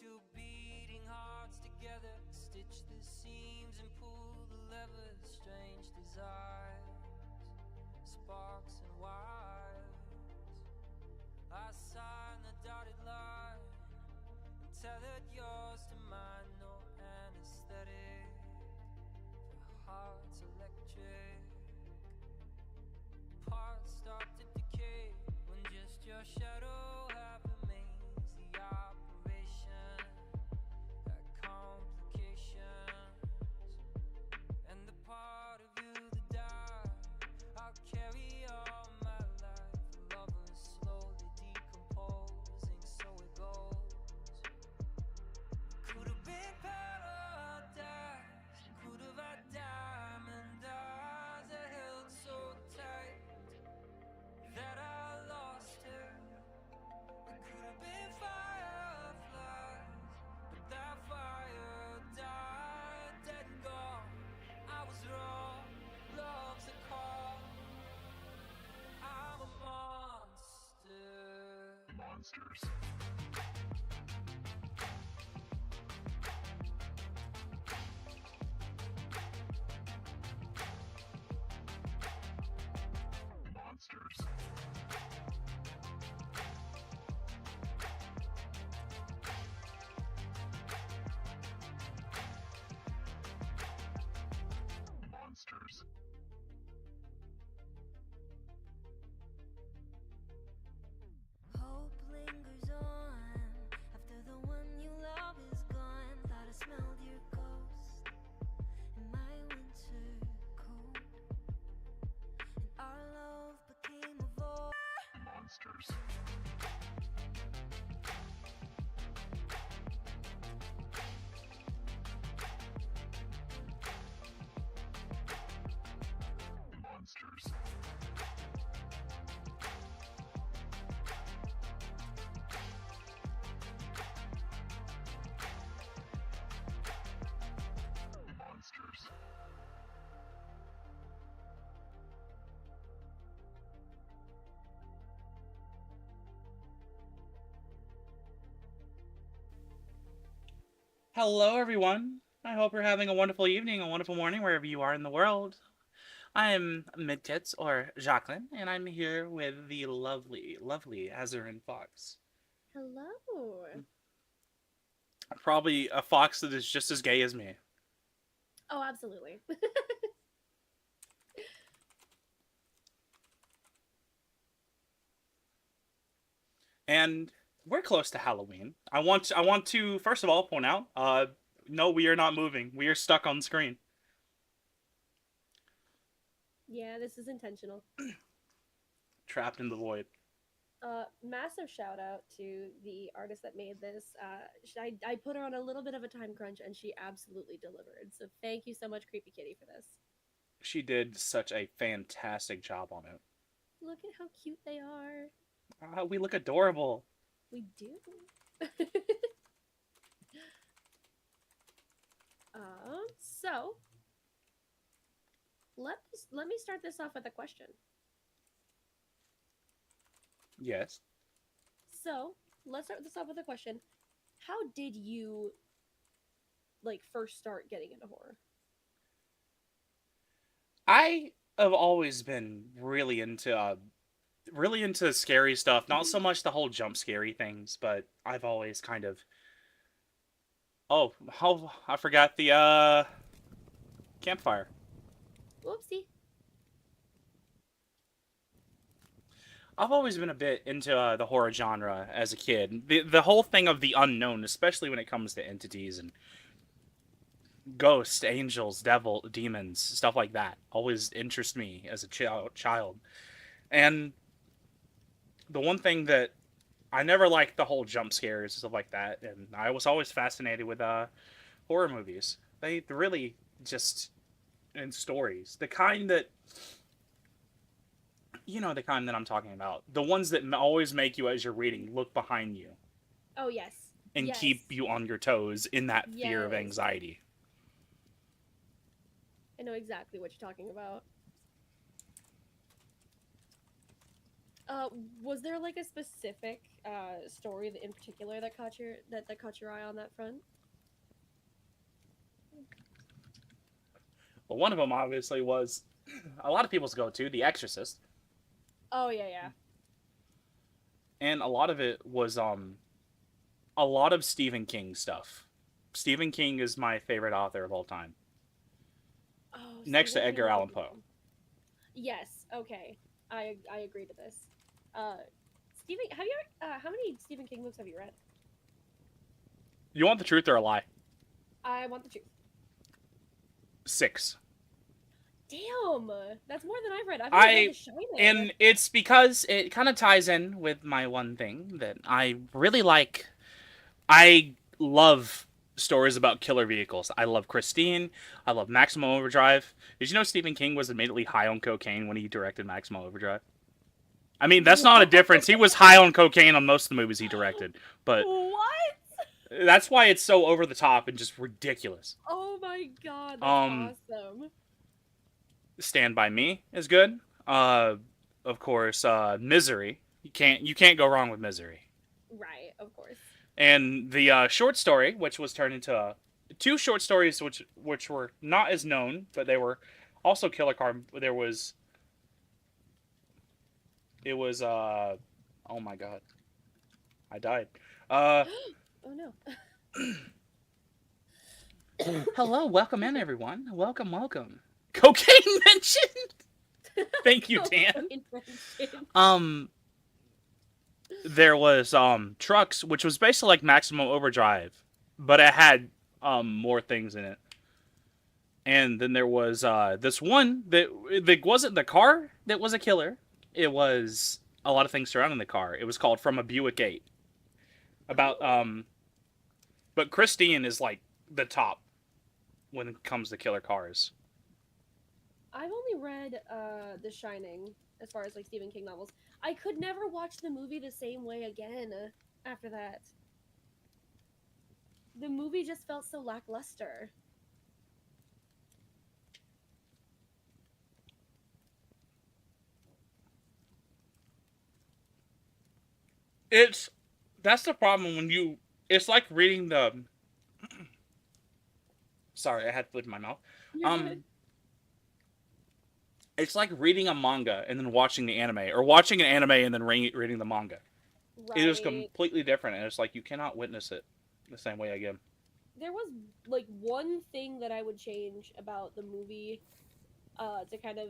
two beating hearts together, stitch the seams and pull the levers. Strange desires, sparks and wires. I sign the dotted line and tethered yours to mine. No anesthetic for hearts electric. Parts start to decay when just your shadow half remains. The operation had complications, and the part of you that died I'll carry all my life. Lovers slowly decomposing, so it goes. Could have been paradise, could have had diamond eyes that held so tight that I lost her. It could have been fireflies, but that fire died, dead and gone. I was wrong, love's a call. I'm a monster. Monsters. Monsters. Monsters. Hope lingers on after the one you love is gone. Thought I smelled your ghost in my winter coat, and our love became a void. Monsters. Monsters. Monsters. Hello, everyone. I hope you're having a wonderful evening, a wonderful morning, wherever you are in the world. I'm Midkits, or Jacqueline, and I'm here with the lovely, lovely Azurine Fox. Hello. Probably a fox that is just as gay as me. Oh, absolutely. And we're close to Halloween. I want to first of all point out, no, we are not moving. We are stuck on screen. Yeah, this is intentional. Trapped in the void. Massive shout out to the artist that made this. I put her on a little bit of a time crunch, and she absolutely delivered. So thank you so much, Creepy Kitty, for this. She did such a fantastic job on it. Look at how cute they are. We look adorable. We do. So let me start this off with a question. Yes. So let's start this off with a question. How did you first start getting into horror? I have always been really into scary stuff. Not so much the whole jump scary things, but I've always kind of. Oh, how I forgot the Campfire. Whoopsie. I've always been a bit into the horror genre as a kid. The whole thing of the unknown, especially when it comes to entities and ghosts, angels, demons, stuff like that, always interests me as a child. And the one thing that I never liked the whole jump scares and stuff like that, and I was always fascinated with horror movies. They really just and stories, the kind that the kind that I'm talking about, the ones that always make you as you're reading look behind you. Oh yes. And yes. keep you on your toes in that fear of Yes. anxiety. I know exactly what you're talking about. Was there like a specific story in particular that caught your eye on that front? Well, one of them obviously was a lot of people's go-to, The Exorcist, Oh yeah. and a lot of it was a lot of Stephen King stuff. Stephen King is my favorite author of all time, Oh, next to Stephen King Edgar is a Allan good Poe. one. Yes. Okay. I agree to this. Uh, Stephen, have you how many Stephen King books have you read? You want the truth or a lie? I want the truth. 6. Damn, that's more than I've read. I've only read The Shining. And it's because it kind of ties in with my one thing that I really like. I love stories about killer vehicles. I love Christine. I love Maximum Overdrive. Did you know Stephen King was admittedly high on cocaine when he directed Maximum Overdrive? I mean, that's not a difference. He was high on cocaine on most of the movies he directed, but What? that's why it's so over the top and just ridiculous. Oh my god, that's awesome. Stand By Me is good. Of course, Misery. You can't go wrong with Misery. Right, of course. And the short story, which was turned into 2 short stories, which were not as known, but they were also killer car. It was oh my god, I died. Oh no. Hello, welcome in everyone. Welcome. Cocaine mentioned. Thank you, Dan. There was Trucks, which was basically like Maximum Overdrive, but it had more things in it. And then there was this one that wasn't the car that was a killer. It was a lot of things surrounding the car. It was called From a Buick 8. About but Christine is like the top when it comes to killer cars. I've only read The Shining as far as like Stephen King novels. I could never watch the movie the same way again after that. The movie just felt so lackluster. That's the problem when it's like reading the sorry, I had food in my mouth. You're good. It's like reading a manga and then watching the anime, or watching an anime and then reading the manga. Right. It is completely different, and it's like you cannot witness it the same way again. There was like one thing that I would change about the movie to kind of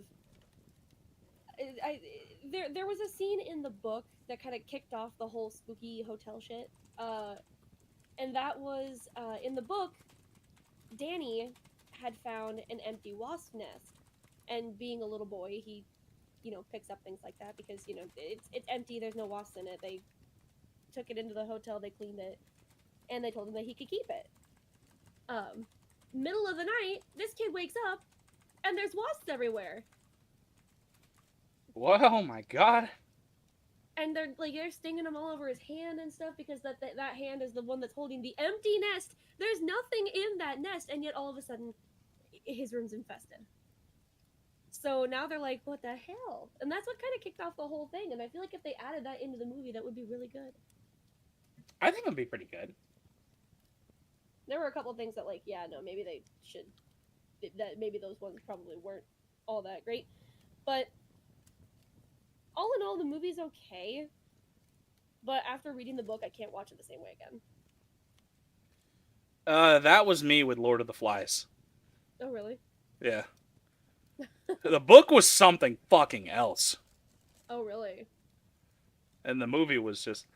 there was a scene in the book that kind of kicked off the whole spooky hotel shit. And that was in the book, Danny had found an empty wasp nest, and being a little boy, he, picks up things like that because it's empty. There's no wasps in it. They took it into the hotel. They cleaned it, and they told him that he could keep it. Middle of the night, this kid wakes up, and there's wasps everywhere. Whoa, oh my god. And they're stinging him all over his hand and stuff because that hand is the one that's holding the empty nest. There's nothing in that nest, and yet all of a sudden, his room's infested. So now they're like, what the hell? And that's what kind of kicked off the whole thing. And I feel like if they added that into the movie, that would be really good. I think it would be pretty good. There were a couple things that, maybe they should. That maybe those ones probably weren't all that great, but all in all, the movie's okay. But after reading the book, I can't watch it the same way again. That was me with Lord of the Flies. Oh, really? Yeah. The book was something fucking else. Oh, really? And the movie was just...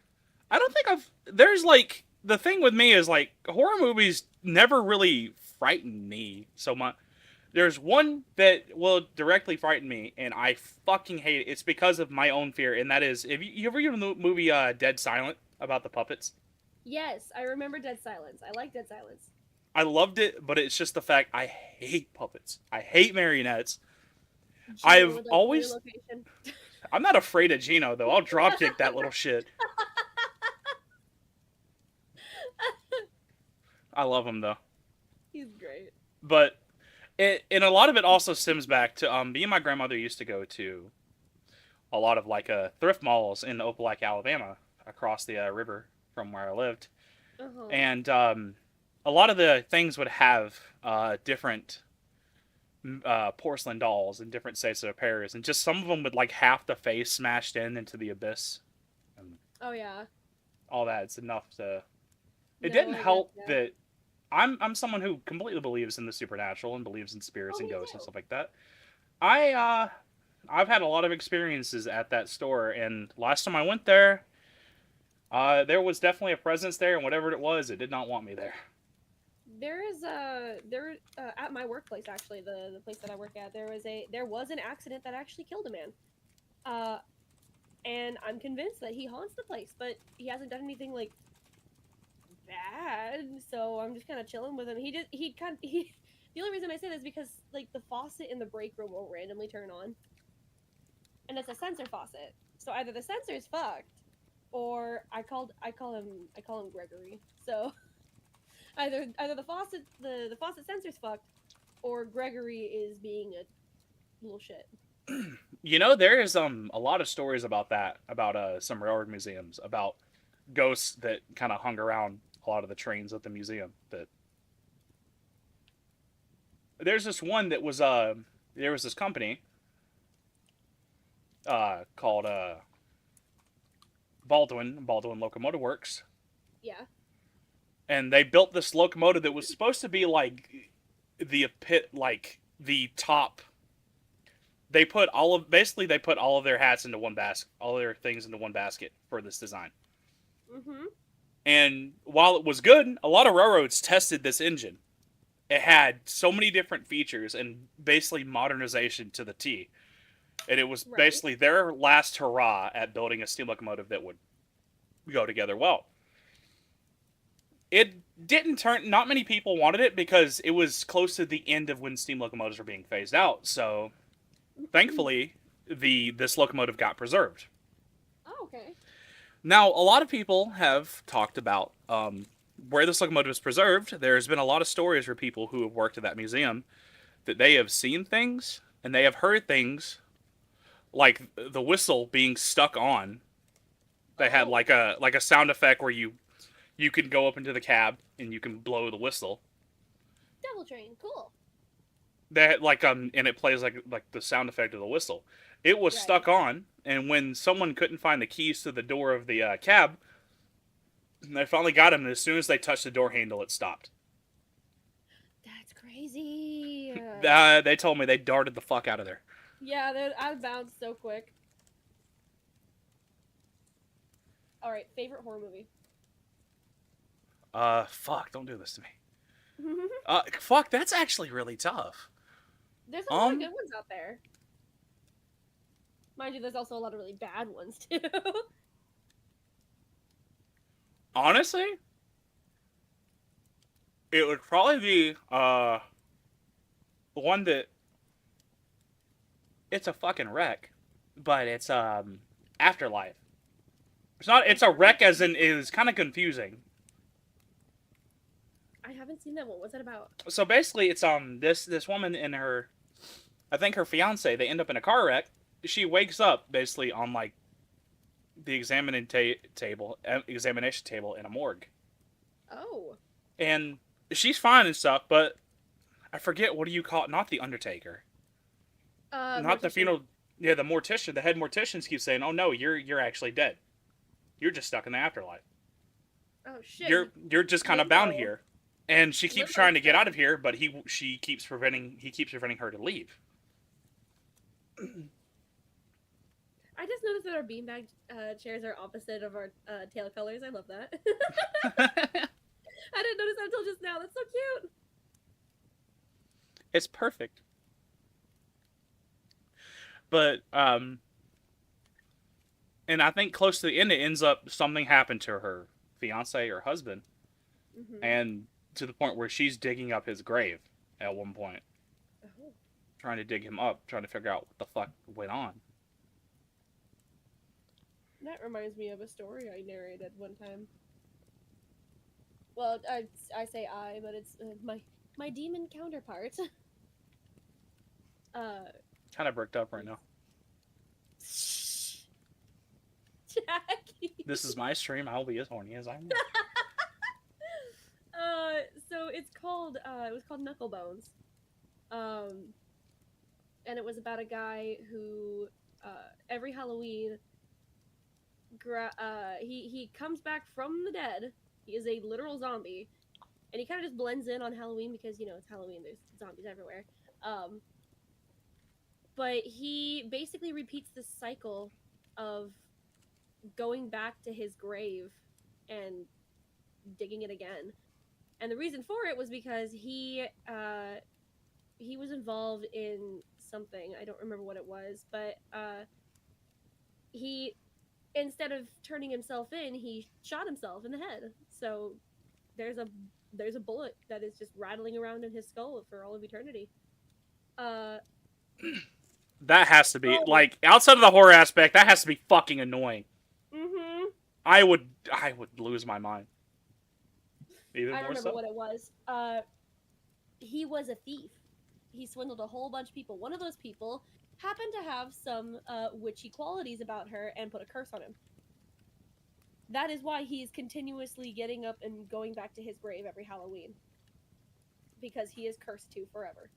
I don't think there's the thing with me is horror movies never really frighten me so much. There's one that will directly frighten me, and I fucking hate it. It's because of my own fear, and that is, if you ever seen the movie Dead Silent about the puppets? Yes, I remember Dead Silence. I like Dead Silence. I loved it, but it's just the fact I hate puppets. I hate marionettes. I've always... I'm not afraid of Gino, though. I'll dropkick that little shit. I love him, though. He's great. But... and a lot of it also stems back to me and my grandmother used to go to a lot of like thrift malls in Opelika, Alabama, across the river from where I lived, Uh-huh. and a lot of the things would have different porcelain dolls in different states of repairs, and just some of them with like half the face smashed into the abyss, and Oh yeah. all that. It's enough to. It No, didn't I get help that. that I'm someone who completely believes in the supernatural and believes in spirits Oh, and me ghosts and too. stuff like that. I've had a lot of experiences at that store, and last time I went there, there was definitely a presence there, and whatever it was, it did not want me there. There is at my workplace, actually, the place that I work at, there was an accident that actually killed a man. Uh, and I'm convinced that he haunts the place, but he hasn't done anything like bad. So I'm just kind of chilling with him. He the only reason I say this is because like the faucet in the break room will randomly turn on, and it's a sensor faucet. So either the sensor is fucked, or I call him Gregory. So either the faucet sensor's fucked, or Gregory is being a little shit. You know, there is a lot of stories about that, about some railroad museums, about ghosts that kind of hung around a lot of the trains at the museum. That there's this one that was there was this company called Baldwin Locomotive Works, Yeah. and they built this locomotive that was supposed to be like the top. They put all of their hats into one basket, all their things into one basket for this design. Mm-hmm. And while it was good, a lot of railroads tested this engine. It had so many different features and basically modernization to the T. And it was Right. basically their last hurrah at building a steam locomotive that would go together well. It didn't turn. Not many people wanted it because it was close to the end of when steam locomotives were being phased out. So, thankfully, this locomotive got preserved. Oh, okay. Now, a lot of people have talked about where this locomotive is preserved. There's been a lot of stories for people who have worked at that museum that they have seen things and they have heard things like the whistle being stuck on. They had Oh. like a sound effect where you can go up into the cab and you can blow the whistle. Devil Train, cool. That and it plays like the sound effect of the whistle. It was Right. stuck on, and when someone couldn't find the keys to the door of the cab, they finally got him. And as soon as they touched the door handle, it stopped. That's crazy. They told me they darted the fuck out of there. Yeah, I bounced so quick. All right, favorite horror movie. Fuck! Don't do this to me. Fuck! That's actually really tough. There's a lot of good ones out there. Mind you, there's also a lot of really bad ones too. Honestly, it would probably be one that it's a fucking wreck, but it's Afterlife. It's not. It's a wreck as in it is kind of confusing. I haven't seen that one. What's that about? So basically, it's this woman and her, I think her fiance. They end up in a car wreck. She wakes up basically on like the examination table in a morgue, Oh. and she's fine and stuff. But I forget, what do you call it? Not the Undertaker. Not the Mortician. funeral. Yeah, the mortician. The head morticians keep saying, "Oh no, you're actually dead. You're just stuck in the afterlife. Oh shit. You're just kind of bound here." And she keeps Limbo trying to get stuff. out of here, but he keeps preventing her to leave. I just noticed that our beanbag chairs are opposite of our tail colors. I love that. I didn't notice that until just now. That's so cute. It's perfect. But and I think close to the end, it ends up something happened to her fiance or husband, Mm-hmm. and to the point where she's digging up his grave at one point, Oh. trying to dig him up, trying to figure out what the fuck went on. That reminds me of a story I narrated one time. Well, I say I, but it's my demon counterpart. Kind of bricked up right now. This is my stream. I'll be as horny as I am. So it was called Knuckle Bones. And it was about a guy who, every Halloween, he comes back from the dead. He is a literal zombie, and he kind of just blends in on Halloween because, you know, it's Halloween, there's zombies everywhere. But he basically repeats this cycle of going back to his grave and digging it again. And the reason for it was because he was involved in something. I don't remember what it was, but he, instead of turning himself in, he shot himself in the head. So there's a bullet that is just rattling around in his skull for all of eternity. That has to be like, outside of the horror aspect, that has to be fucking annoying. Mm-hmm. I would lose my mind. I don't remember what it was. He was a thief. He swindled a whole bunch of people. One of those people happened to have some witchy qualities about her and put a curse on him. That is why he's continuously getting up and going back to his grave every Halloween. Because he is cursed to forever.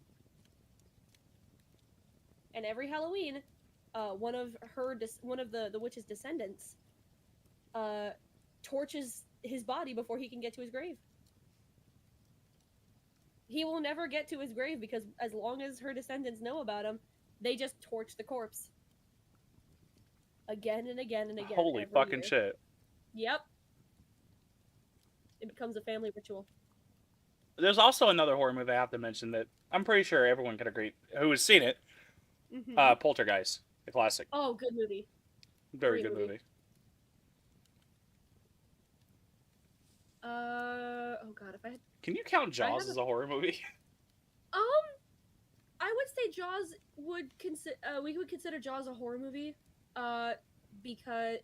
And every Halloween, one of the witch's descendants torches his body before he can get to his grave. He will never get to his grave because as long as her descendants know about him, they just torch the corpse. Again and again and again. Holy fucking shit. Yep. It becomes a family ritual. There's also another horror movie I have to mention that I'm pretty sure everyone can agree who has seen it. Mm-hmm. Poltergeist, the classic. Oh, good movie. Very good movie. Oh god, if I had... Can you count Jaws as a horror movie? I would say Jaws would we would consider Jaws a horror movie, because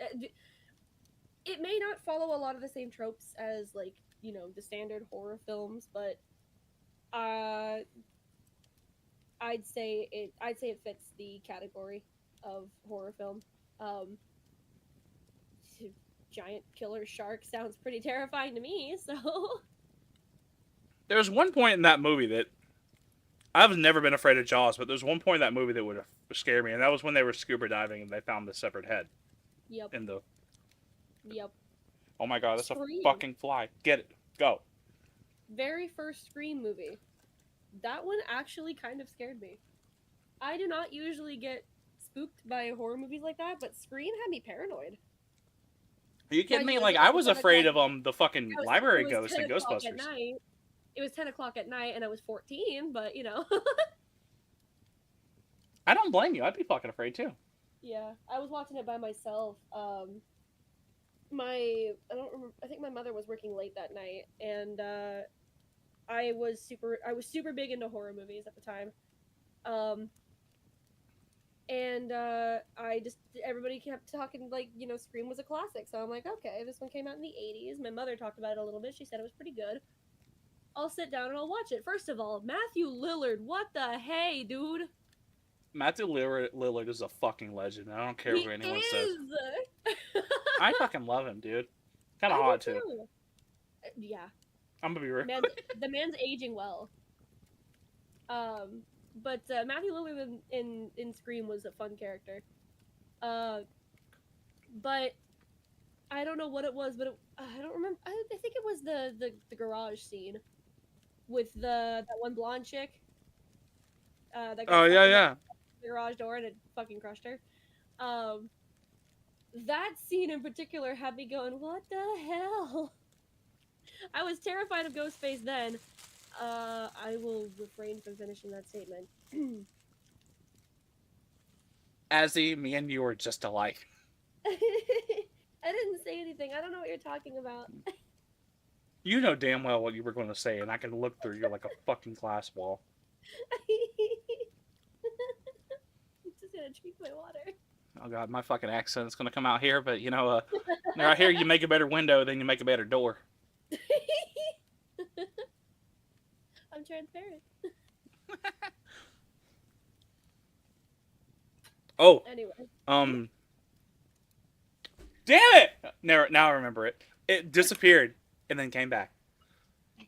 it may not follow a lot of the same tropes as, like, you know, the standard horror films, but I'd say it fits the category of horror film. Giant killer shark sounds pretty terrifying to me, so... There's one point in that movie that... I've never been afraid of Jaws, but there's one point in that movie that would scare me, and that was when they were scuba diving and they found the severed head. Yep. In the... Yep. Oh my god, that's Scream. a fucking fly. Get it. Go. Very first Scream movie. That one actually kind of scared me. I do not usually get spooked by horror movies like that, but Scream had me paranoid. Are you kidding me? Like, I was afraid of the fucking library ghost in Ghostbusters. It was 10 o'clock at night, and I was 14, but, you know. I don't blame you. I'd be fucking afraid, too. Yeah, I was watching it by myself. I think my mother was working late that night, and I was super big into horror movies at the time. And everybody kept talking, like, you know, Scream was a classic, so I'm like, okay, this one came out in the 80s. My mother talked about it a little bit. She said it was pretty good. I'll sit down and I'll watch it. First of all, Matthew Lillard, what the hey, dude? Matthew Lillard is a fucking legend. I don't care what anyone says. I fucking love him, dude. Kind of hot, too. Yeah. I'm gonna be real. The man's aging well. But Matthew Lillard in Scream was a fun character. But I don't know what it was, but I don't remember. I think it was the garage scene with that one blonde chick. That got yeah. The garage door and it fucking crushed her. That scene in particular had me going, what the hell? I was terrified of Ghostface then. I will refrain from finishing that statement. Azzy, me and you are just alike. I didn't say anything. I don't know what you're talking about. You know damn well what you were going to say, and I can look through you like a fucking glass wall. I'm just gonna drink my water. Oh god, my fucking accent is going to come out here, but you know, right here you make a better window, then you make a better door. I'm transparent. Oh. Anyway. Damn it! Now I remember it. It disappeared and then came back. Nice.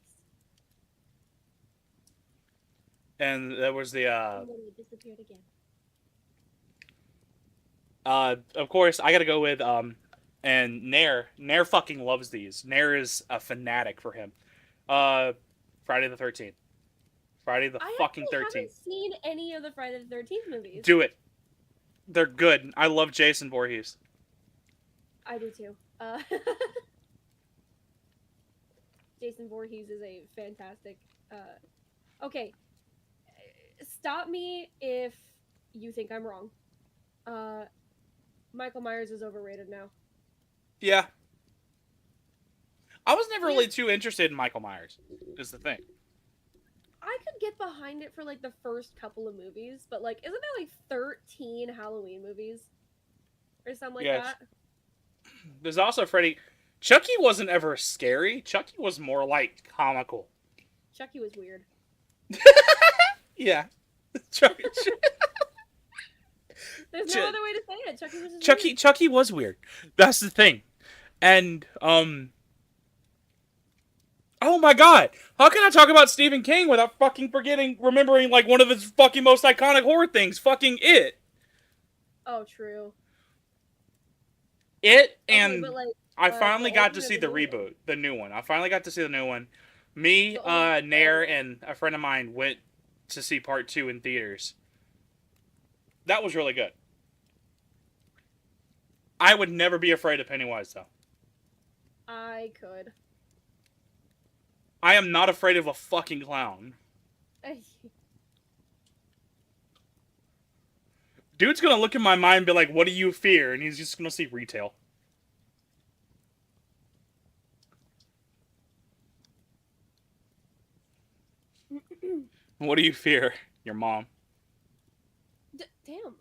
And there was the And then it disappeared again. of course I gotta go with and Nair fucking loves these. Nair is a fanatic for him. Friday the 13th. Friday the fucking I 13th. haven't seen any of the Friday the 13th movies. Do it. They're good. I love Jason Voorhees. I do too. Jason Voorhees is a fantastic. Okay, stop me if you think I'm wrong. Michael Myers is overrated now. Yeah. I was never really too interested in Michael Myers, is the thing. I could get behind it for like the first couple of movies, but like, isn't there like 13 Halloween movies? Or something like Yes. that? There's also Freddy. Chucky wasn't ever scary. Chucky was more like comical. Chucky was weird. Yeah. Chucky, There's no other way to say it. Chucky was just Chucky, weird. Chucky was weird. That's the thing. And, oh my god! How can I talk about Stephen King without fucking remembering, like, one of his fucking most iconic horror things? Fucking It! Oh, true. It, Okay, and but, like, I finally the got to older see the the new one. reboot, the new one. I finally got to see the new one. Me, The older- Nair, and a friend of mine went to see part 2 in theaters. That was really good. I would never be afraid of Pennywise, though. I could. I am not afraid of a fucking clown. Dude's gonna look in my mind and be like, what do you fear? And he's just gonna see retail. What do you fear? Your mom. Damn.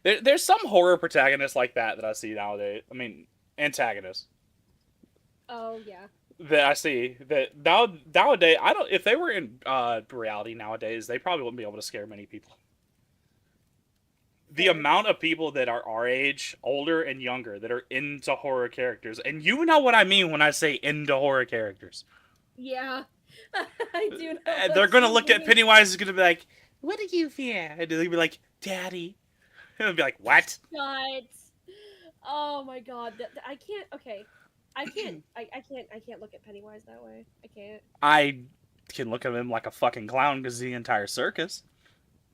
There's some horror protagonists like that I see nowadays. I mean, antagonists Oh, yeah. that I see that nowadays. I don't. If they were in reality nowadays, they probably wouldn't be able to scare many people. The amount of people that are our age, older and younger, that are into horror characters, and you know what I mean when I say into horror characters. Yeah. I do know. And they're gonna look at Pennywise is gonna be like, "What do you fear?" And they'll be like, "Daddy." And they'll be like, "What?" Shut. Oh my god. I can't. Okay. I can't. I can't look at Pennywise that way. I can't. I can look at him like a fucking clown because the entire circus.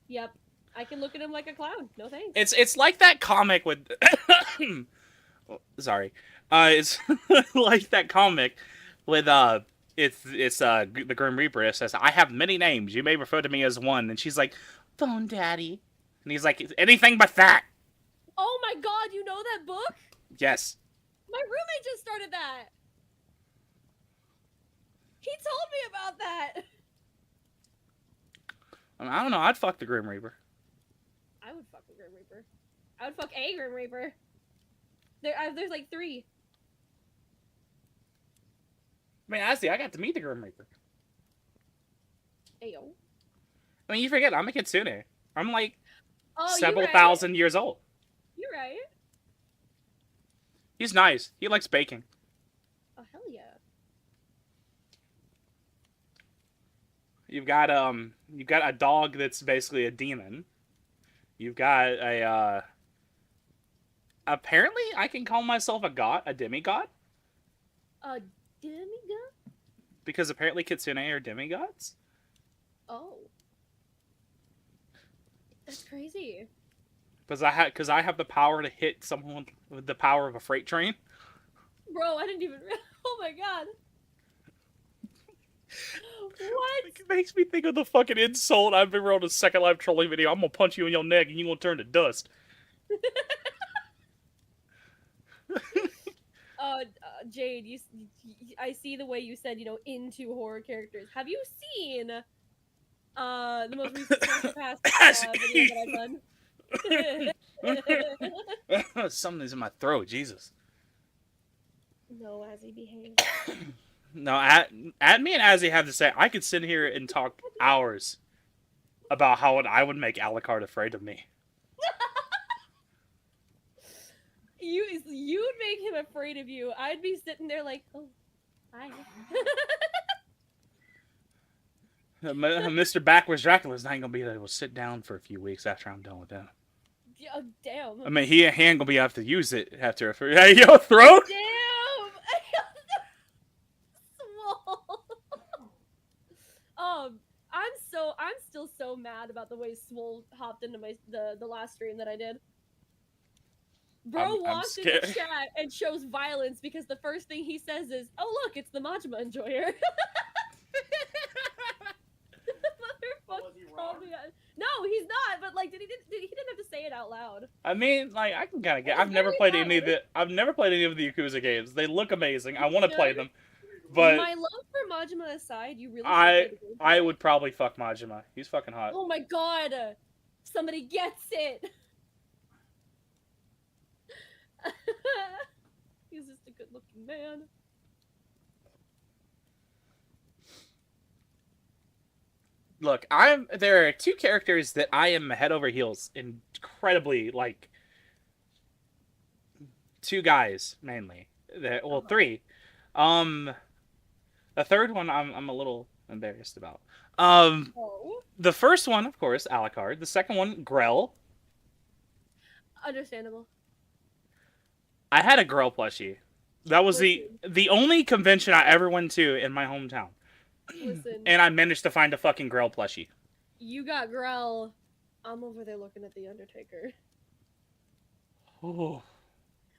Yep. I can look at him like a clown. No thanks. It's like that comic with. Sorry, it's like that comic with it's the Grim Reaper. It says, "I have many names. You may refer to me as one." And she's like, "Phone Daddy," and he's like, "Anything but that." Oh my god, you know that book? Yes. My roommate just started that. He told me about that. I mean, I don't know. I'd fuck the Grim Reaper. I would fuck the Grim Reaper. I would fuck a Grim Reaper. There's like 3. Man, I got to meet the Grim Reaper. Ayo. I mean, you forget I'm a kitsune. I'm like Oh, several you're right. thousand years old. You're right. He's nice. He likes baking. Oh hell yeah. You've got a dog that's basically a demon. You've got a apparently I can call myself a demigod. A demigod? Because apparently kitsune are demigods. Oh. That's crazy. Because I have the power to hit someone with the power of a freight train. Bro, I didn't even oh my god. What? It makes me think of the fucking insult I've been on a Second Life trolling video. I'm gonna punch you in your neck and you're gonna turn to dust. Jade, I see the way you said, into horror characters. Have you seen the most recent Past video that I've done? Something's in my throat, Jesus. No, as he behaves. No, at me and Azzy have to say, I could sit here and talk hours. about how I would make Alucard afraid of me. You'd make him afraid of you. I'd be sitting there like, oh, hi. Mr. Backwards Dracula's not gonna be able to sit down for a few weeks after I'm done with him. Oh, damn. I mean, he ain't gonna be able to use it after. Hey, yo, throat. Damn. Swole. I'm still so mad about the way Swole hopped into the last stream that I did. Bro walks in the chat and shows violence because the first thing he says is, "Oh look, it's the Majima enjoyer." No, he's not. But like, he didn't have to say it out loud. I mean, like, I can kind of get. I've never played any of the Yakuza games. They look amazing. I want to play them, but my love for Majima aside, you really. I would probably fuck Majima. He's fucking hot. Oh my god, somebody gets it. He's just a good-looking man. Look, there are two characters that I am head over heels incredibly like. Two guys mainly. Three. The third one I'm a little embarrassed about. The first one, of course, Alucard. The second one, Grell. Understandable. I had a Grell plushie. That was the only convention I ever went to in my hometown. Listen. And I managed to find a fucking Grell plushie. You got Grell. I'm over there looking at the Undertaker. Oh.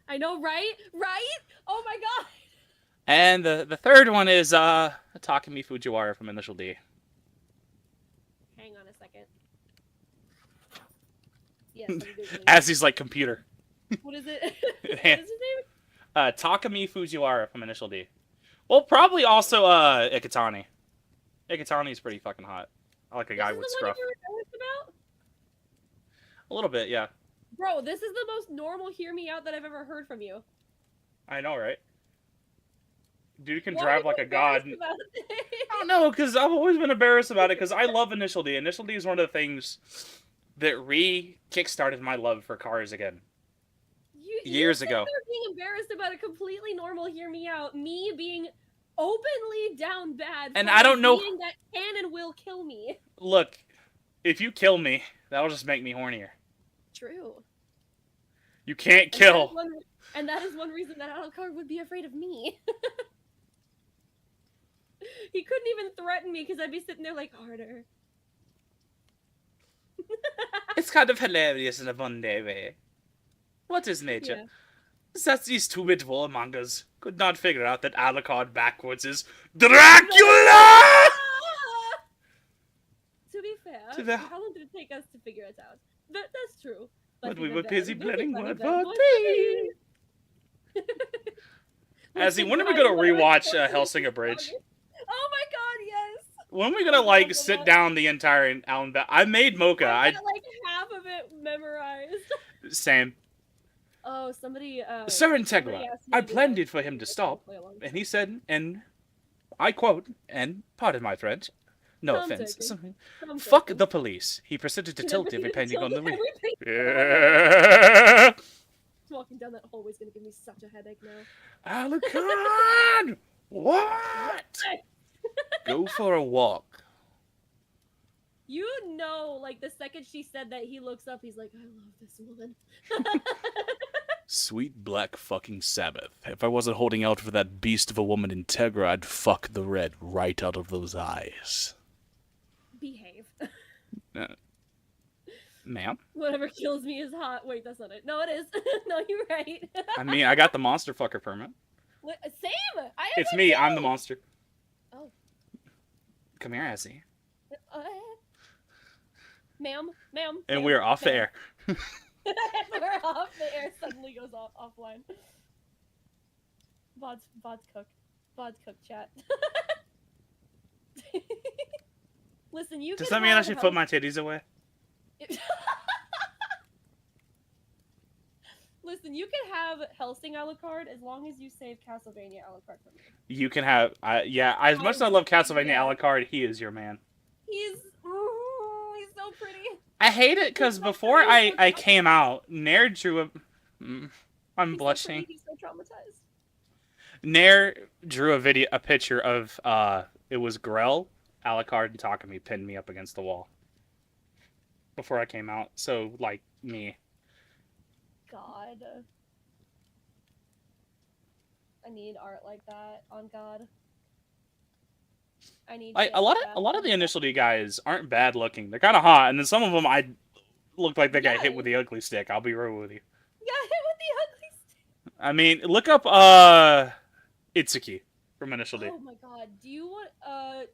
I know, right? Right? Oh my god. And the third one is Takumi Fujiwara from Initial D. Hang on a second. Yes, I'm Googling. As he's like computer. What is it? What is his name? Takumi Fujiwara from Initial D. Well, probably also Ikitani. Ikitani's pretty fucking hot. I like a guy with scruff. You were embarrassed about? A little bit, yeah. Bro, this is the most normal hear me out that I've ever heard from you. I know, right? Dude can Why drive are you like a god. embarrassed about it? I don't know, because I've always been embarrassed about it, because I love Initial D. Initial D is one of the things that kickstarted my love for cars again. Years ago. You're being embarrassed about a completely normal hear me out. Me being openly down bad. And I don't know. That cannon will kill me. Look, if you kill me, that'll just make me hornier. True. You can't kill. And that is one reason that Alucard would be afraid of me. He couldn't even threaten me because I'd be sitting there like, harder. It's kind of hilarious in a one-day way. What is nature? Yeah. That these two-bit warmongers could not figure out that Alucard backwards is Dracula! To be fair, how long did it take us to figure it out? That's true. But we were busy planning word for tea. Azzy, when are we gonna rewatch Hellsinger Bridge? Oh my god, yes! When are we gonna like sit down the entire Alan? I made Mocha. I got like half of it memorized. Same. Oh, somebody. Sir Integra, I planned it for him to stop, and he said, and I quote, and pardon my French, no offense. Fuck the police. He proceeded to tilt every painting on the roof. Yeah. Walking down that hallway is gonna give me such a headache now. Alucard! What? Go for a walk. You know, like, the second she said that, he looks up, he's like, I love this woman. Sweet black fucking Sabbath. If I wasn't holding out for that beast of a woman Integra, I'd fuck the red right out of those eyes. Behave. Ma'am? Whatever kills me is hot. Wait, that's not it. No, it is. No, you're right. I mean, I got the monster fucker permit. Same! It's me, I'm the monster. Oh. Come here, Azzy. Ma'am. And we're off the air. We're off the air, suddenly goes offline. VOD's cook chat. Listen, you Does that mean I should put my titties away? Listen, you can have Hellsing Alucard as long as you save Castlevania Alucard for me. You can have, yeah, as much as I love Castlevania Alucard, he is your man. He's so so pretty. I hate it because before I came out, Nair drew a. I'm blushing. He's so traumatized. Nair drew a picture of it was Grell, Alucard, and Takumi pinned me up against the wall before I came out. So like me. God. I need art like that. On God. I need Like a lot of the Initial D guys aren't bad looking. They're kind of hot, and then some of them I look like they got hit with the ugly stick. I'll be real with you. Yeah, hit with the ugly stick. I mean, look up Itsuki from Initial D. Oh my God! Do you want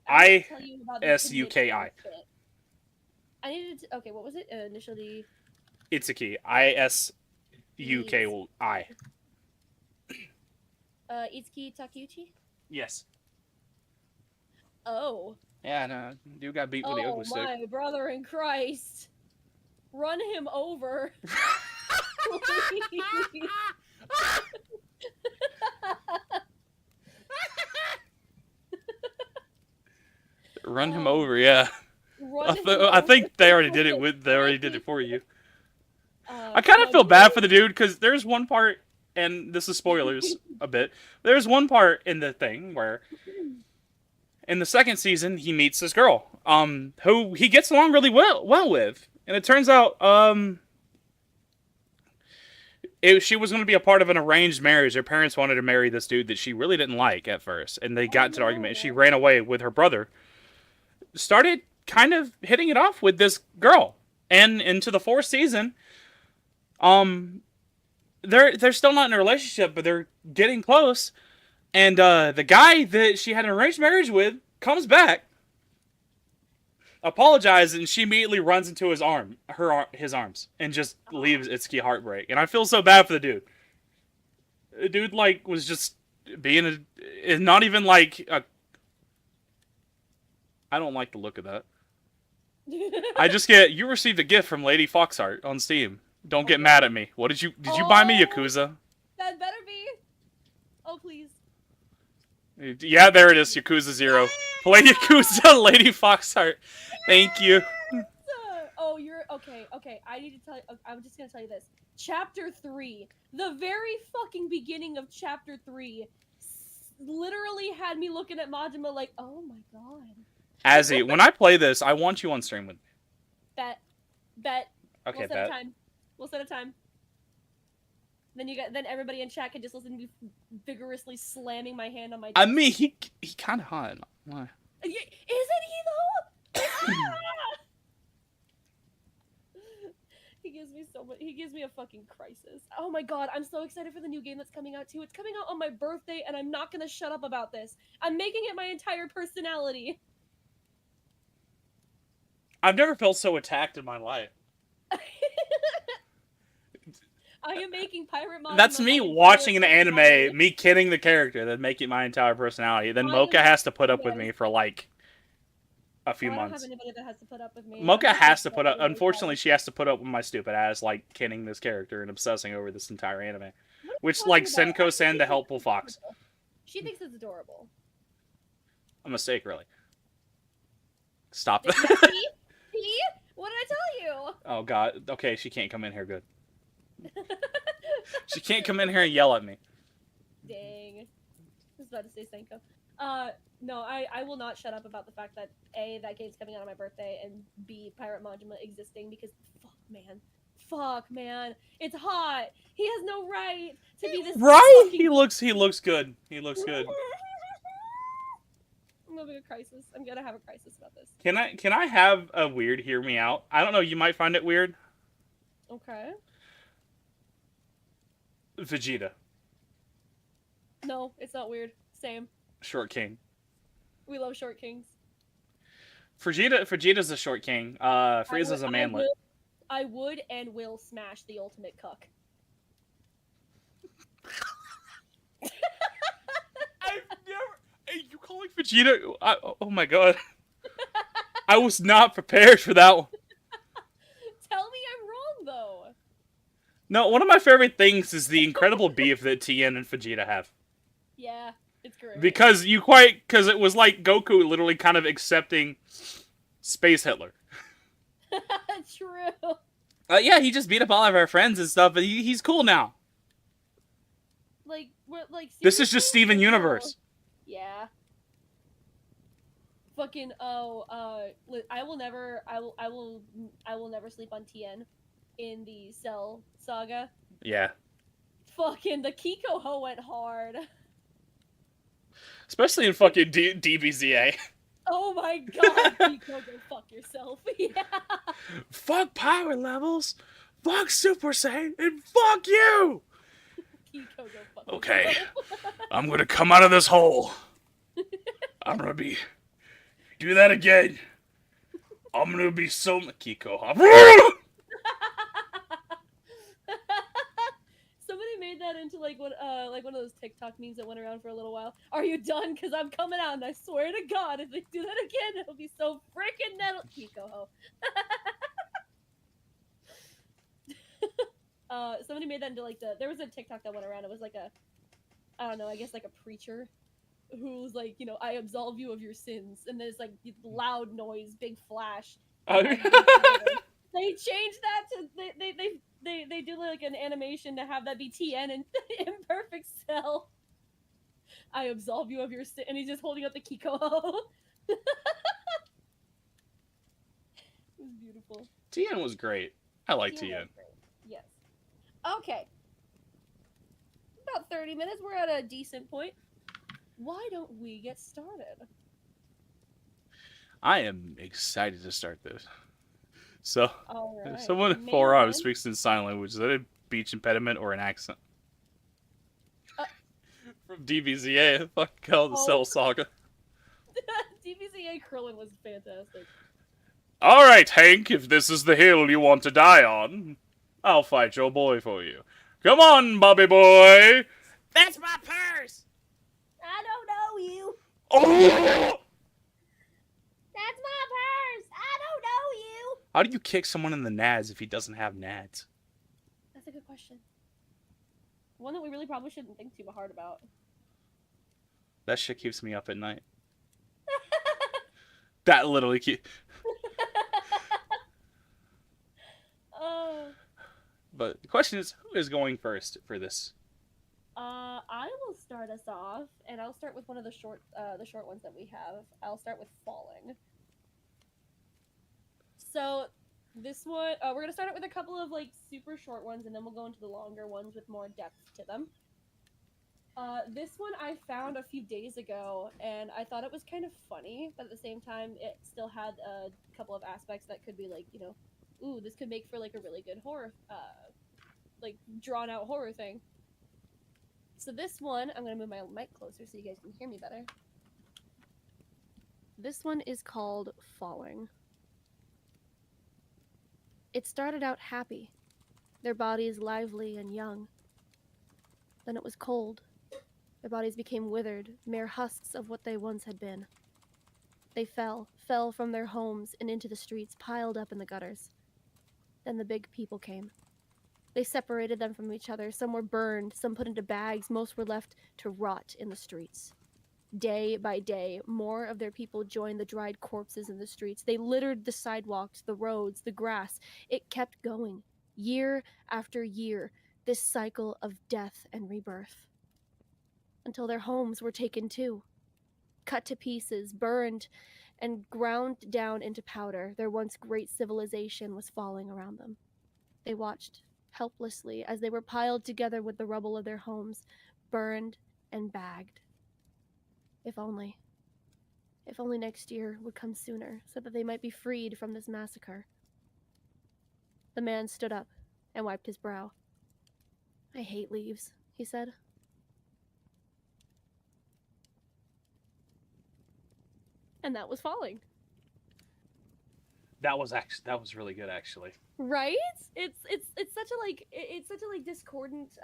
I tell you about the ISUKI. I needed to, okay. What was it? Initial D. Itsuki. ISUKI. Itsuki Takeuchi. Yes. Oh. Yeah, no, dude got beat with the ugly stick. Oh my brother in Christ! Run him over. Run him over, yeah. I think they already did it. They already did it for you. I kind of feel bad for the dude because there's one part, and this is spoilers a bit. There's one part in the thing where, in the second season, he meets this girl, who he gets along really well with, and it turns out, she was going to be a part of an arranged marriage. Her parents wanted to marry this dude that she really didn't like at first, and they got into an argument. She ran away with her brother. Started kind of hitting it off with this girl, and into the fourth season, they're still not in a relationship, but they're getting close. And the guy that she had an arranged marriage with comes back, apologizes, and she immediately runs into his arms, and just leaves Itsuki heartbreak. And I feel so bad for the dude. The dude like was just being not even like a. I don't like the look of that. I just get, you received a gift from Lady Foxheart on Steam. Don't get mad at me. What did you buy me, Yakuza? That better be. Oh, please. Yeah, there it is, Yakuza 0. Play Yakuza, Lady Foxheart. Thank you. Oh, you're, okay. I need to tell you, I'm just gonna tell you this. Chapter 3, the very fucking beginning of Chapter 3, literally had me looking at Majima like, oh my god. Azzy, when I play this, I want you on stream with me. Bet. Okay, we'll set a time. We'll set a time. Then everybody in chat can just listen to me vigorously slamming my hand on my. I mean, he kind of hot. Why? Isn't he though? He gives me so much. He gives me a fucking crisis. Oh my god, I'm so excited for the new game that's coming out too. It's coming out on my birthday, and I'm not gonna shut up about this. I'm making it my entire personality. I've never felt so attacked in my life. I am making Pirate Mom. That's me watching an anime, me kidding the character, then make it my entire personality. Then Mocha has to put up with me for like a few months. I don't have anybody that has to put up with me. Mocha has to put up. Unfortunately, she has to put up with my stupid ass, like kidding this character and obsessing over this entire anime, which like Senko-san, the helpful fox. She thinks it's adorable. A mistake, really. Stop that. See? What did I tell you? Oh god. Okay, she can't come in here. Good. She can't come in here and yell at me. Dang. I was about to say Senko. No, I will not shut up about the fact that A, that game's coming out on my birthday, and B, Pirate Majima existing, because fuck man, it's hot. He has no right to be this. Right? Fucking... He looks good. He looks good. I'm having a crisis. I'm gonna have a crisis about this. Can I have a weird hear me out? I don't know, you might find it weird. Okay. Vegeta. No, it's not weird. Same. Short king. We love short kings. Vegeta's a short king. Frieza's a manlet. I would and will smash the ultimate cuck. I've never... Hey, you calling Vegeta? Oh my god. I was not prepared for that one. Tell me I'm wrong, though. No, one of my favorite things is the incredible beef that Tien and Vegeta have. Yeah, it's great. Because it was like Goku literally kind of accepting Space Hitler. True. Yeah, he just beat up all of our friends and stuff, but he's cool now. Like, what? Like, This is just seriously? Steven Like, no. Universe. Yeah. Fucking I will never sleep on TN in the Cell saga. Yeah. Fucking the Kiko Ho went hard. Especially in fucking DBZA. Oh my god, Kiko, go fuck yourself. Yeah. Fuck power levels. Fuck Super Saiyan. And fuck you. Kiko, go fuck Okay. yourself. I'm gonna come out of this hole. I'm gonna be... Do that again. I'm gonna be so... Kiko. Somebody made that into like one of those TikTok memes that went around for a little while. Are you done? Because I'm coming out, and I swear to God, if they do that again, it'll be so freaking metal. Kiko Ho. Somebody made that into like there was a TikTok that went around. It was like I don't know, I guess like a preacher who's like, you know, I absolve you of your sins, and there's like loud noise, big flash. They changed that to they do like an animation to have that be TN and Imperfect Cell. I absolve you of your sin, and he's just holding up the Kiko. It was beautiful. TN was great. I like TN. Yes. Okay. About 30 minutes. We're at a decent point. Why don't we get started? I am excited to start this. So, All right. someone in 4 hours speaks in sign language. Is that a speech impediment or an accent? From DBZA, fuck hell, the Cell Saga. DBZA Krillin was fantastic. Alright, Hank, if this is the hill you want to die on, I'll fight your boy for you. Come on, Bobby boy! That's my purse! I don't know you. Oh! That's my purse. I don't know you. How do you kick someone in the nads if he doesn't have nads? That's a good question. One that we really probably shouldn't think too hard about. That shit keeps me up at night. That literally keeps... But the question is, who is going first for this? I will start us off, and I'll start with one of the short ones that we have. I'll start with Falling. So, this one, we're gonna start it with a couple of like super short ones, and then we'll go into the longer ones with more depth to them. This one I found a few days ago, and I thought it was kind of funny, but at the same time, it still had a couple of aspects that could be like, you know, ooh, this could make for like a really good horror, like drawn out horror thing. So this one, I'm gonna move my mic closer so you guys can hear me better. This one is called Falling. It started out happy, their bodies lively and young. Then it was cold. Their bodies became withered, mere husks of what they once had been. They fell from their homes and into the streets, piled up in the gutters. Then the big people came. They separated them from each other. Some were burned, some put into bags, most were left to rot in the streets. Day by day, more of their people joined the dried corpses in the streets. They littered the sidewalks, the roads, the grass. It kept going, year after year, this cycle of death and rebirth. Until their homes were taken too. Cut to pieces, burned, and ground down into powder. Their once great civilization was falling around them. They watched helplessly as they were piled together with the rubble of their homes, burned and bagged. If only next year would come sooner, so that they might be freed from this massacre. The man stood up and wiped his brow. I hate leaves, he said. And that was Falling. That was really good, actually. Right? It's such a like discordant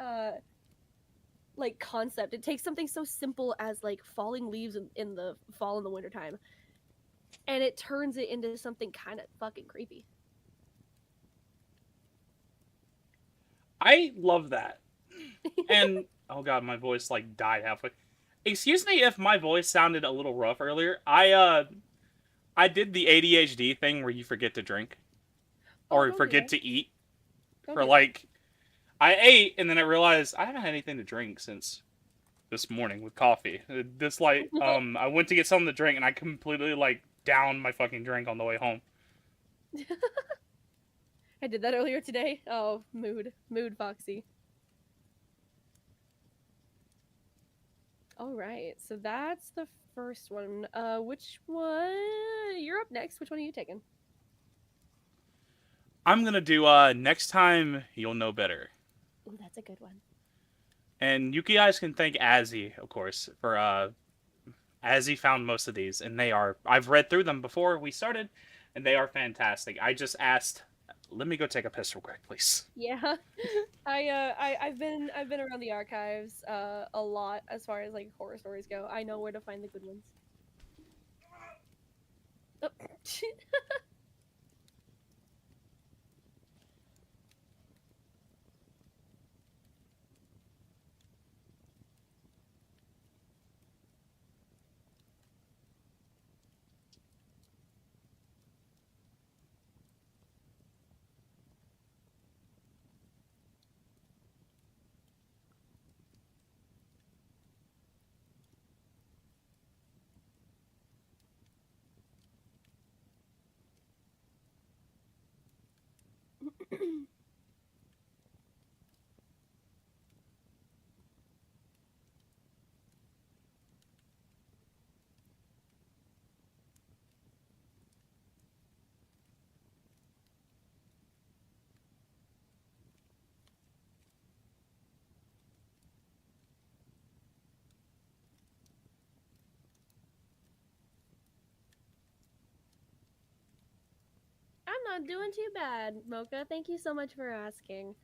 like concept. It takes something so simple as like falling leaves in the fall and the winter time, and it turns it into something kind of fucking creepy. I love that. And oh god, my voice like died halfway. Excuse me if my voice sounded a little rough earlier. I did the ADHD thing where you forget to drink. or don't do forget that. to eat Don't for do that. like, I ate and then I realized I haven't had anything to drink since this morning with coffee. This like, I went to get something to drink and I completely like downed my fucking drink on the way home. I did that earlier today. Oh, mood, Foxy. All right, so that's the first one. Which one? You're up next. Which one are you taking? I'm gonna do next time you'll know better. Ooh, that's a good one. And you guys can thank Azzy, of course, for Azzy found most of these, and I've read through them before we started, and they are fantastic. I just asked, let me go take a piss real quick, please. Yeah, I've been around the archives a lot as far as like horror stories go. I know where to find the good ones. Oh. I'm not doing too bad, Mocha. Thank you so much for asking.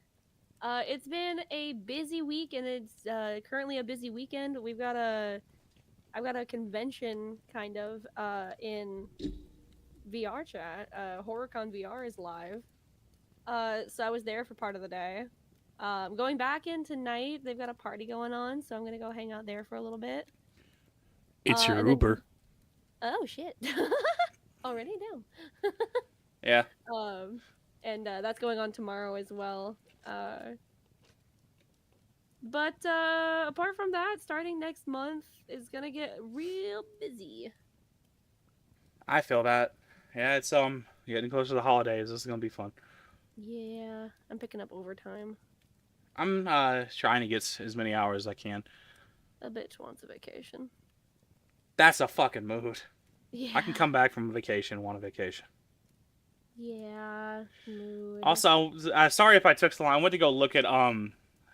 It's been a busy week, and it's currently a busy weekend. I've got a convention kind of in VR chat. HorrorCon VR is live. So I was there for part of the day. Going back in tonight, they've got a party going on, so I'm gonna go hang out there for a little bit. It's your and Uber. Then... Oh shit! Already down. Yeah. And that's going on tomorrow as well. But apart from that, starting next month is gonna get real busy. I feel that. Yeah, it's getting closer to the holidays. This is gonna be fun. Yeah, I'm picking up overtime. I'm trying to get as many hours as I can. A bitch wants a vacation. That's a fucking mood. Yeah. I can come back from a vacation, want a vacation. Yeah, mood. Also, sorry if I took so long. I went to go look at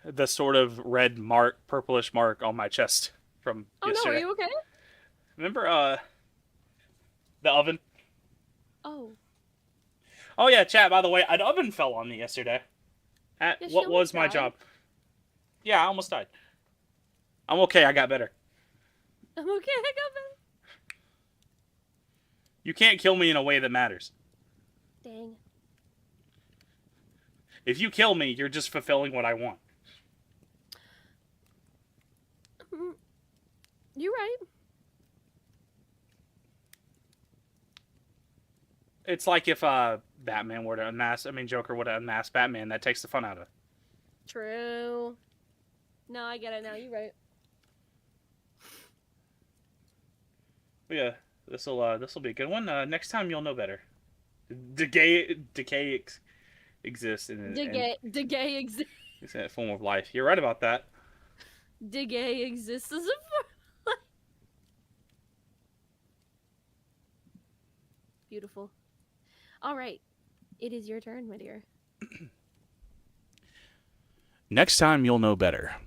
the sort of red mark, purplish mark on my chest from yesterday. No, are you okay? Remember the oven? Oh. Oh yeah, chat. By the way, an oven fell on me yesterday. At Yeah, what was my job? Yeah, I almost died. I'm okay. I got better. I'm okay. I got better. You can't kill me in a way that matters. Dang. If you kill me, you're just fulfilling what I want. You're right. It's like if Batman were to unmask. I mean, Joker would have unmasked Batman. That takes the fun out of it. True. No, I get it now. You're right. But yeah, this will be a good one. Next time you'll know better. Decay exists in Decay exists. It's a form of life. You're right about that. Decay exists as a form of life. Beautiful. All right, it is your turn, my dear. Next time you'll know better.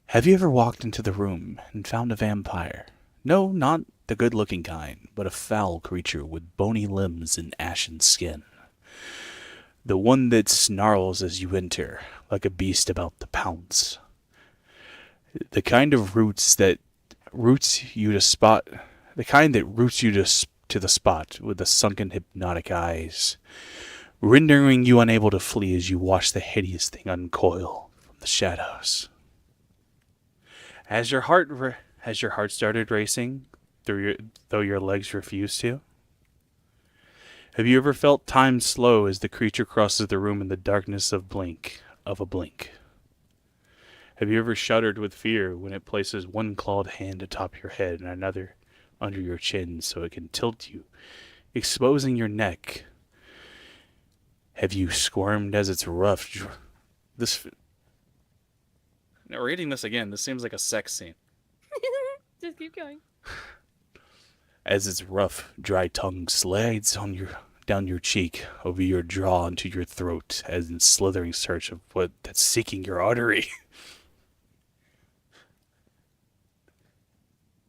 Have you ever walked into the room and found a vampire? No, not the good-looking kind, but a foul creature with bony limbs and ashen skin. The one that snarls as you enter, like a beast about to pounce. The kind that roots you to the spot with the sunken hypnotic eyes, rendering you unable to flee as you watch the hideous thing uncoil from the shadows. Has your heart started racing, though your legs refuse to? Have you ever felt time slow as the creature crosses the room in the darkness of a blink? Have you ever shuddered with fear when it places one clawed hand atop your head and another under your chin so it can tilt you, exposing your neck? Have you squirmed as its rough... Now, reading this again, this seems like a sex scene. Just keep going. As its rough, dry tongue slides down your cheek, over your jaw, into your throat, as in slithering search of what that's seeking your artery.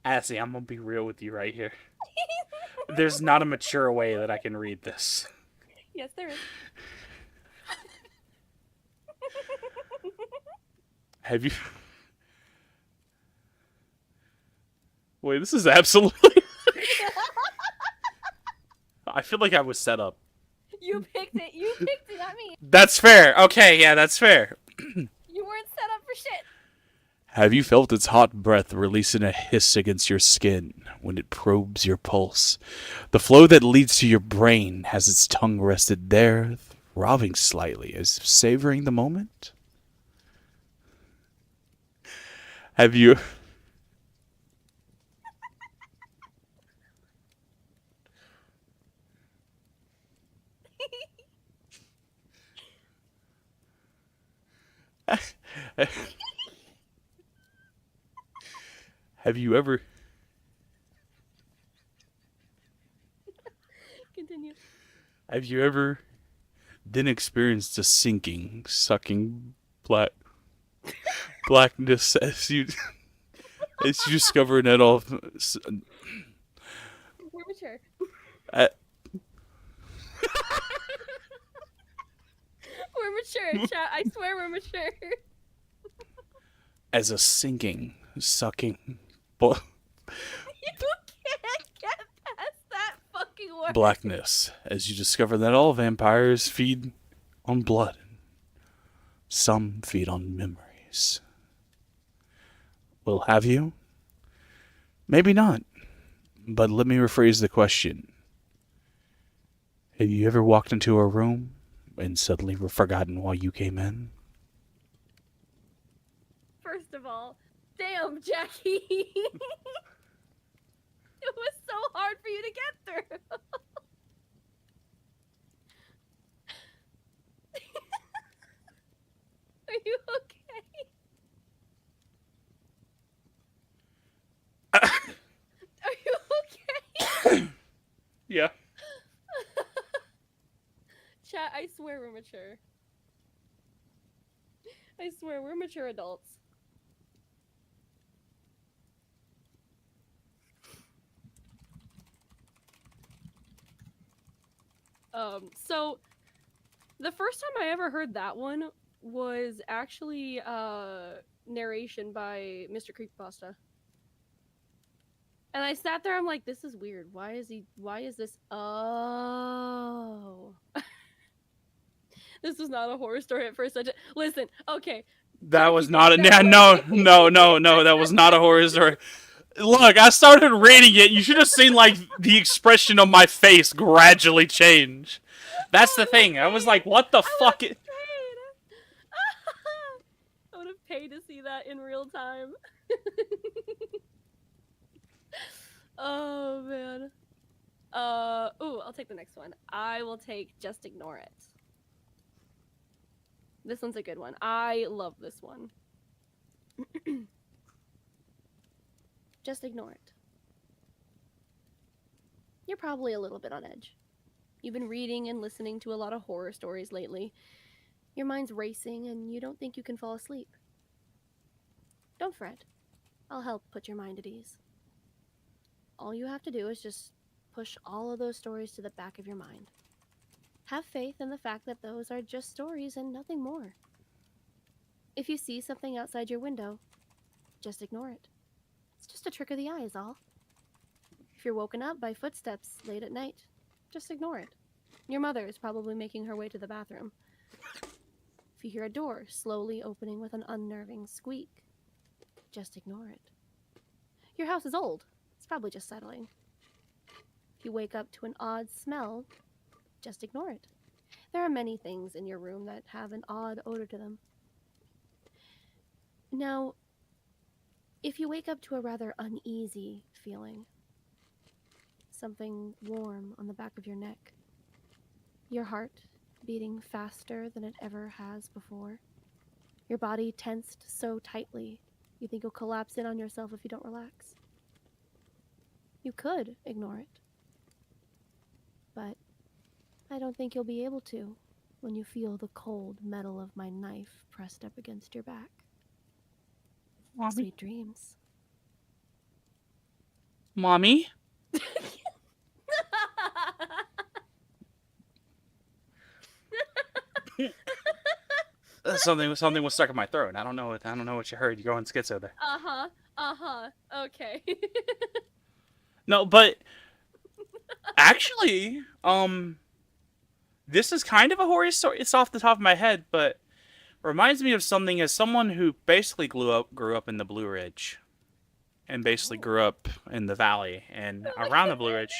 Assy, I'm gonna be real with you right here. There's not a mature way that I can read this. Yes, there is. Have you... Wait, this is absolutely... I feel like I was set up. You picked it. You picked it, not me. That's fair. Okay, yeah, that's fair. You weren't set up for shit. Have you felt its hot breath releasing a hiss against your skin when it probes your pulse? The flow that leads to your brain has its tongue rested there, throbbing slightly as if savoring the moment? Have you... Have you ever... Continue. Have you ever then experienced a sinking, sucking blackness as you discover that all... We're mature. We're mature, chat. I swear we're mature. As a sinking, sucking... You can't get past that fucking word. blackness as you discover that all vampires feed on blood. Some feed on memories. Well, have you? Maybe not. But let me rephrase the question. Have you ever walked into a room and suddenly forgotten why you came in? First of all, damn, Jackie. It was so hard for you to get through. Are you okay? Are you okay? Yeah. Chat, I swear we're mature. I swear we're mature adults. So the first time I ever heard that one was actually narration by Mr. Creepypasta. And I sat there, I'm like, this is weird. Why is this? Oh. This was not a horror story at first. Listen, okay. That was not a... No, that was not a horror story. Look, I started reading it. You should have seen, like, the expression on my face gradually change. That's the thing. I was like, what the fuck? I would have paid to see that in real time. Oh, man. Ooh, I'll take the next one. I will take Just Ignore It. This one's a good one. I love this one. Just ignore it. You're probably a little bit on edge. You've been reading and listening to a lot of horror stories lately. Your mind's racing and you don't think you can fall asleep. Don't fret. I'll help put your mind at ease. All you have to do is just push all of those stories to the back of your mind. Have faith in the fact that those are just stories and nothing more. If you see something outside your window, just ignore it. It's just a trick of the eye is all. If you're woken up by footsteps late at night, just ignore it. Your mother is probably making her way to the bathroom. If you hear a door slowly opening with an unnerving squeak, just ignore it. Your house is old. It's probably just settling. If you wake up to an odd smell, just ignore it. There are many things in your room that have an odd odor to them. Now, if you wake up to a rather uneasy feeling, something warm on the back of your neck, your heart beating faster than it ever has before, your body tensed so tightly you think you'll collapse in on yourself if you don't relax, you could ignore it. But I don't think you'll be able to when you feel the cold metal of my knife pressed up against your back. Mommy? Sweet dreams. Mommy? Something was stuck in my throat. I don't know what you heard. You're going schizo there. Okay. No, but actually, this is kind of a horror story. It's off the top of my head, but reminds me of something as someone who basically grew up in the Blue Ridge, and basically grew up in the valley and around the Blue Ridge.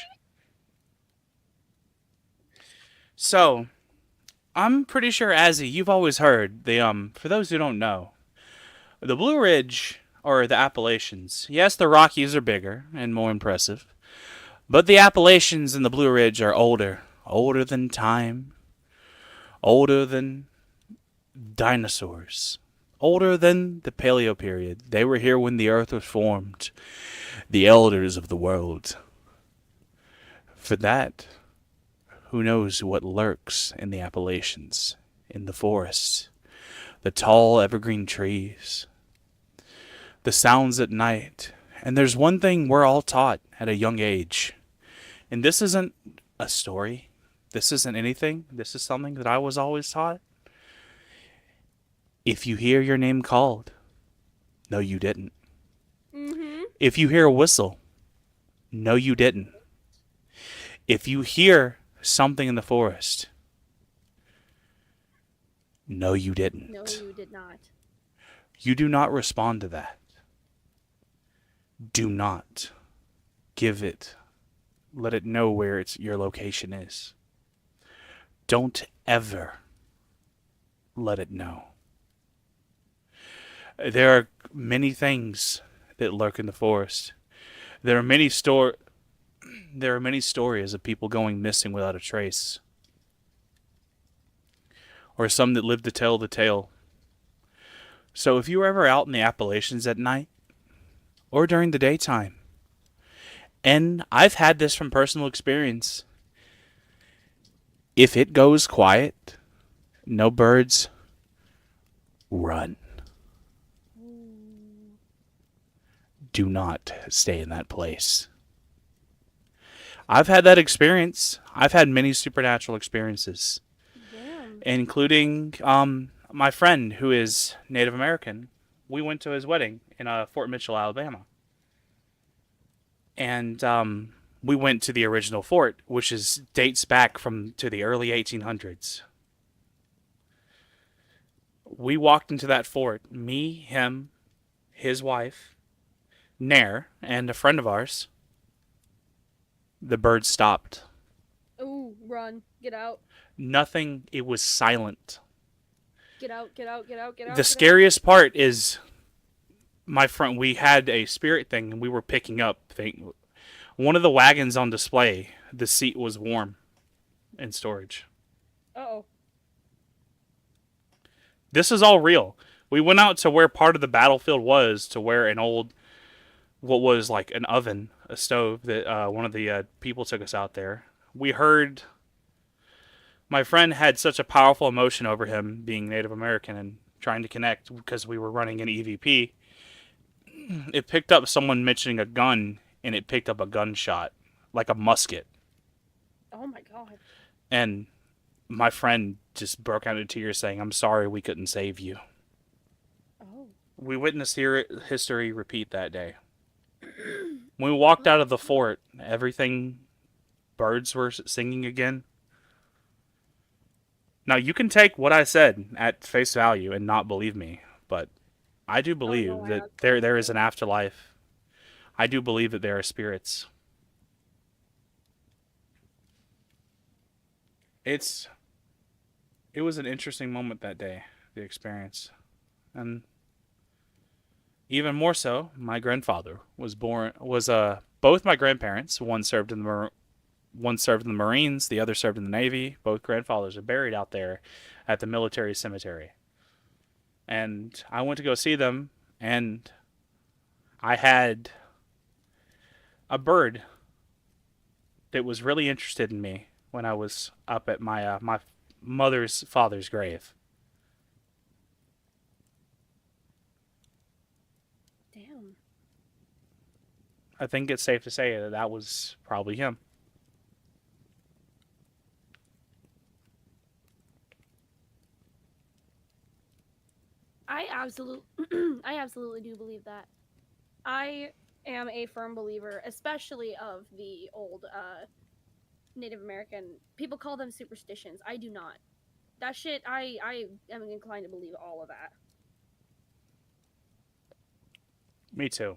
So, I'm pretty sure, Azzy, you've always heard the for those who don't know, the Blue Ridge or the Appalachians. Yes, the Rockies are bigger and more impressive, but the Appalachians and the Blue Ridge are older than time, older than dinosaurs, older than the Paleo period. They were here when the earth was formed, the elders of the world. For that, who knows what lurks in the Appalachians, in the forests, the tall evergreen trees, the sounds at night. And there's one thing we're all taught at a young age, and this isn't a story, this isn't anything, this is something that I was always taught. If you hear your name called, no, you didn't. Mm-hmm. If you hear a whistle, no, you didn't. If you hear something in the forest, no, you didn't. No, you did not. You do not respond to that. Do not let it know where your location is. Don't ever let it know. There are many things that lurk in the forest. There are many stories of people going missing without a trace, or some that live to tell the tale. So if you were ever out in the Appalachians at night, or during the daytime, and I've had this from personal experience, if it goes quiet, no birds, run. Do not stay in that place. I've had that experience. I've had many supernatural experiences. Damn. Including my friend who is Native American. We went to his wedding in Fort Mitchell, Alabama. And we went to the original fort, which dates back to the early 1800s. We walked into that fort, me, him, his wife, Nair, and a friend of ours. The birds stopped. Ooh, run. Get out. Nothing. It was silent. Get out, get out, get out, get out. The scariest part is my friend, we had a spirit thing and we were picking up one of the wagons on display, the seat was warm in storage. Uh-oh. This is all real. We went out to where part of the battlefield was, to where what was like an oven, a stove, that one of the people took us out there. We heard, my friend had such a powerful emotion over him being Native American and trying to connect because we were running an EVP. It picked up someone mentioning a gun, and it picked up a gunshot, like a musket. Oh my god. And my friend just broke out into tears saying, "I'm sorry we couldn't save you." Oh. We witnessed history repeat that day. When we walked out of the fort, birds were singing again. Now, you can take what I said at face value and not believe me, but I do believe that there is an afterlife. I do believe that there are spirits. it was an interesting moment that day, the experience. And even more so, my grandfather was both my grandparents, one served in the Marines, the other served in the Navy. Both grandfathers are buried out there at the military cemetery. And I went to go see them, and I had a bird that was really interested in me when I was up at my mother's father's grave. Damn. I think it's safe to say that that was probably him. I absolutely do believe that. I am a firm believer, especially of the old Native American. People call them superstitions. I do not. That shit, I am inclined to believe all of that. Me too.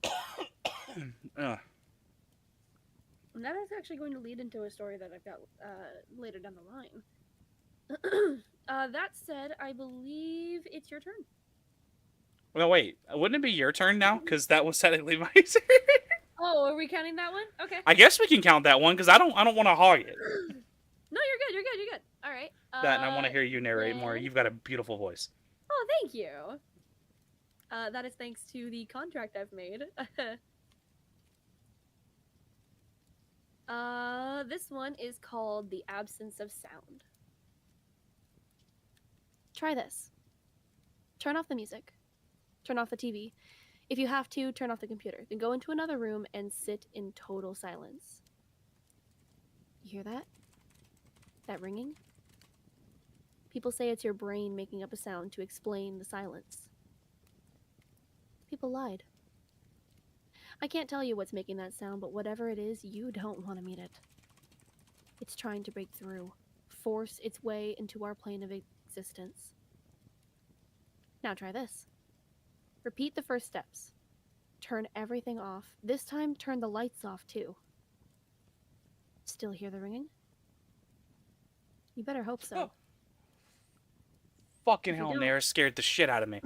And that is actually going to lead into a story that I've got later down the line. That said, I believe it's your turn. Well, wait. Wouldn't it be your turn now? Because that was technically my turn. Oh, are we counting that one? Okay. I guess we can count that one because I don't want to hog it. No, you're good. All right. That, and I want to hear you narrate more. then- You've got a beautiful voice. Oh, thank you. That is thanks to the contract I've made. This one is called The Absence of Sound. Try this. Turn off the music. Turn off the TV. If you have to, turn off the computer. Then go into another room and sit in total silence. You hear that? That ringing? People say it's your brain making up a sound to explain the silence. People lied. I can't tell you what's making that sound, but whatever it is, you don't want to meet it. It's trying to break through, force its way into our plane of existence. Now try this. Repeat the first steps. Turn everything off. This time, turn the lights off too. Still hear the ringing? You better hope so. Oh. Fucking If you hell, don't- Nair scared the shit out of me.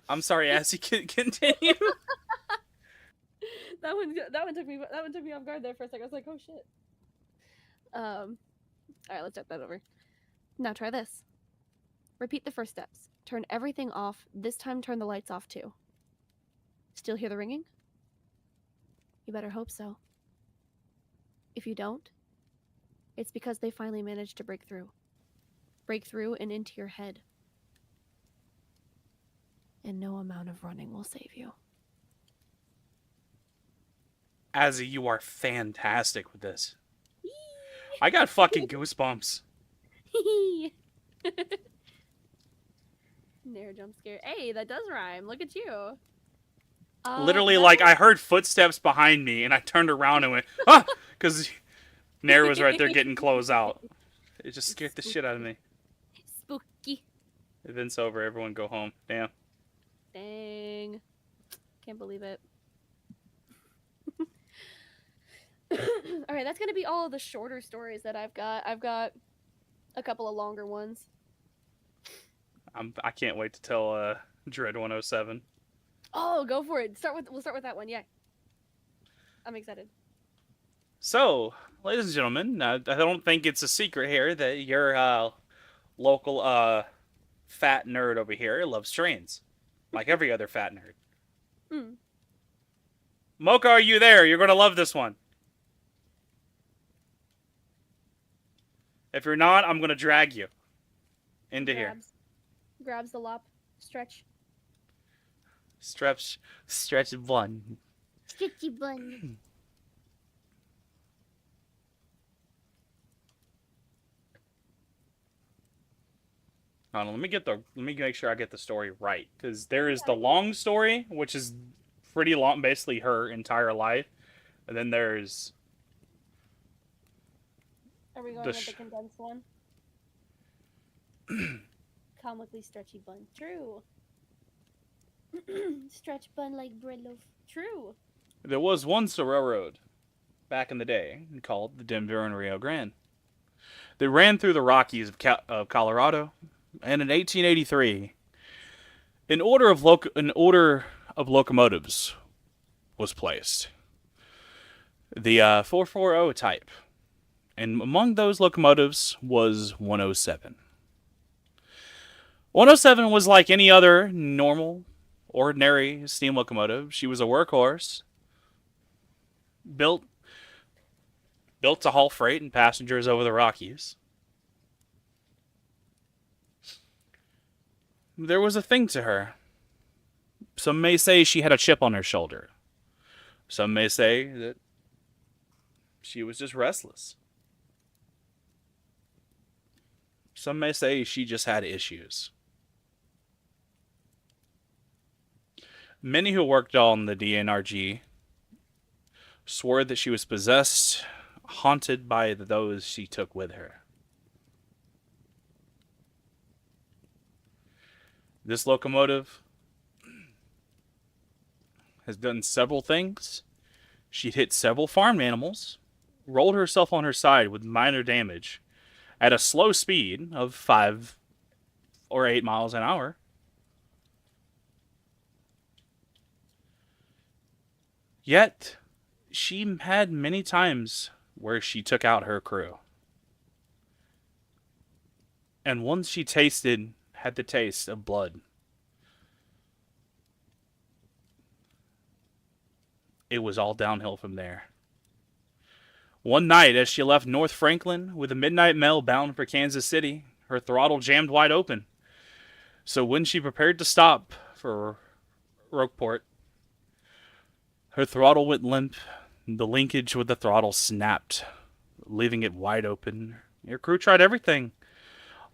I'm sorry, as you can continue. that one took me off guard there for a second. I was like, oh shit. All right, let's check that over. Now try this. Repeat the first steps. Turn everything off. This time, turn the lights off too. Still hear the ringing? You better hope so. If you don't, it's because they finally managed to break through. Break through and into your head. And no amount of running will save you. Azzy, you are fantastic with this. I got fucking goosebumps. Nair jump scare. Hey, that does rhyme. Look at you. Literally, like, I heard footsteps behind me, and I turned around and went, ah! Because Nair was right there getting clothes out. It just scared the shit out of me. Spooky. Event's over. Everyone go home. Damn. Dang. Can't believe it. Alright, that's gonna be all of the shorter stories that I've got. I've got a couple of longer ones. I can't wait to tell Dread 107. Oh, go for it. We'll start with that one, yeah. I'm excited. So, ladies and gentlemen, I don't think it's a secret here that your local fat nerd over here loves trains. Like every other fat nerd. Hmm. Mocha, are you there? You're going to love this one. If you're not, I'm going to drag you into here. Grabs the lop. Stretch. Stretch one. Stretchy bun. Hold on, let me make sure I get the story right, because there is the long story, which is pretty long, basically her entire life, and then there's Are we going with the condensed one? Comically stretchy bun. True. Stretch bun like bread loaf. True. There was once a railroad back in the day called the Denver and Rio Grande. They ran through the Rockies of Colorado, and in 1883, an order of locomotives was placed. The 440 type. And among those locomotives was 107. 107 was like any other normal, ordinary steam locomotive. She was a workhorse, built to haul freight and passengers over the Rockies. There was a thing to her. Some may say she had a chip on her shoulder. Some may say that she was just restless. Some may say she just had issues. Many who worked on the DNRG swore that she was possessed, haunted by those she took with her. This locomotive has done several things. She hit several farm animals, rolled herself on her side with minor damage at a slow speed of 5 or 8 miles an hour. Yet, she had many times where she took out her crew. And once she had the taste of blood. It was all downhill from there. One night, as she left North Franklin with a midnight mail bound for Kansas City, her throttle jammed wide open. So when she prepared to stop for Rockport, her throttle went limp. The linkage with the throttle snapped, leaving it wide open. Your crew tried everything.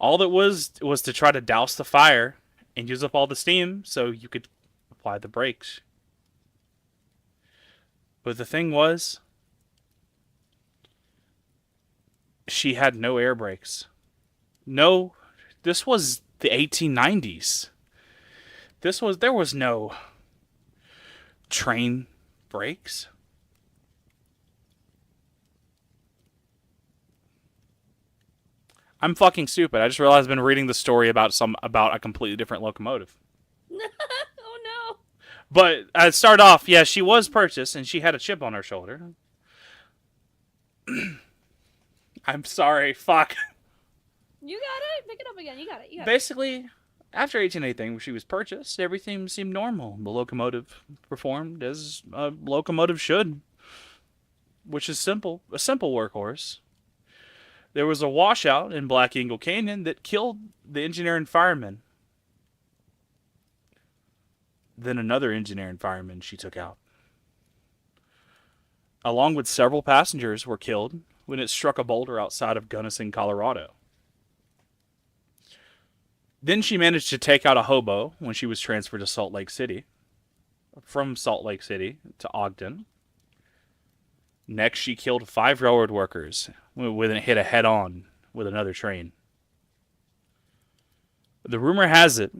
All that was to try to douse the fire and use up all the steam so you could apply the brakes. But the thing was, she had no air brakes. No, this was the 1890s. There was no train brakes. I'm fucking stupid. I just realized I've been reading the story about a completely different locomotive. Oh no. But I'd start off, yeah, she was purchased and she had a chip on her shoulder. I'm sorry, fuck. You got it. Pick it up again. You got it. Basically, after 1880, when she was purchased, everything seemed normal. The locomotive performed as a locomotive should, which is simple, a simple workhorse. There was a washout in Black Eagle Canyon that killed the engineer and fireman. Then another engineer and fireman she took out. Along with several passengers were killed when it struck a boulder outside of Gunnison, Colorado. Then she managed to take out a hobo when she was transferred to Salt Lake City. From Salt Lake City to Ogden. Next, she killed 5 railroad workers when it hit a head-on with another train. The rumor has it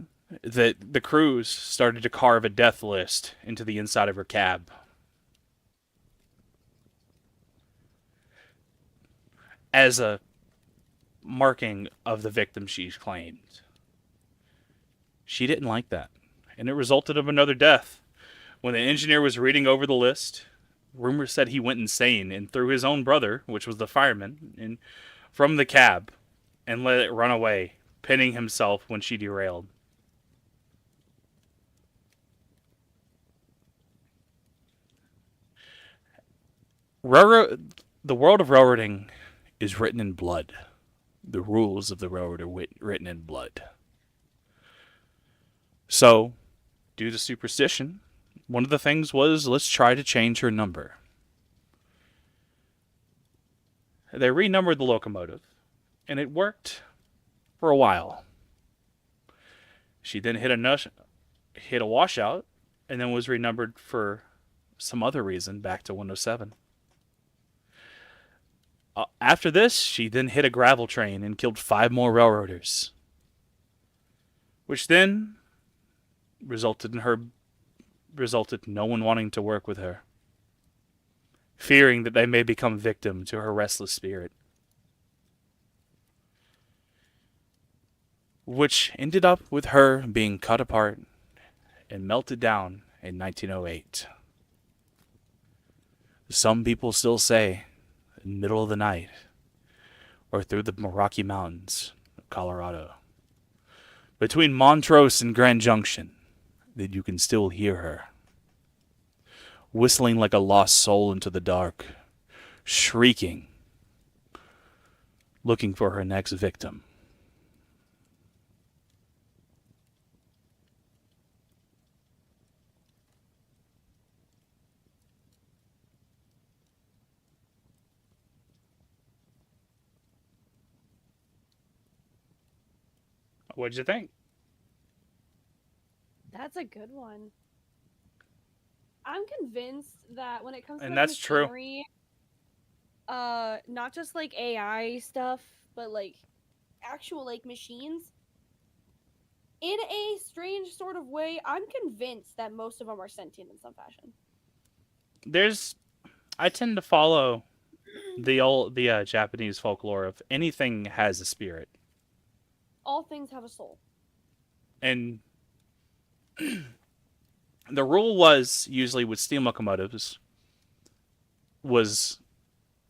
that the crews started to carve a death list into the inside of her cab. As a marking of the victim she claimed. She didn't like that, and it resulted in another death. When the engineer was reading over the list, rumors said he went insane and threw his own brother, which was the fireman, from the cab and let it run away, pinning himself when she derailed. The world of railroading is written in blood. The rules of the railroad are written in blood. So, due to superstition, one of the things was, let's try to change her number. They renumbered the locomotive, and it worked for a while. She then hit a washout, and then was renumbered for some other reason back to 107. After this, she then hit a gravel train and killed 5 more railroaders, which then resulted in her resulted in no one wanting to work with her, fearing that they may become victim to her restless spirit, which ended up with her being cut apart and melted down in 1908. Some people still say, in the middle of the night, or through the Rocky Mountains of Colorado, between Montrose and Grand Junction, that you can still hear her, whistling like a lost soul into the dark, shrieking, looking for her next victim. What'd you think? That's a good one. I'm convinced that when it comes to And like, that's true. machinery, not just like AI stuff, but like actual like machines, in a strange sort of way, I'm convinced that most of them are sentient in some fashion. I tend to follow the Japanese folklore of anything has a spirit. All things have a soul. And the rule was, usually with steam locomotives, was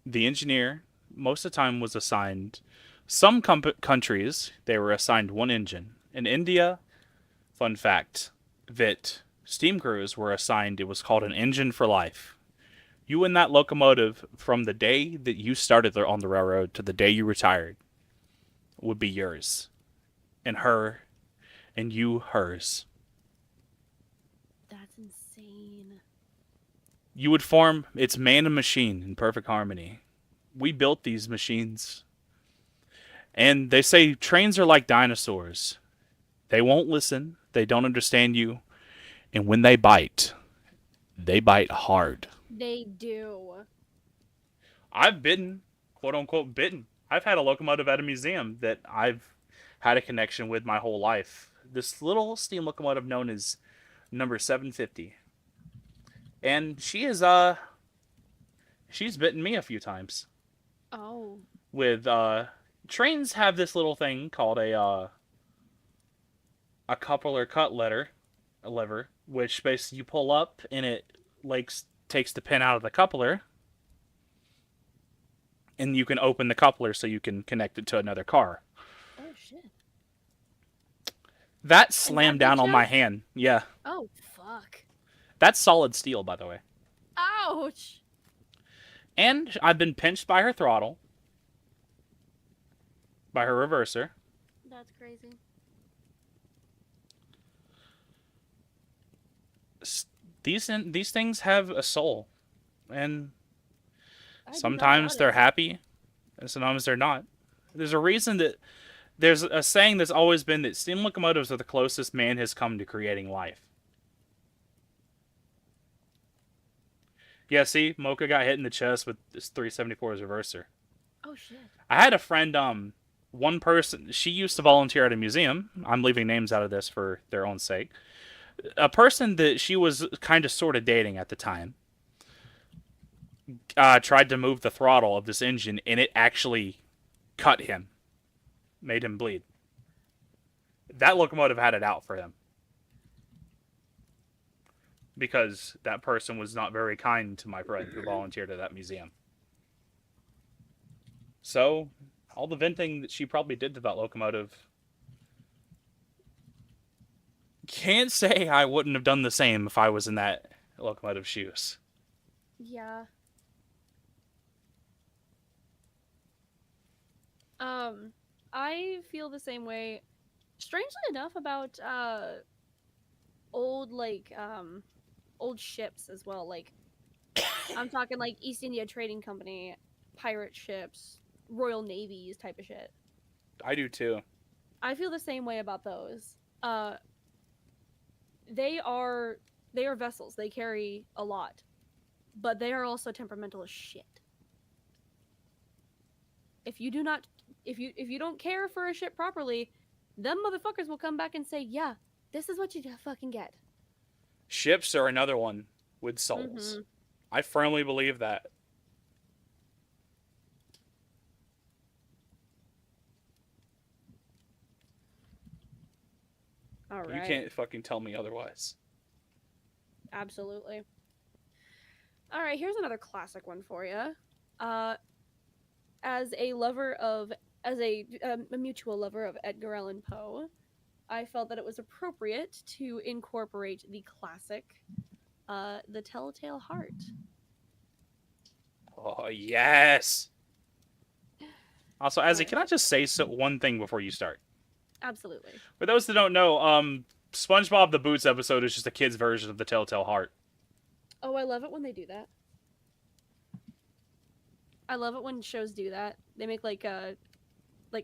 the engineer most of the time was assigned, some countries they were assigned one engine. In India, fun fact, that steam crews were assigned, it was called an engine for life. You and that locomotive, from the day that you started on the railroad to the day you retired, would be yours. And her, and you hers. That's insane. You would form, it's man and machine in perfect harmony. We built these machines. And they say trains are like dinosaurs. They won't listen, they don't understand you, and when they bite hard. They do. I've bitten, quote unquote bitten. I've had a locomotive at a museum that I've had a connection with my whole life. This little steam locomotive known as number 750. And she's bitten me a few times. Oh. With trains have this little thing called a coupler cut lever, which basically you pull up and it takes the pin out of the coupler, and you can open the coupler so you can connect it to another car. Oh shit. That slammed down on my hand. Yeah. Oh fuck. That's solid steel, by the way. Ouch. And I've been pinched by her throttle. By her reverser. That's crazy. These things have a soul. And I do not sometimes doubt they're it. happy, and sometimes they're not. There's a reason that there's a saying that's always been that steam locomotives are the closest man has come to creating life. Yeah, see, Mocha got hit in the chest with this 374's reverser. Oh shit. I had a friend, one person, she used to volunteer at a museum. I'm leaving names out of this for their own sake. A person that she was kind of sort of dating at the time tried to move the throttle of this engine, and it actually cut him. Made him bleed. That locomotive had it out for him. Because that person was not very kind to my friend who volunteered at that museum. So, all the venting that she probably did to that locomotive, can't say I wouldn't have done the same if I was in that locomotive's shoes. Yeah. I feel the same way, strangely enough, about old old ships as well. Like I'm talking like East India Trading Company, pirate ships, Royal Navies type of shit. I do too. I feel the same way about those. They are vessels. They carry a lot, but they are also temperamental as shit. If you don't care for a ship properly, them motherfuckers will come back and say, "Yeah, this is what you fucking get." Ships are another one with souls. Mhm. I firmly believe that. All You right. can't fucking tell me otherwise. Absolutely. All right, here's another classic one for you. As a lover of, as a mutual lover of Edgar Allan Poe, I felt that it was appropriate to incorporate the classic, The Telltale Heart. Oh, yes. Also, Azzy, can I Alright. just say one thing before you start? Absolutely. For those that don't know, SpongeBob the Boots episode is just a kid's version of the Telltale Heart. Oh, I love it when they do that. I love it when shows do that. They make like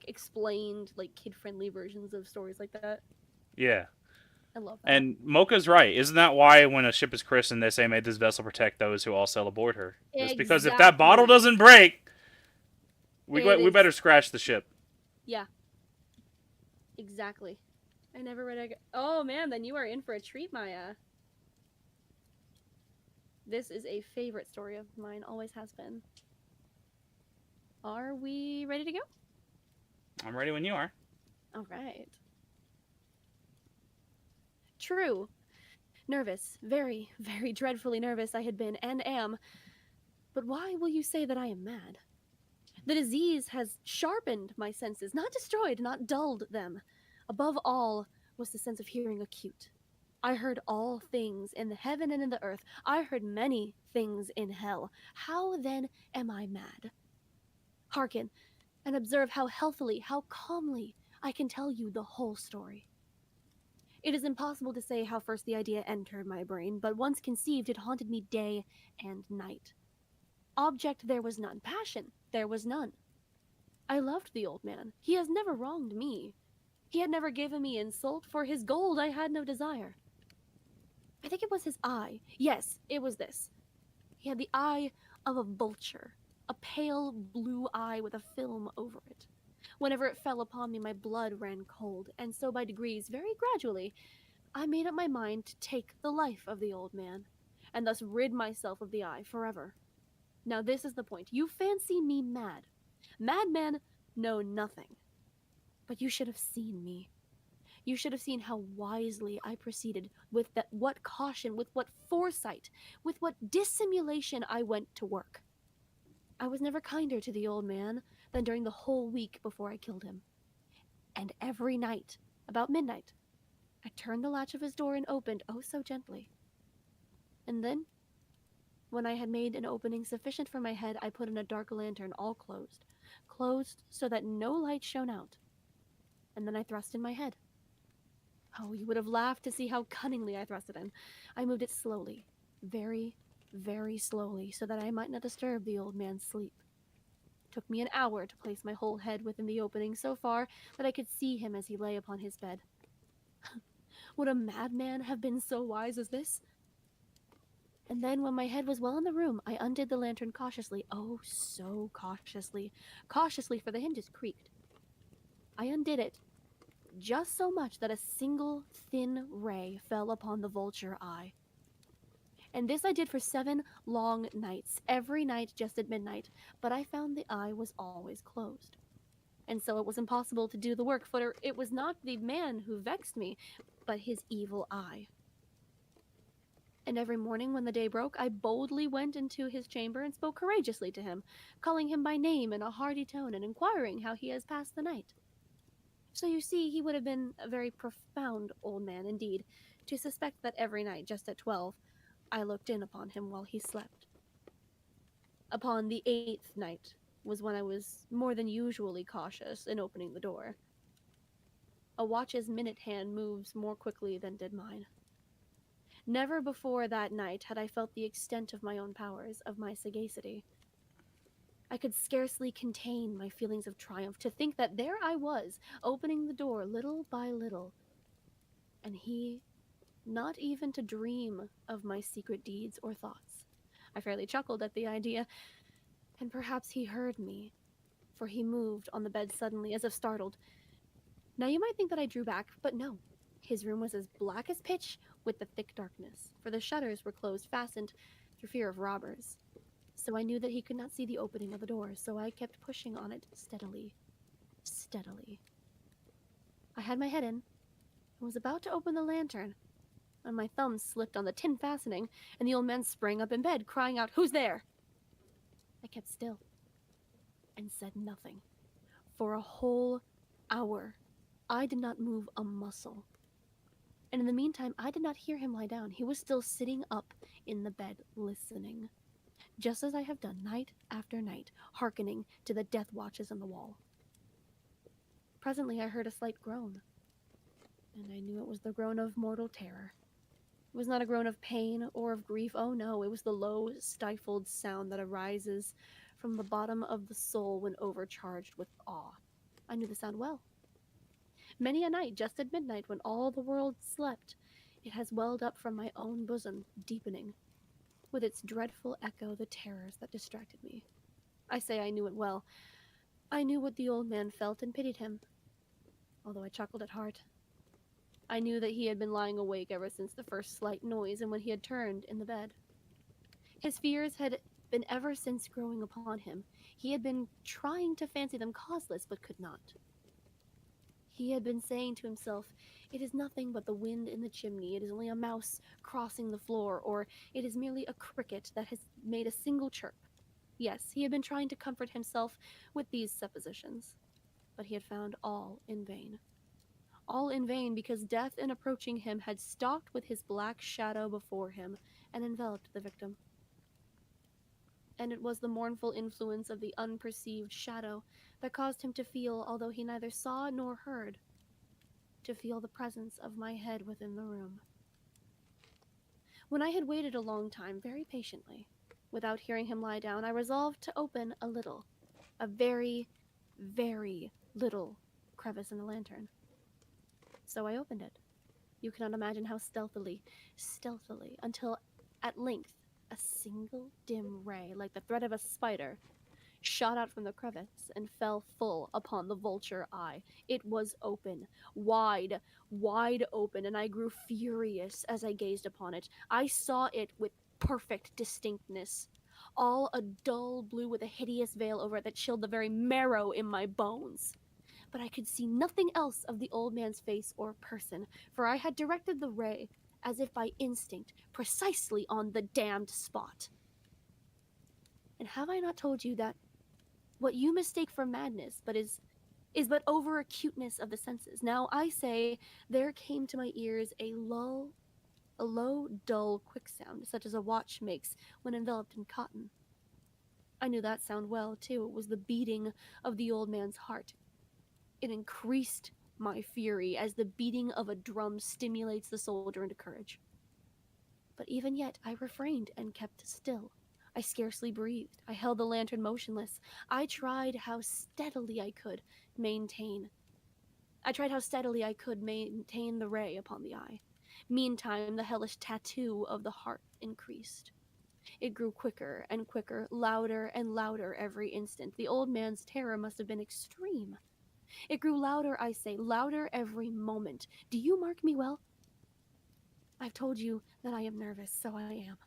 explained, like kid-friendly versions of stories like that. Yeah. I love that. And Mocha's right. Isn't that why when a ship is christened, they say, may this vessel protect those who all sail aboard her? It's because if that bottle Exactly. doesn't break, we It better is- scratch the ship. Yeah. Exactly. I never read Oh man, then you are in for a treat, Maya. This is a favorite story of mine, always has been. Are we ready to go? I'm ready when you are. All right. True. Nervous, very, very dreadfully nervous I had been and am. But why will you say that I am mad? The disease has sharpened my senses, not destroyed, not dulled them. Above all was the sense of hearing acute. I heard all things in the heaven and in the earth. I heard many things in hell. How then am I mad? Hearken, and observe how healthily, how calmly I can tell you the whole story. It is impossible to say how first the idea entered my brain, but once conceived, it haunted me day and night. Object there was none, passion there was none. I loved the old man. He has never wronged me. He had never given me insult. For his gold I had no desire. I think it was his eye. Yes, it was this. He had the eye of a vulture, a pale blue eye with a film over it. Whenever it fell upon me, my blood ran cold, and so by degrees, very gradually, I made up my mind to take the life of the old man, and thus rid myself of the eye forever. Now this is the point. You fancy me mad. Madmen know nothing. But you should have seen me. You should have seen how wisely I proceeded, with what caution, with what foresight, with what dissimulation I went to work. I was never kinder to the old man than during the whole week before I killed him. And every night, about midnight, I turned the latch of his door and opened, oh so gently. And then, when I had made an opening sufficient for my head, I put in a dark lantern, all closed so that no light shone out. And then I thrust in my head. Oh, you would have laughed to see how cunningly I thrust it in. I moved it slowly, very, very slowly, so that I might not disturb the old man's sleep. It took me an hour to place my whole head within the opening so far that I could see him as he lay upon his bed. Would a madman have been so wise as this? And then, when my head was well in the room, I undid the lantern cautiously, oh, so cautiously, for the hinges creaked. I undid it, just so much that a single thin ray fell upon the vulture eye. And this I did for 7 long nights, every night just at midnight, but I found the eye was always closed. And so it was impossible to do the work, for it was not the man who vexed me, but his evil eye. And every morning when the day broke, I boldly went into his chamber and spoke courageously to him, calling him by name in a hearty tone and inquiring how he has passed the night. So you see, he would have been a very profound old man indeed, to suspect that every night, just at 12, I looked in upon him while he slept. Upon the 8th night was when I was more than usually cautious in opening the door. A watch's minute hand moves more quickly than did mine. Never before that night had I felt the extent of my own powers, of my sagacity. I could scarcely contain my feelings of triumph to think that there I was, opening the door little by little, and he not even to dream of my secret deeds or thoughts. I fairly chuckled at the idea, and perhaps he heard me, for he moved on the bed suddenly, as if startled. Now you might think that I drew back, but no. His room was as black as pitch with the thick darkness, for the shutters were closed fastened through fear of robbers. So I knew that he could not see the opening of the door, so I kept pushing on it steadily. Steadily. I had my head in and was about to open the lantern when my thumb slipped on the tin fastening and the old man sprang up in bed, crying out, "Who's there?" I kept still and said nothing. For a whole hour, I did not move a muscle. And in the meantime, I did not hear him lie down. He was still sitting up in the bed, listening, just as I have done night after night, hearkening to the death watches on the wall. Presently, I heard a slight groan, and I knew it was the groan of mortal terror. It was not a groan of pain or of grief. Oh no, it was the low, stifled sound that arises from the bottom of the soul when overcharged with awe. I knew the sound well. Many a night, just at midnight, when all the world slept, it has welled up from my own bosom, deepening, with its dreadful echo, the terrors that distracted me. I say I knew it well. I knew what the old man felt and pitied him, although I chuckled at heart. I knew that he had been lying awake ever since the first slight noise and when he had turned in the bed. His fears had been ever since growing upon him. He had been trying to fancy them causeless, but could not. He had been saying to himself, "It is nothing but the wind in the chimney, it is only a mouse crossing the floor, or it is merely a cricket that has made a single chirp." Yes, he had been trying to comfort himself with these suppositions, but he had found all in vain. All in vain, because death in approaching him had stalked with his black shadow before him and enveloped the victim. And it was the mournful influence of the unperceived shadow that caused him to feel, although he neither saw nor heard, to feel the presence of my head within the room. When I had waited a long time, very patiently, without hearing him lie down, I resolved to open a little, a very, very little crevice in the lantern. So I opened it. You cannot imagine how stealthily, until at length a single dim ray, like the thread of a spider, shot out from the crevice and fell full upon the vulture eye. It was open, wide, wide open, and I grew furious as I gazed upon it. I saw it with perfect distinctness, all a dull blue with a hideous veil over it that chilled the very marrow in my bones. But I could see nothing else of the old man's face or person, for I had directed the ray, as if by instinct, precisely on the damned spot. And have I not told you that what you mistake for madness is but over acuteness of the senses? Now I say there came to my ears a low, dull, quick sound, such as a watch makes when enveloped in cotton. I knew that sound well, too. It was the beating of the old man's heart. It increased my fury as the beating of a drum stimulates the soldier into courage. But even yet I refrained and kept still. I scarcely breathed. I held the lantern motionless. I tried how steadily I could maintain the ray upon the eye. Meantime, the hellish tattoo of the heart increased. It grew quicker and quicker, louder and louder every instant. The old man's terror must have been extreme. It grew louder, I say, louder every moment. Do you mark me well? I've told you that I am nervous, so I am.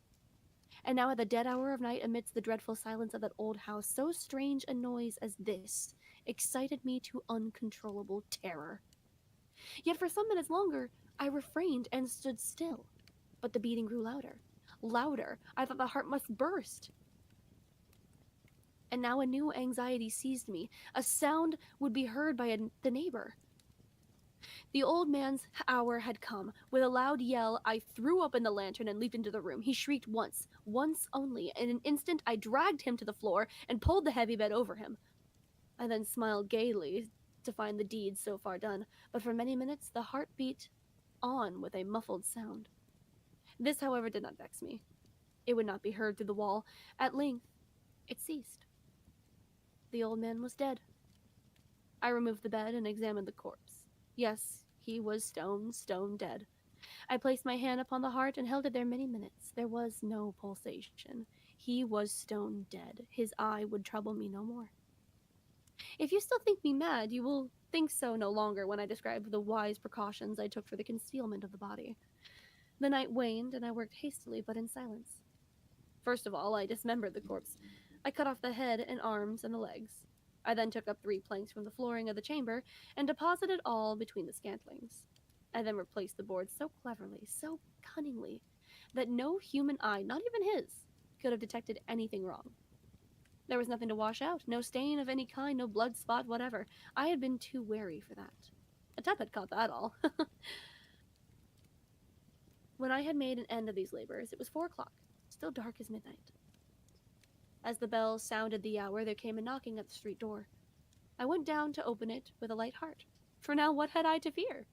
And now at the dead hour of night, amidst the dreadful silence of that old house, so strange a noise as this excited me to uncontrollable terror. Yet for some minutes longer, I refrained and stood still. But the beating grew louder. Louder. I thought the heart must burst. And now a new anxiety seized me. A sound would be heard by the neighbor. The old man's hour had come. With a loud yell, I threw open the lantern and leaped into the room. He shrieked once only. In an instant, I dragged him to the floor and pulled the heavy bed over him. I then smiled gaily to find the deed so far done, but for many minutes the heart beat on with a muffled sound. This, however, did not vex me. It would not be heard through the wall. At length, it ceased. The old man was dead. I removed the bed and examined the corpse. Yes, he was stone dead. I placed my hand upon the heart and held it there many minutes. There was no pulsation. He was stone dead. His eye would trouble me no more. If you still think me mad, you will think so no longer when I describe the wise precautions I took for the concealment of the body. The night waned, and I worked hastily but in silence. First of all, I dismembered the corpse. I cut off the head and arms and the legs. I then took up 3 planks from the flooring of the chamber and deposited all between the scantlings. I then replaced the boards so cleverly, so cunningly, that no human eye, not even his, could have detected anything wrong. There was nothing to wash out, no stain of any kind, no blood spot, whatever. I had been too wary for that. Atep had caught that all. When I had made an end of these labors, it was 4 o'clock, still dark as midnight. As the bells sounded the hour, there came a knocking at the street door. I went down to open it with a light heart, for now what had I to fear?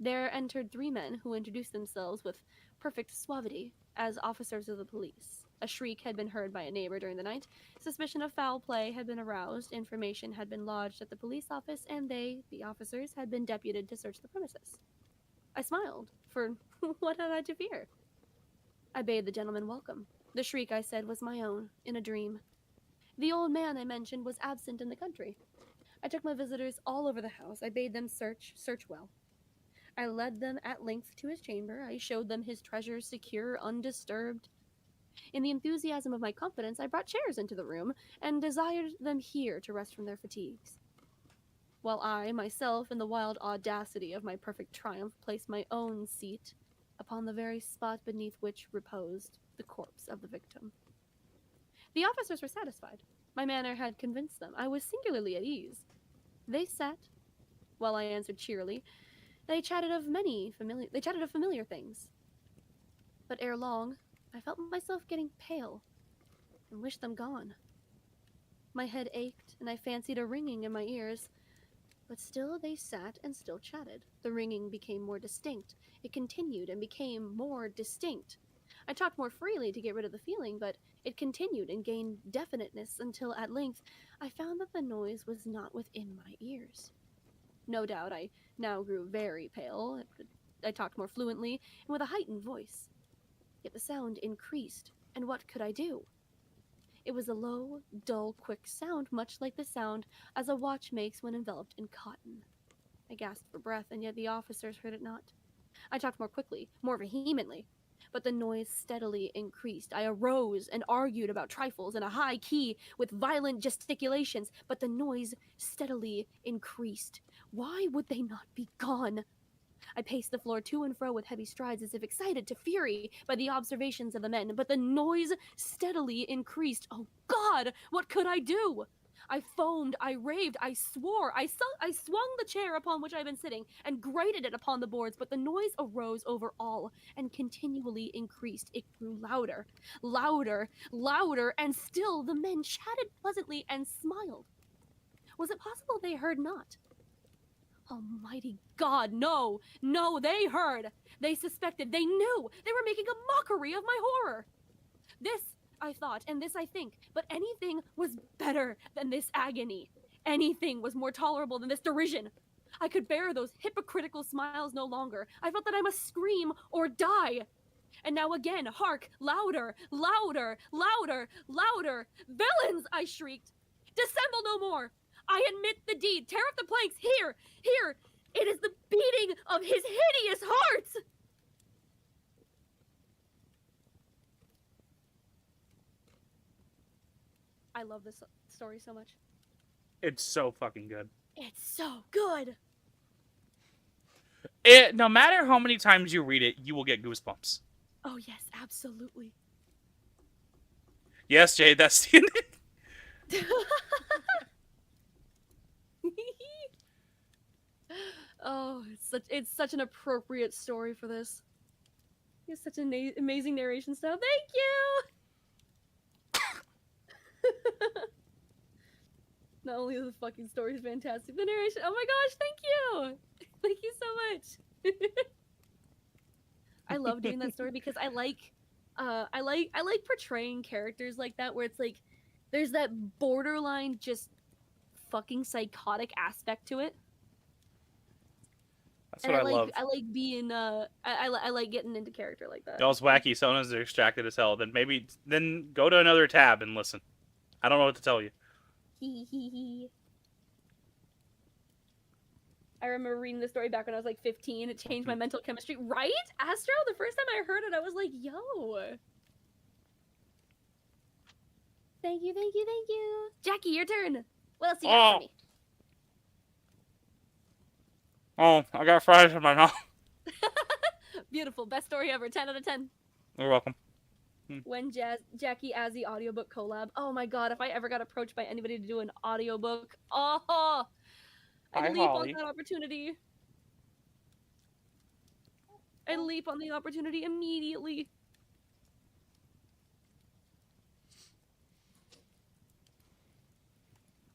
There entered 3 men who introduced themselves with perfect suavity as officers of the police. A shriek had been heard by a neighbor during the night. Suspicion of foul play had been aroused. Information had been lodged at the police office, and they, the officers, had been deputed to search the premises. I smiled, for what had I to fear? I bade the gentleman welcome. The shriek, I said, was my own, in a dream. The old man I mentioned was absent in the country. I took my visitors all over the house. I bade them search well. I led them at length to his chamber. I showed them his treasures secure, undisturbed. In the enthusiasm of my confidence, I brought chairs into the room and desired them here to rest from their fatigues, while I, myself, in the wild audacity of my perfect triumph, placed my own seat upon the very spot beneath which reposed the corpse of the victim. The officers were satisfied. My manner had convinced them. I was singularly at ease. They sat, while I answered cheerily. They chatted of familiar things. But ere long, I felt myself getting pale and wished them gone. My head ached, and I fancied a ringing in my ears. But still they sat and still chatted. The ringing became more distinct. It continued and became more distinct. I talked more freely to get rid of the feeling, but it continued and gained definiteness until at length I found that the noise was not within my ears. No doubt I now grew very pale. I talked more fluently and with a heightened voice. Yet the sound increased, and what could I do? It was a low, dull, quick sound, much like the sound as a watch makes when enveloped in cotton. I gasped for breath, and yet the officers heard it not. I talked more quickly, more vehemently, but the noise steadily increased. I arose and argued about trifles in a high key with violent gesticulations, but the noise steadily increased. Why would they not be gone? I paced the floor to and fro with heavy strides as if excited to fury by the observations of the men, but the noise steadily increased. Oh God, what could I do? I foamed, I raved, I swore, I swung the chair upon which I had been sitting and grated it upon the boards, but the noise arose over all and continually increased. It grew louder, louder, louder, and still the men chatted pleasantly and smiled. Was it possible they heard not? Almighty God, no, they heard. They suspected, they knew. They were making a mockery of my horror. This, I thought, and this I think, but anything was better than this agony. Anything was more tolerable than this derision. I could bear those hypocritical smiles no longer. I felt that I must scream or die. And now again, hark, louder, louder, louder, louder. Villains, I shrieked. Dissemble no more. I admit the deed. Tear up the planks. Here. It is the beating of his hideous heart. I love this story so much. It's so fucking good. It's so good. No matter how many times you read it, you will get goosebumps. Oh, yes, absolutely. Yes, Jay, that's the end. Oh, it's such an appropriate story for this. You have such an amazing narration style. Thank you! Not only is the fucking story fantastic, the narration. Oh my gosh, thank you! Thank you so much. I love doing that story because I like portraying characters like that, where it's like there's that borderline just fucking psychotic aspect to it. That's what I love. I like being I like getting into character like that. Y'all's wacky. Sometimes they're extracted as hell. Then go to another tab and listen. I don't know what to tell you. Hee hee hee. I remember reading the story back when I was like 15. It changed my mental chemistry. Right? Astro, the first time I heard it, I was like, yo. Thank you, thank you, thank you. Jackie, your turn. What else do you got for me? Oh, I got fries in my mouth. Beautiful. Best story ever. 10 out of 10. You're welcome. When Jackie Azzy audiobook collab. Oh my god, if I ever got approached by anybody to do an audiobook, I'd leap on that opportunity. I'd leap on the opportunity immediately.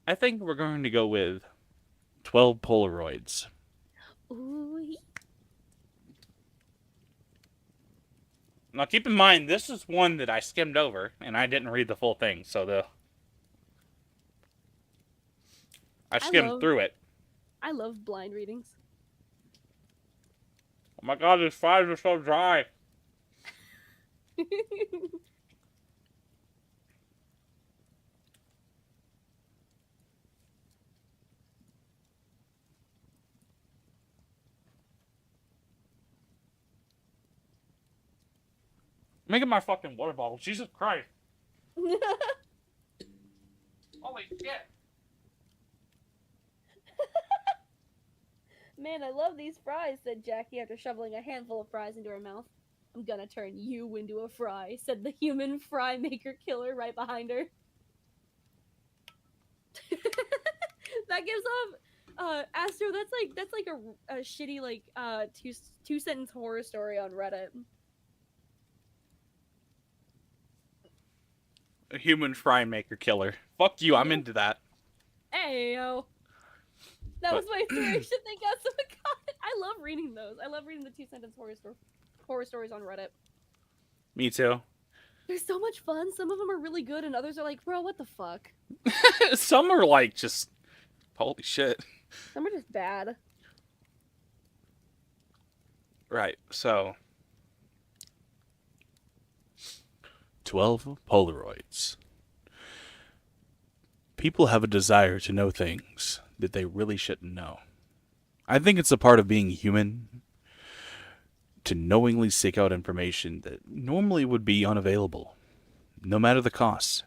I think we're going to go with 12 Polaroids. Ooh. Now keep in mind, this is one that I skimmed over, and I didn't read the full thing, so I skimmed through it. I love blind readings. Oh my god, these fries are so dry. Making my fucking water bottle. Jesus Christ. Holy shit. Man, I love these fries, said Jackie after shoveling a handful of fries into her mouth. I'm gonna turn you into a fry, said the human fry maker killer right behind her. That gives off Astro, that's like a shitty like two sentence horror story on Reddit. A human fry maker killer. Fuck you, I'm into that. Ayo. That was my inspiration. Thank God. So God, I love reading those. I love reading the two sentence horror stories on Reddit. Me too. They're so much fun. Some of them are really good, and others are like, bro, what the fuck? Some are like just holy shit. Some are just bad. Right, so 12 Polaroids. People have a desire to know things that they really shouldn't know. I think it's a part of being human to knowingly seek out information that normally would be unavailable, no matter the cost.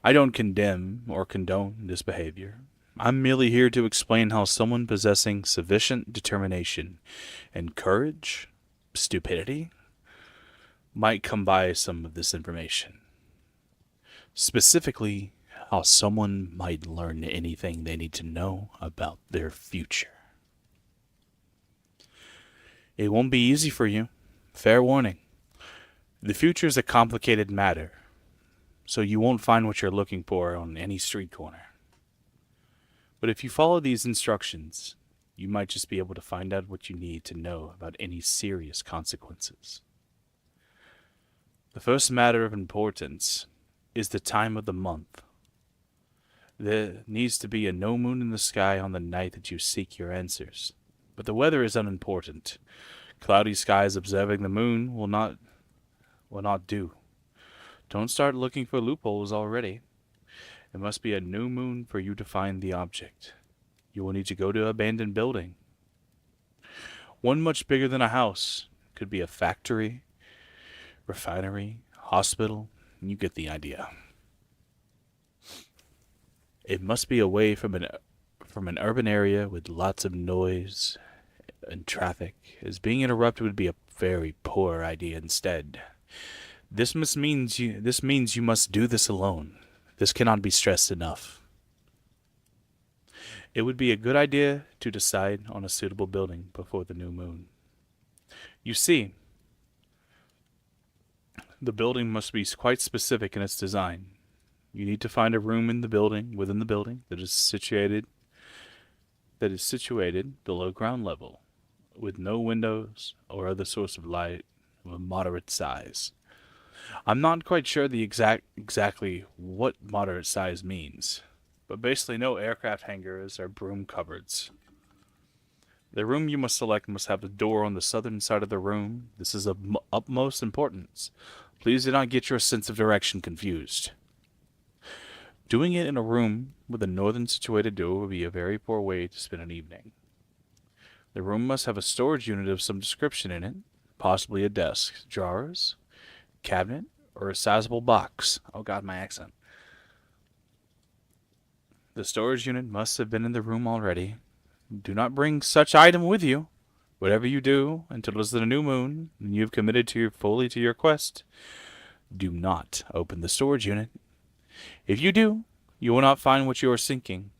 I don't condemn or condone this behavior. I'm merely here to explain how someone possessing sufficient determination and courage, stupidity, might come by some of this information. Specifically, how someone might learn anything they need to know about their future. It won't be easy for you. Fair warning. The future is a complicated matter, so you won't find what you're looking for on any street corner. But if you follow these instructions, you might just be able to find out what you need to know about any serious consequences. The first matter of importance is the time of the month. There needs to be a no moon in the sky on the night that you seek your answers. But the weather is unimportant. Cloudy skies observing the moon will not do. Don't start looking for loopholes already. It must be a new moon for you to find the object. You will need to go to an abandoned building. One much bigger than a house. Could be a factory, refinery, hospital. You get the idea. It must be away from an urban area with lots of noise and traffic, as being interrupted would be a very poor idea instead. This means you must do this alone. This cannot be stressed enough. It would be a good idea to decide on a suitable building before the new moon. You see, the building must be quite specific in its design. You need to find a room in the building, within the building, that is situated below ground level, with no windows or other source of light of a moderate size. I'm not quite sure the exactly what moderate size means, but basically no aircraft hangars or broom cupboards. The room you must select must have a door on the southern side of the room. This is of utmost importance. Please do not get your sense of direction confused. Doing it in a room with a northern situated door would be a very poor way to spend an evening. The room must have a storage unit of some description in it, possibly a desk, drawers, cabinet, or a sizable box. Oh god, my accent. The storage unit must have been in the room already. Do not bring such item with you. Whatever you do, until it is the new moon, and you have committed fully to your quest, do not open the storage unit. If you do, you will not find what you are seeking.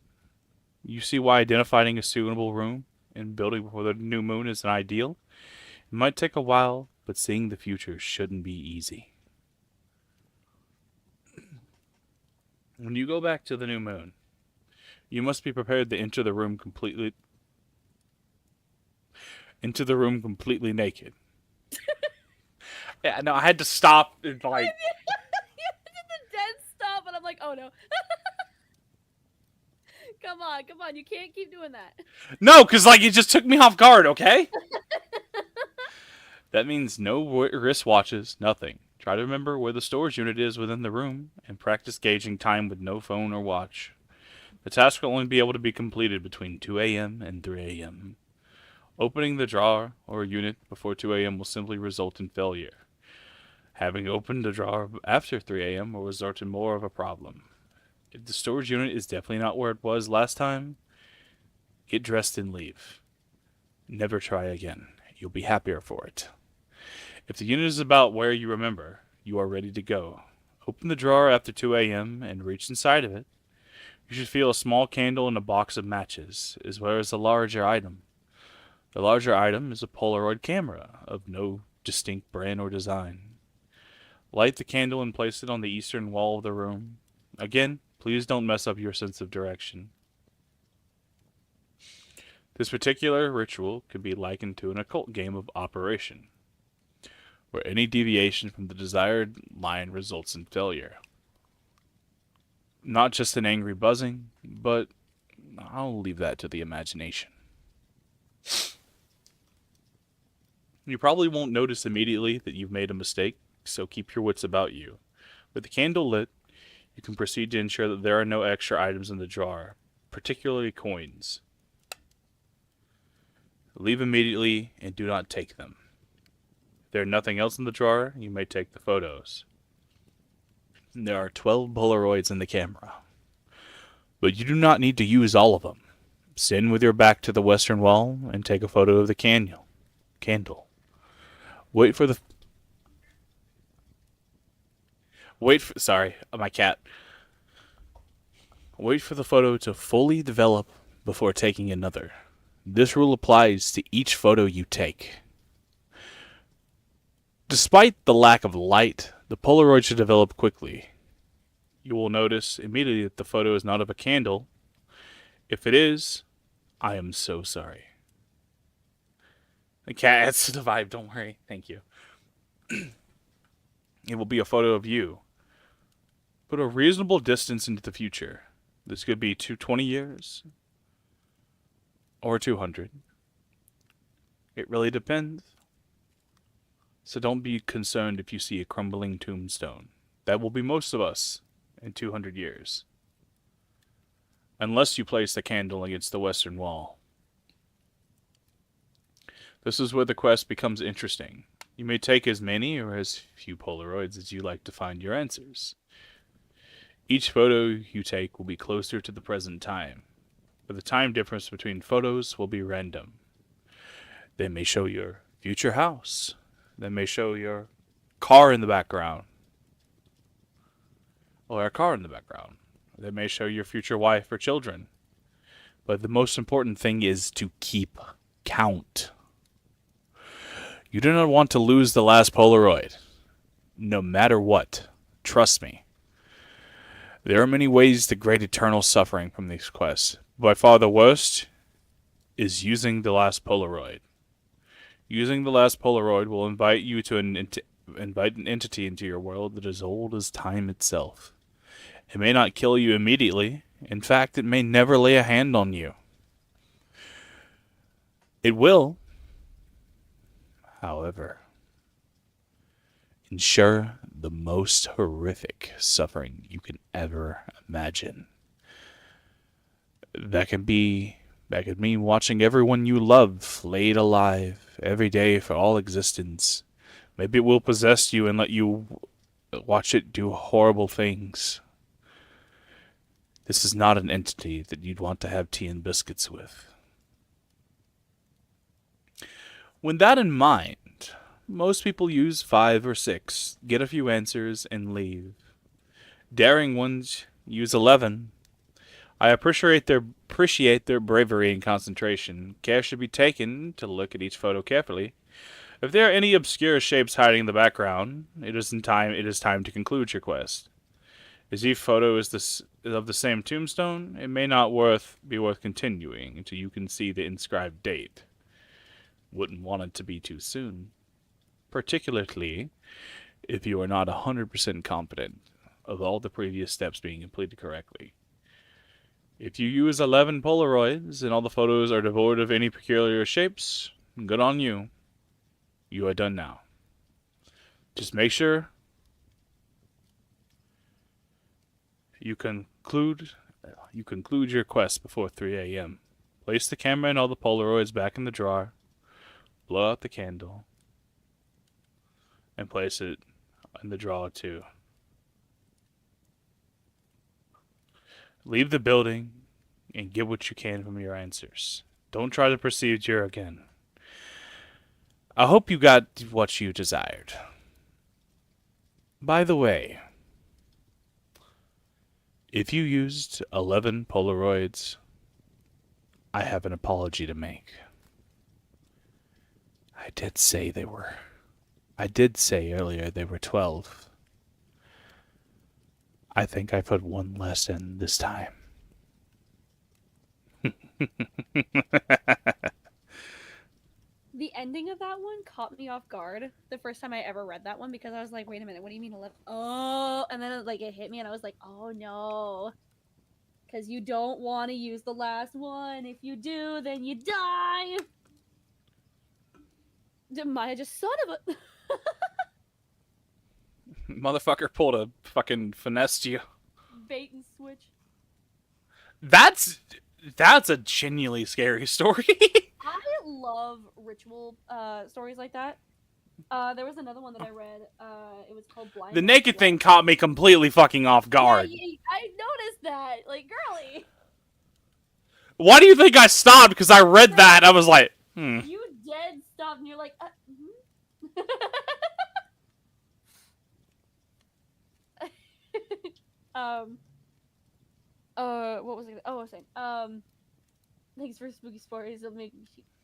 You see why identifying a suitable room and building before the new moon is an ideal? It might take a while, but seeing the future shouldn't be easy. When you go back to the new moon, you must be prepared to enter the room completely naked. Yeah, no, I had to stop and like. You did the dead stop, and I'm like, oh no. Come on, you can't keep doing that. No, because like it just took me off guard. Okay. That means no wristwatches, nothing. Try to remember where the storage unit is within the room, and practice gauging time with no phone or watch. The task will only be able to be completed between 2 a.m. and 3 a.m. Opening the drawer or unit before 2 a.m. will simply result in failure. Having opened the drawer after 3 a.m. will result in more of a problem. If the storage unit is definitely not where it was last time, get dressed and leave. Never try again. You'll be happier for it. If the unit is about where you remember, you are ready to go. Open the drawer after 2 a.m. and reach inside of it. You should feel a small candle and a box of matches, as well as a larger item. The larger item is a Polaroid camera of no distinct brand or design. Light the candle and place it on the eastern wall of the room. Again, please don't mess up your sense of direction. This particular ritual could be likened to an occult game of Operation, where any deviation from the desired line results in failure. Not just an angry buzzing, but I'll leave that to the imagination. You probably won't notice immediately that you've made a mistake, so keep your wits about you. With the candle lit, you can proceed to ensure that there are no extra items in the drawer, particularly coins. Leave immediately and do not take them. If there is nothing else in the drawer, you may take the photos. There are 12 Polaroids in the camera, but you do not need to use all of them. Stand with your back to the western wall and take a photo of the candle. Sorry, my cat. Wait for the photo to fully develop before taking another. This rule applies to each photo you take. Despite the lack of light, the Polaroid should develop quickly. You will notice immediately that the photo is not of a candle. If it is, I am so sorry. The cat adds to the vibe, don't worry. Thank you. It will be a photo of you. Put a reasonable distance into the future. This could be 20 years or 200. It really depends. So don't be concerned if you see a crumbling tombstone. That will be most of us in 200 years. Unless you place the candle against the western wall. This is where the quest becomes interesting. You may take as many or as few Polaroids as you like to find your answers. Each photo you take will be closer to the present time, but the time difference between photos will be random. They may show your future house. They may show your car in the background. Or a car in the background. They may show your future wife or children. But the most important thing is to keep count. You do not want to lose the last Polaroid. No matter what. Trust me. There are many ways to create eternal suffering from these quests. By far the worst is using the last Polaroid. Using the last Polaroid will invite you to invite an entity into your world that is old as time itself. It may not kill you immediately. In fact, it may never lay a hand on you. It will, however, ensure the most horrific suffering you can ever imagine. That could mean watching everyone you love flayed alive every day for all existence. Maybe it will possess you and let you watch it do horrible things. This is not an entity that you'd want to have tea and biscuits with. With that in mind, most people use 5 or 6, get a few answers, and leave. Daring ones use 11. I appreciate their bravery and concentration. Care should be taken to look at each photo carefully. If there are any obscure shapes hiding in the background, it is time to conclude your quest. As each photo is of the same tombstone, it may not be worth continuing until you can see the inscribed date. Wouldn't want it to be too soon, particularly if you are not 100% confident of all the previous steps being completed correctly. If you use 11 Polaroids and all the photos are devoid of any peculiar shapes, good on you. You are done now. Just make sure you conclude your quest before 3 a.m. Place the camera and all the Polaroids back in the drawer. Blow out the candle. And place it in the drawer too. Leave the building and get what you can from your answers. Don't try the procedure again. I hope you got what you desired. By the way, if you used 11 Polaroids, I have an apology to make. I did say earlier they were 12. I think I put one less in this time. The ending of that one caught me off guard the first time I ever read that one because I was like, wait a minute, what do you mean 11? Oh, and then it hit me and I was like, oh no. Because you don't want to use the last one. If you do, then you die. Maya just son of a... Motherfucker pulled a fucking finessed you. Bait and switch. That's a genuinely scary story. I love ritual stories like that. There was another one that I read. It was called Blind. The naked thing caught me completely fucking off guard. Yeah, I noticed that. Like, girly. Why do you think I stopped? Because I read that and I was like, You dead stopped and you're like, what was it? Oh, I was saying, thanks for spooky stories. It'll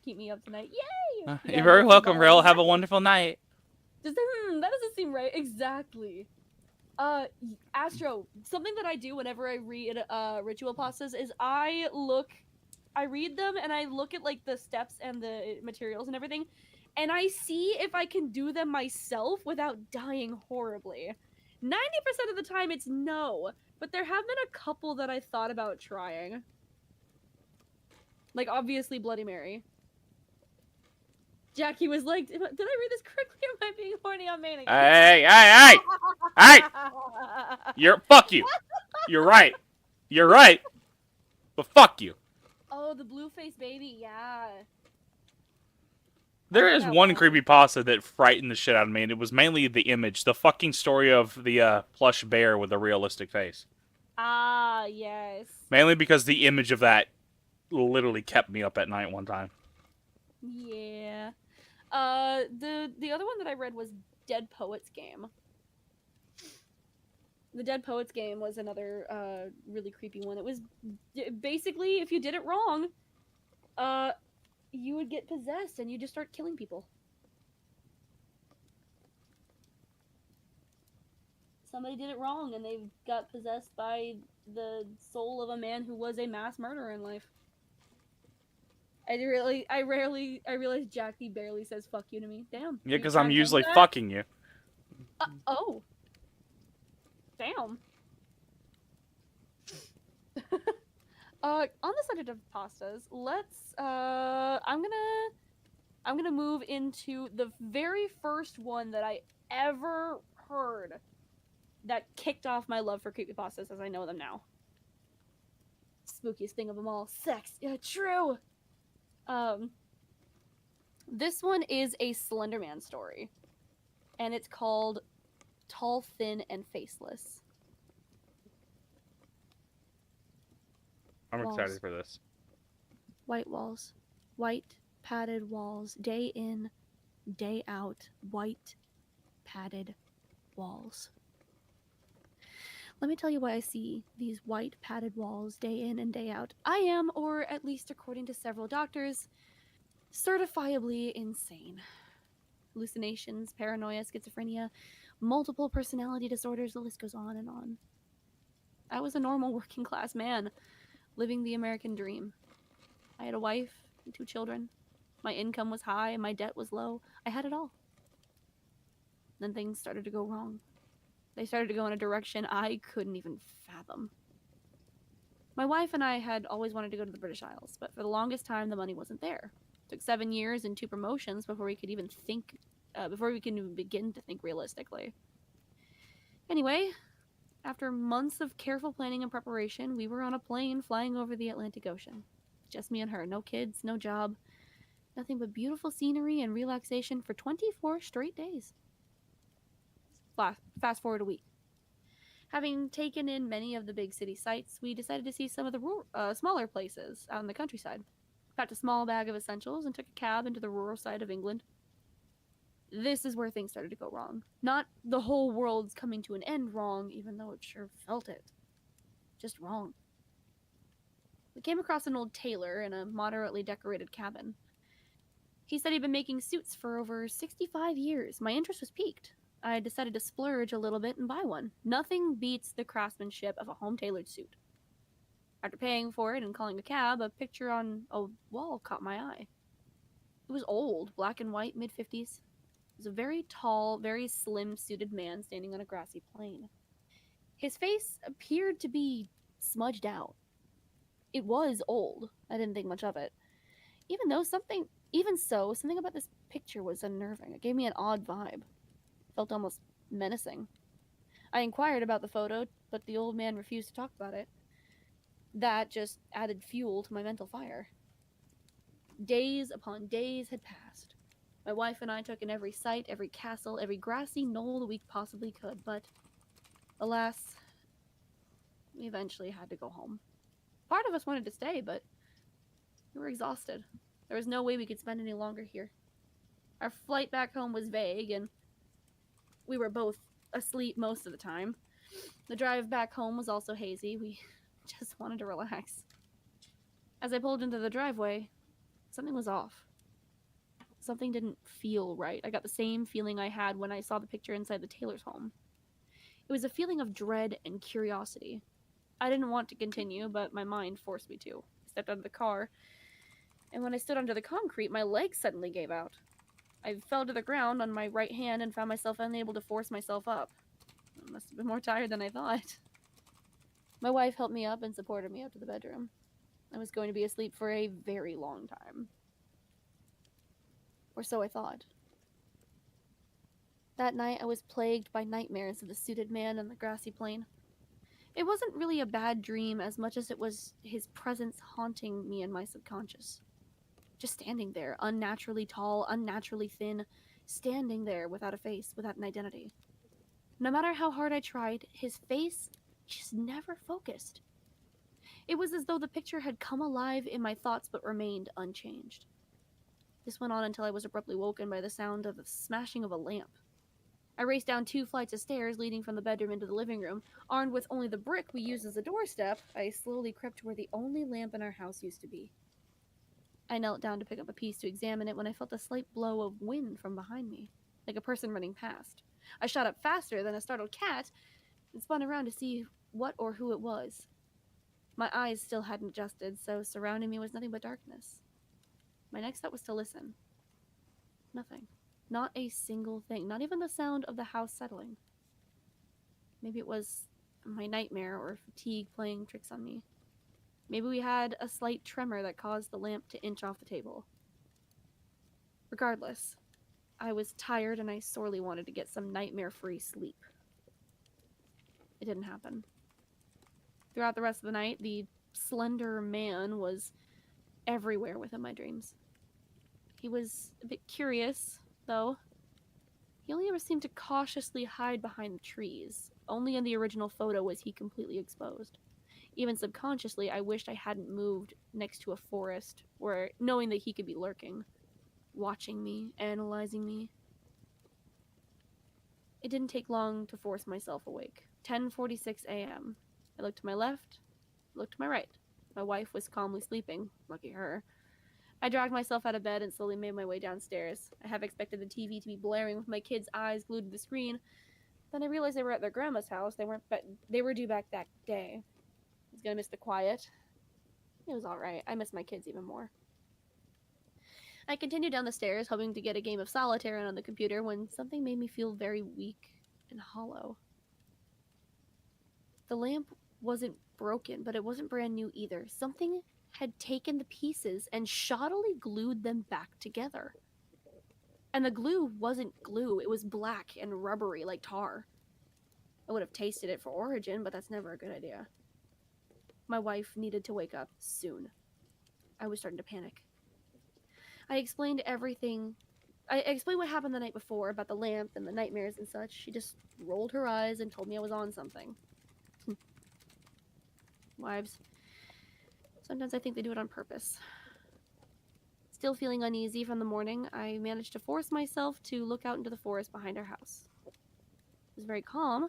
keep me up tonight. Yay! You're very welcome, Rill. Have a wonderful night. That doesn't seem right. Exactly. Astro, something that I do whenever I read ritual pastas is I read them and I look at like the steps and the materials and everything, and I see if I can do them myself without dying horribly. 90% of the time it's no, but there have been a couple that I thought about trying. Like, obviously Bloody Mary. Jackie was like, did I read this correctly? Am I being horny on main again? Hey! Fuck you! You're right. You're right. But fuck you. Oh, the blue-faced baby, yeah. There is one creepypasta that frightened the shit out of me, and it was mainly the image. The fucking story of the plush bear with a realistic face. Ah, yes. Mainly because the image of that literally kept me up at night one time. Yeah. The other one that I read was Dead Poets Game. The Dead Poets Game was another really creepy one. It was basically, if you did it wrong, you would get possessed and you just start killing people. Somebody did it wrong and they got possessed by the soul of a man who was a mass murderer in life. I realize Jackie barely says fuck you to me. Damn. Yeah, because I'm usually fucking you. Oh. Damn. On the subject of pastas, let's I'm gonna move into the very first one that I ever heard that kicked off my love for creepypastas as I know them now. Spookiest thing of them all. Sex. Yeah, true. This one is a Slender Man story. And it's called Tall, Thin, and Faceless. I'm Walls. excited for this. White walls. White, padded walls. Day in, day out. White, padded walls. Let me tell you why I see these white padded walls day in and day out. I am, or at least according to several doctors, certifiably insane. Hallucinations, paranoia, schizophrenia, multiple personality disorders, the list goes on and on. I was a normal working class man, living the American dream. I had a wife and 2 children. My income was high, my debt was low. I had it all. Then things started to go wrong. They started to go in a direction I couldn't even fathom. My wife and I had always wanted to go to the British Isles, but for the longest time the money wasn't there. It took 7 years and 2 promotions before we could even begin to think realistically. Anyway, after months of careful planning and preparation, we were on a plane flying over the Atlantic Ocean. Just me and her, no kids, no job, nothing but beautiful scenery and relaxation for 24 straight days. Fast forward a week. Having taken in many of the big city sights, we decided to see some of the smaller places out in the countryside. Packed a small bag of essentials and took a cab into the rural side of England. This is where things started to go wrong. Not the whole world's coming to an end wrong, even though it sure felt it. Just wrong. We came across an old tailor in a moderately decorated cabin. He said he'd been making suits for over 65 years. My interest was piqued. I decided to splurge a little bit and buy one. Nothing beats the craftsmanship of a home-tailored suit. After paying for it and calling a cab, a picture on a wall caught my eye. It was old, black and white, mid-50s. It was a very tall, very slim-suited man standing on a grassy plain. His face appeared to be smudged out. It was old. I didn't think much of it. Something about this picture was unnerving. It gave me an odd vibe. Felt almost menacing. I inquired about the photo, but the old man refused to talk about it. That just added fuel to my mental fire. Days upon days had passed. My wife and I took in every site, every castle, every grassy knoll we possibly could, but alas, we eventually had to go home. Part of us wanted to stay, but we were exhausted. There was no way we could spend any longer here. Our flight back home was vague, and we were both asleep most of the time. The drive back home was also hazy. We just wanted to relax. As I pulled into the driveway, something was off. Something didn't feel right. I got the same feeling I had when I saw the picture inside the tailor's home. It was a feeling of dread and curiosity. I didn't want to continue, but my mind forced me to. I stepped out of the car, and when I stood under the concrete, my legs suddenly gave out. I fell to the ground on my right hand and found myself unable to force myself up. I must have been more tired than I thought. My wife helped me up and supported me up to the bedroom. I was going to be asleep for a very long time. Or so I thought. That night I was plagued by nightmares of the suited man on the grassy plain. It wasn't really a bad dream as much as it was his presence haunting me in my subconscious. Just standing there, unnaturally tall, unnaturally thin, standing there without a face, without an identity. No matter how hard I tried, his face just never focused. It was as though the picture had come alive in my thoughts but remained unchanged. This went on until I was abruptly woken by the sound of the smashing of a lamp. I raced down 2 flights of stairs leading from the bedroom into the living room. Armed with only the brick we used as a doorstep, I slowly crept to where the only lamp in our house used to be. I knelt down to pick up a piece to examine it when I felt a slight blow of wind from behind me, like a person running past. I shot up faster than a startled cat and spun around to see what or who it was. My eyes still hadn't adjusted, so surrounding me was nothing but darkness. My next step was to listen. Nothing. Not a single thing. Not even the sound of the house settling. Maybe it was my nightmare or fatigue playing tricks on me. Maybe we had a slight tremor that caused the lamp to inch off the table. Regardless, I was tired and I sorely wanted to get some nightmare-free sleep. It didn't happen. Throughout the rest of the night, the slender man was everywhere within my dreams. He was a bit curious, though. He only ever seemed to cautiously hide behind the trees. Only in the original photo was he completely exposed. Even subconsciously, I wished I hadn't moved next to a forest, where knowing that he could be lurking, watching me, analyzing me. It didn't take long to force myself awake. 10:46 a.m. I looked to my left, looked to my right. My wife was calmly sleeping. Lucky her. I dragged myself out of bed and slowly made my way downstairs. I half expected the TV to be blaring with my kids' eyes glued to the screen. Then I realized they were at their grandma's house. They were due back that day. I was gonna miss the quiet. It was alright. I missed my kids even more. I continued down the stairs, hoping to get a game of solitaire on the computer, when something made me feel very weak and hollow. The lamp wasn't broken, but it wasn't brand new either. Something had taken the pieces and shoddily glued them back together. And the glue wasn't glue, it was black and rubbery like tar. I would have tasted it for origin, but that's never a good idea. My wife needed to wake up soon. I was starting to panic. I explained everything. I explained what happened the night before about the lamp and the nightmares and such. She just rolled her eyes and told me I was on something. Wives. Sometimes I think they do it on purpose. Still feeling uneasy from the morning, I managed to force myself to look out into the forest behind our house. It was very calm,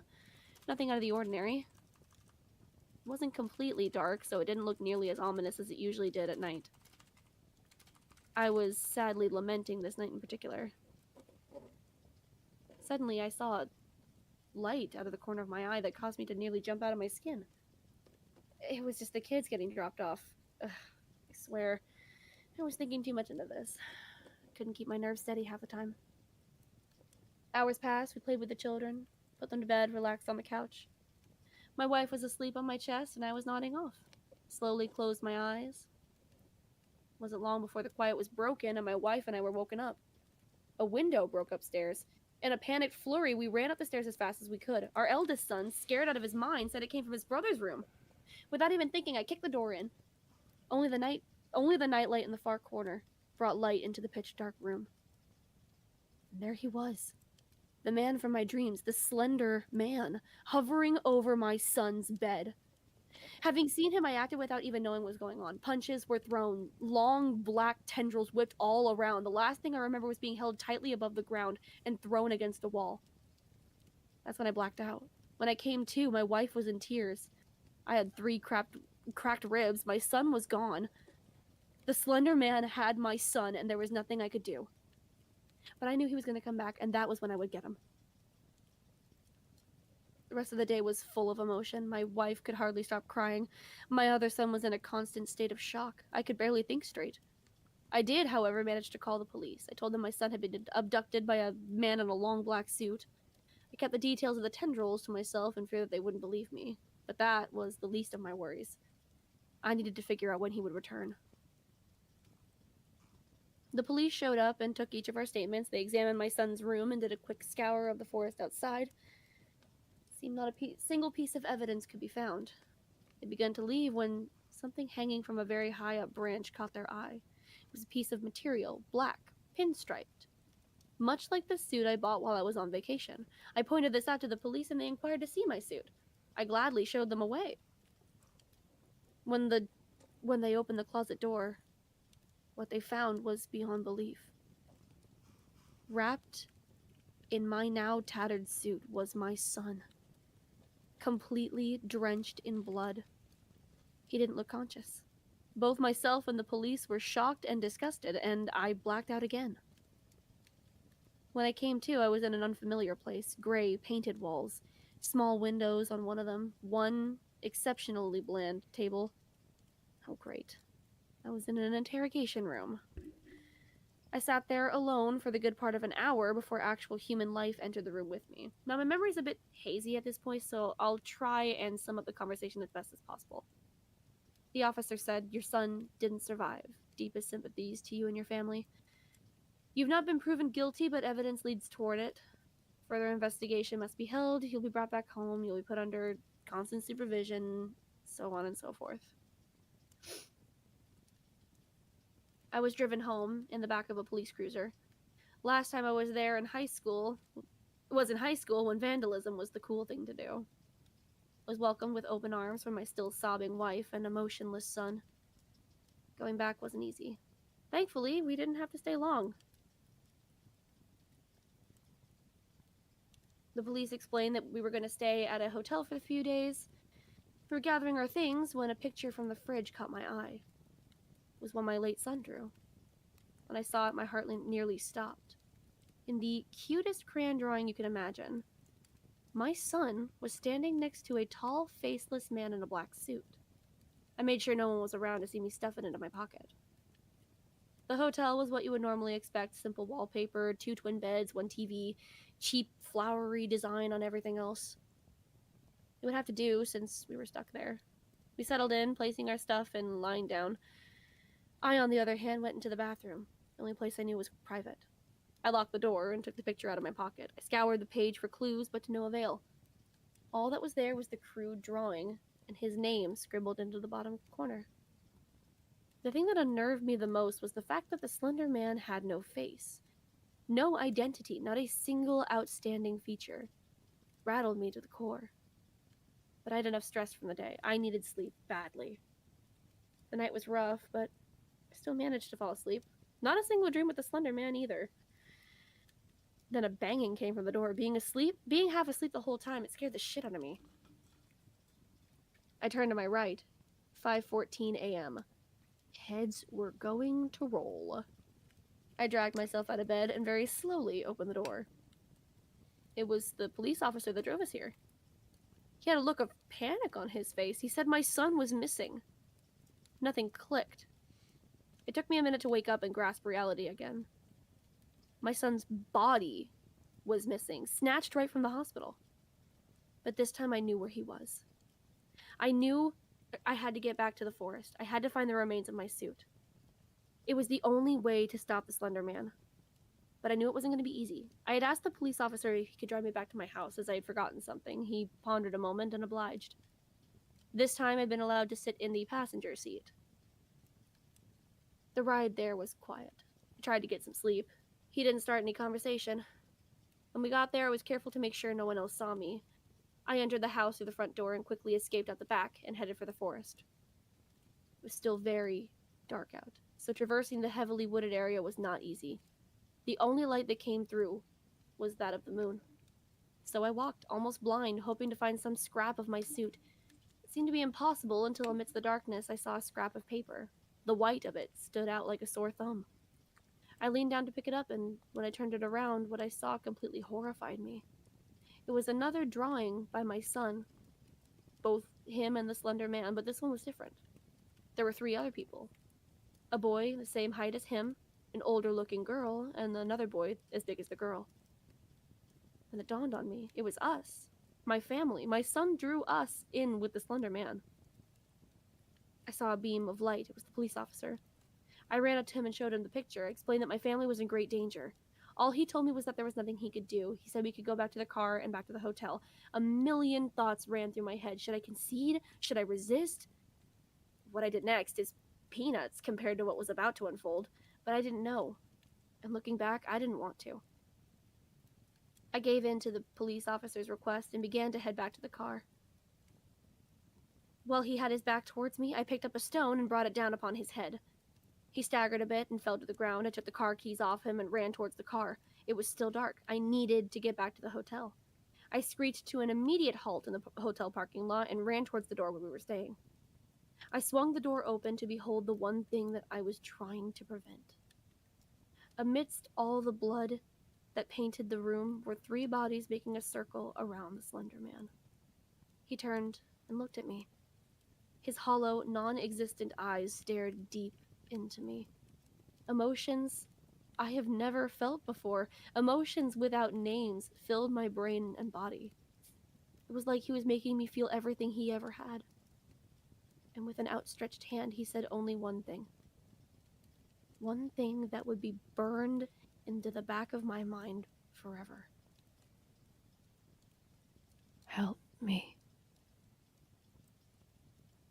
nothing out of the ordinary. It wasn't completely dark, so it didn't look nearly as ominous as it usually did at night. I was sadly lamenting this night in particular. Suddenly, I saw a light out of the corner of my eye that caused me to nearly jump out of my skin. It was just the kids getting dropped off. Ugh, I swear, I was thinking too much into this. Couldn't keep my nerves steady half the time. Hours passed, we played with the children, put them to bed, relaxed on the couch. My wife was asleep on my chest, and I was nodding off. Slowly closed my eyes. It wasn't long before the quiet was broken, and my wife and I were woken up. A window broke upstairs. In a panicked flurry, we ran up the stairs as fast as we could. Our eldest son, scared out of his mind, said it came from his brother's room. Without even thinking, I kicked the door in. Only the nightlight in the far corner brought light into the pitch-dark room. And there he was. The man from my dreams, the slender man, hovering over my son's bed. Having seen him, I acted without even knowing what was going on. Punches were thrown, long black tendrils whipped all around. The last thing I remember was being held tightly above the ground and thrown against a wall. That's when I blacked out. When I came to, my wife was in tears. I had 3 cracked ribs. My son was gone. The slender man had my son, and there was nothing I could do. But I knew he was going to come back, and that was when I would get him. The rest of the day was full of emotion. My wife could hardly stop crying. My other son was in a constant state of shock. I could barely think straight. I did, however, manage to call the police. I told them my son had been abducted by a man in a long black suit. I kept the details of the tendrils to myself in fear that they wouldn't believe me. But that was the least of my worries. I needed to figure out when he would return. The police showed up and took each of our statements. They examined my son's room and did a quick scour of the forest outside. It seemed not a single piece of evidence could be found. They began to leave when something hanging from a very high-up branch caught their eye. It was a piece of material, black, pinstriped. Much like the suit I bought while I was on vacation. I pointed this out to the police and they inquired to see my suit. I gladly showed them away. When they opened the closet door, what they found was beyond belief. Wrapped in my now tattered suit was my son, completely drenched in blood. He didn't look conscious. Both myself and the police were shocked and disgusted, and I blacked out again. When I came to, I was in an unfamiliar place. Gray, painted walls, small windows on one of them, one exceptionally bland table. Oh, great. I was in an interrogation room. I sat there alone for the good part of an hour before actual human life entered the room with me. Now, my memory's a bit hazy at this point, so I'll try and sum up the conversation as best as possible. The officer said, "Your son didn't survive. Deepest sympathies to you and your family. You've not been proven guilty, but evidence leads toward it. Further investigation must be held. You'll be brought back home. You'll be put under constant supervision, so on and so forth. I was driven home in the back of a police cruiser. Last time I was there in high school was in high school when vandalism was the cool thing to do. I was welcomed with open arms from my still sobbing wife and emotionless son. Going back wasn't easy. Thankfully, we didn't have to stay long. The police explained that we were going to stay at a hotel for a few days. We were gathering our things when a picture from the fridge caught my eye. It was one my late son drew. When I saw it, my heart nearly stopped. In the cutest crayon drawing you can imagine, my son was standing next to a tall, faceless man in a black suit. I made sure no one was around to see me stuff it into my pocket. The hotel was what you would normally expect: simple wallpaper, 2 twin beds, 1 TV, cheap, flowery design on everything else. It would have to do since we were stuck there. We settled in, placing our stuff and lying down. I, on the other hand, went into the bathroom. The only place I knew was private. I locked the door and took the picture out of my pocket. I scoured the page for clues, but to no avail. All that was there was the crude drawing and his name scribbled into the bottom corner. The thing that unnerved me the most was the fact that the slender man had no face. No identity, not a single outstanding feature. Rattled me to the core. But I had enough stress from the day. I needed sleep badly. The night was rough, but I still managed to fall asleep. Not a single dream with the slender man either. Then a banging came from the door. Being half asleep the whole time, it scared the shit out of me. I turned to my right. 5:14 a.m. Heads were going to roll. I dragged myself out of bed and very slowly opened the door. It was the police officer that drove us here. He had a look of panic on his face. He said my son was missing. Nothing clicked. It took me a minute to wake up and grasp reality again. My son's body was missing, snatched right from the hospital. But this time I knew where he was. I knew I had to get back to the forest. I had to find the remains of my suit. It was the only way to stop the slender man. But I knew it wasn't going to be easy. I had asked the police officer if he could drive me back to my house, as I had forgotten something. He pondered a moment and obliged. This time I'd been allowed to sit in the passenger seat. The ride there was quiet. I tried to get some sleep. He didn't start any conversation. When we got there, I was careful to make sure no one else saw me. I entered the house through the front door and quickly escaped out the back and headed for the forest. It was still very dark out, so traversing the heavily wooded area was not easy. The only light that came through was that of the moon. So I walked, almost blind, hoping to find some scrap of my suit. It seemed to be impossible until amidst the darkness I saw a scrap of paper. The white of it stood out like a sore thumb. I leaned down to pick it up, and when I turned it around, what I saw completely horrified me. It was another drawing by my son. Both him and the slender man, but this one was different. There were 3 other people. A boy the same height as him, an older-looking girl, and another boy as big as the girl. And it dawned on me. It was us. My family. My son drew us in with the slender man. I saw a beam of light. It was the police officer. I ran up to him and showed him the picture. I explained that my family was in great danger. All he told me was that there was nothing he could do. He said we could go back to the car and back to the hotel. A million thoughts ran through my head. Should I concede? Should I resist? What I did next is peanuts compared to what was about to unfold, but I didn't know. And looking back, I didn't want to. I gave in to the police officer's request and began to head back to the car. While he had his back towards me, I picked up a stone and brought it down upon his head. He staggered a bit and fell to the ground. I took the car keys off him and ran towards the car. It was still dark. I needed to get back to the hotel. I screeched to an immediate halt in the hotel parking lot and ran towards the door where we were staying. I swung the door open to behold the one thing that I was trying to prevent. Amidst all the blood that painted the room were 3 bodies making a circle around the slender man. He turned and looked at me. His hollow, non-existent eyes stared deep into me. Emotions I have never felt before, emotions without names, filled my brain and body. It was like he was making me feel everything he ever had. And with an outstretched hand, he said only one thing. One thing that would be burned into the back of my mind forever. Help me.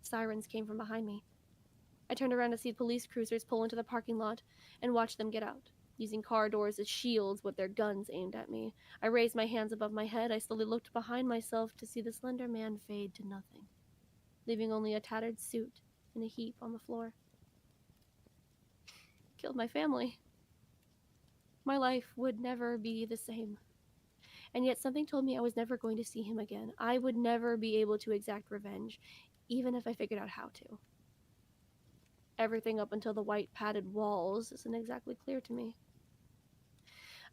Sirens came from behind me. I turned around to see police cruisers pull into the parking lot and watch them get out, using car doors as shields with their guns aimed at me. I raised my hands above my head. I slowly looked behind myself to see the slender man fade to nothing, leaving only a tattered suit in a heap on the floor. Killed my family. My life would never be the same. And yet something told me I was never going to see him again. I would never be able to exact revenge, even if I figured out how to. Everything up until the white padded walls isn't exactly clear to me.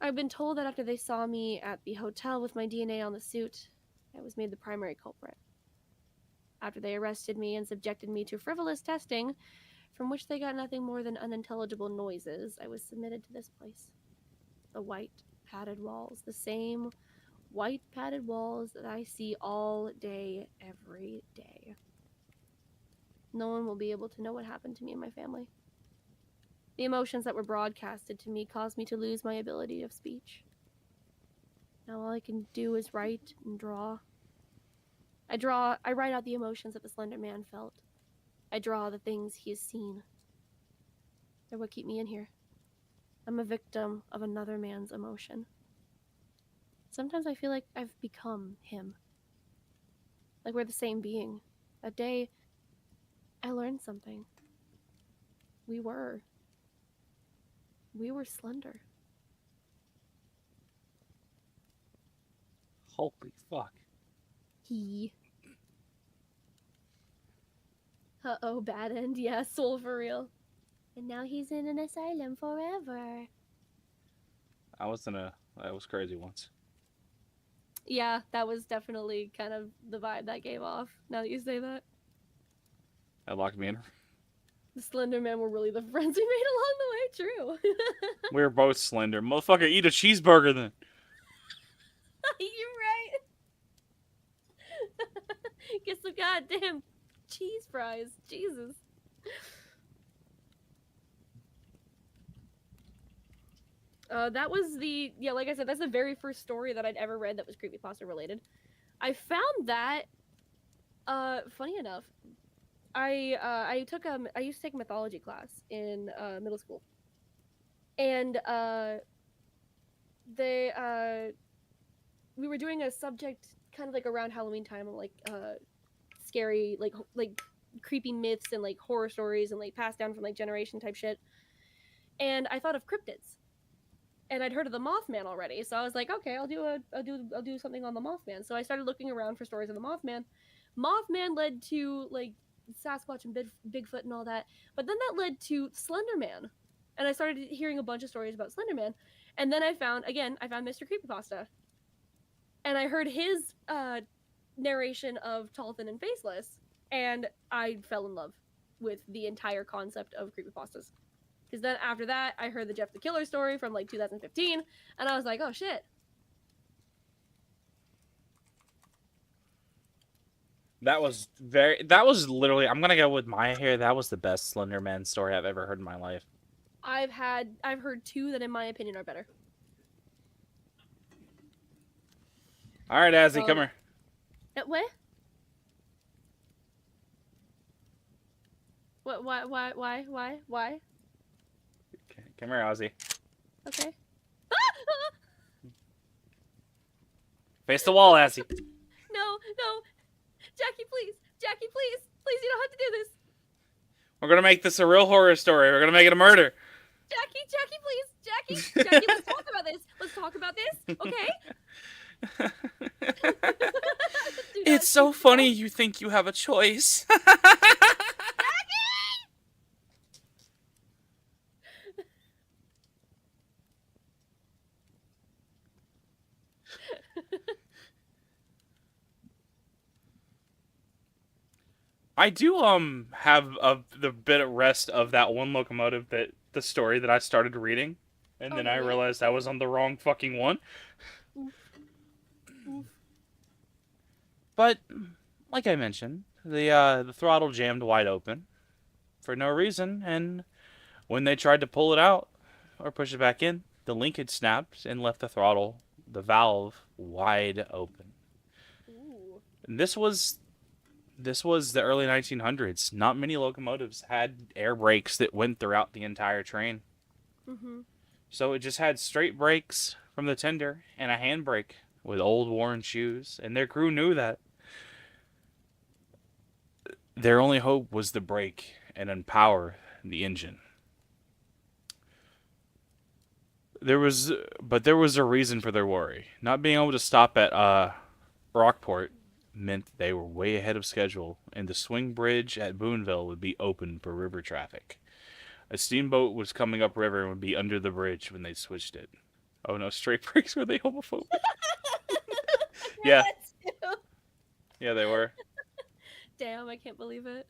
I've been told that after they saw me at the hotel with my DNA on the suit, I was made the primary culprit. After they arrested me and subjected me to frivolous testing, from which they got nothing more than unintelligible noises, I was submitted to this place. The white padded walls, the same white padded walls that I see all day, every day. No one will be able to know what happened to me and my family. The emotions that were broadcasted to me caused me to lose my ability of speech. Now all I can do is write and draw. I write out the emotions that the slender man felt. I draw the things he has seen. They're what keep me in here. I'm a victim of another man's emotion. Sometimes I feel like I've become him. Like we're the same being. That day, I learned something. We were slender. Holy fuck. Uh-oh, bad end. Yeah, soul for real. And now he's in an asylum forever. That was crazy once. Yeah, that was definitely kind of the vibe that gave off, now that you say that. That locked me in. The Slender Man were really the friends we made along the way, true. We were both slender. Motherfucker, eat a cheeseburger then. You're right. Get some goddamn cheese fries. Jesus. That was like I said, that's the very first story that I'd ever read that was creepypasta related. I found that, funny enough, I used to take a mythology class in middle school, and we were doing a subject kind of like around Halloween time, like scary, like creepy myths and like horror stories and like passed down from like generation type shit, and I thought of cryptids. And I'd heard of the Mothman already, so I was like, okay, I'll do something on the Mothman. So I started looking around for stories of the Mothman. Mothman led to like Sasquatch and Bigfoot and all that, but then that led to Slender Man, and I started hearing a bunch of stories about Slender Man. And then I found Mr. Creepypasta, and I heard his narration of Tall, Thin, and Faceless, and I fell in love with the entire concept of creepypastas. Because then after that, I heard the Jeff the Killer story from like 2015, and I was like, oh shit. That was literally, I'm gonna go with Maya here. That was the best Slender Man story I've ever heard in my life. I've heard two that in my opinion are better. All right, Azzy, come here. What? What? Why? Come here, Ozzy. Okay. Face the wall, Azzy. No. Jackie, please, you don't have to do this. We're gonna make this a real horror story. We're gonna make it a murder. Jackie, please, Jackie, let's talk about this, okay? It's so funny you think you have a choice. I do have the bit of rest of that one locomotive, that the story that I started reading, and then I realized I was on the wrong fucking one. Oof. But like I mentioned, the throttle jammed wide open for no reason, and when they tried to pull it out or push it back in, The link had snapped and left the valve, wide open. Ooh. And this was the early 1900s. Not many locomotives had air brakes that went throughout the entire train. Mm-hmm. So it just had straight brakes from the tender and a handbrake with old worn shoes. And their crew knew that. Their only hope was to brake and empower the engine. There was a reason for their worry. Not being able to stop at Rockport meant they were way ahead of schedule, and the swing bridge at Boonville would be open for river traffic. A steamboat was coming upriver and would be under the bridge when they switched it. Oh no, straight brakes, were they homophobic? Yeah. Yeah, they were. Damn, I can't believe it.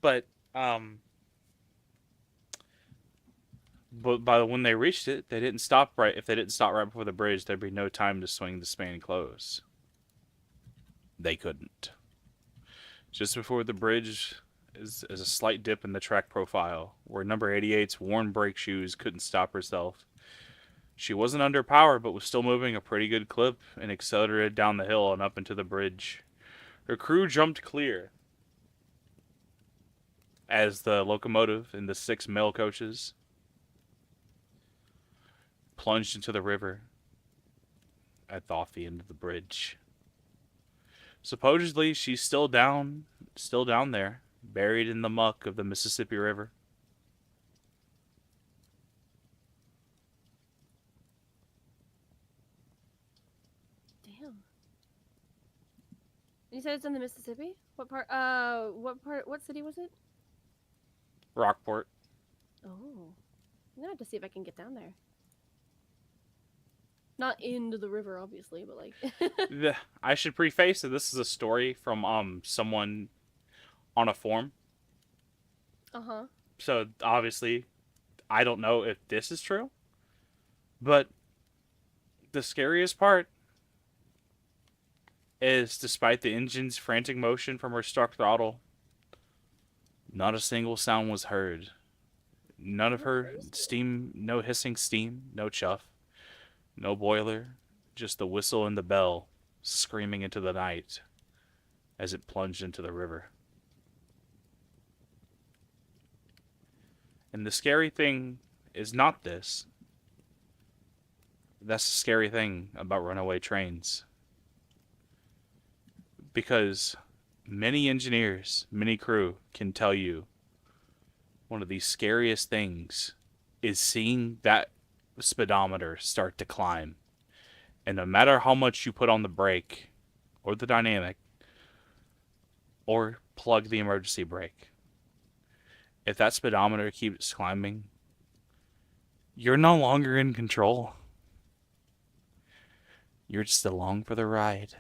But by when they reached it, they didn't stop right. If they didn't stop right before the bridge, there'd be no time to swing the span close. They couldn't. Just before the bridge is a slight dip in the track profile, where number 88's worn brake shoes couldn't stop herself. She wasn't under power, but was still moving a pretty good clip and accelerated down the hill and up into the bridge. Her crew jumped clear as the locomotive and the 6 mail coaches plunged into the river at the end of the bridge. Supposedly, she's still down there, buried in the muck of the Mississippi River. Damn. You said it's in the Mississippi? What part? What city was it? Rockport. Oh. I'm gonna have to see if I can get down there. Not into the river, obviously, but like. I should preface that this is a story from someone on a forum. Uh-huh. So obviously, I don't know if this is true, but the scariest part is, despite the engine's frantic motion from her stuck throttle, not a single sound was heard. None of her steam, no hissing steam, no chuff, no boiler, just the whistle and the bell screaming into the night as it plunged into the river. And the scary thing is not this. That's the scary thing about runaway trains. Because many engineers, many crew can tell you one of the scariest things is seeing that speedometer start to climb. And no matter how much you put on the brake or the dynamic or plug the emergency brake, if that speedometer keeps climbing, you're no longer in control. You're just along for the ride.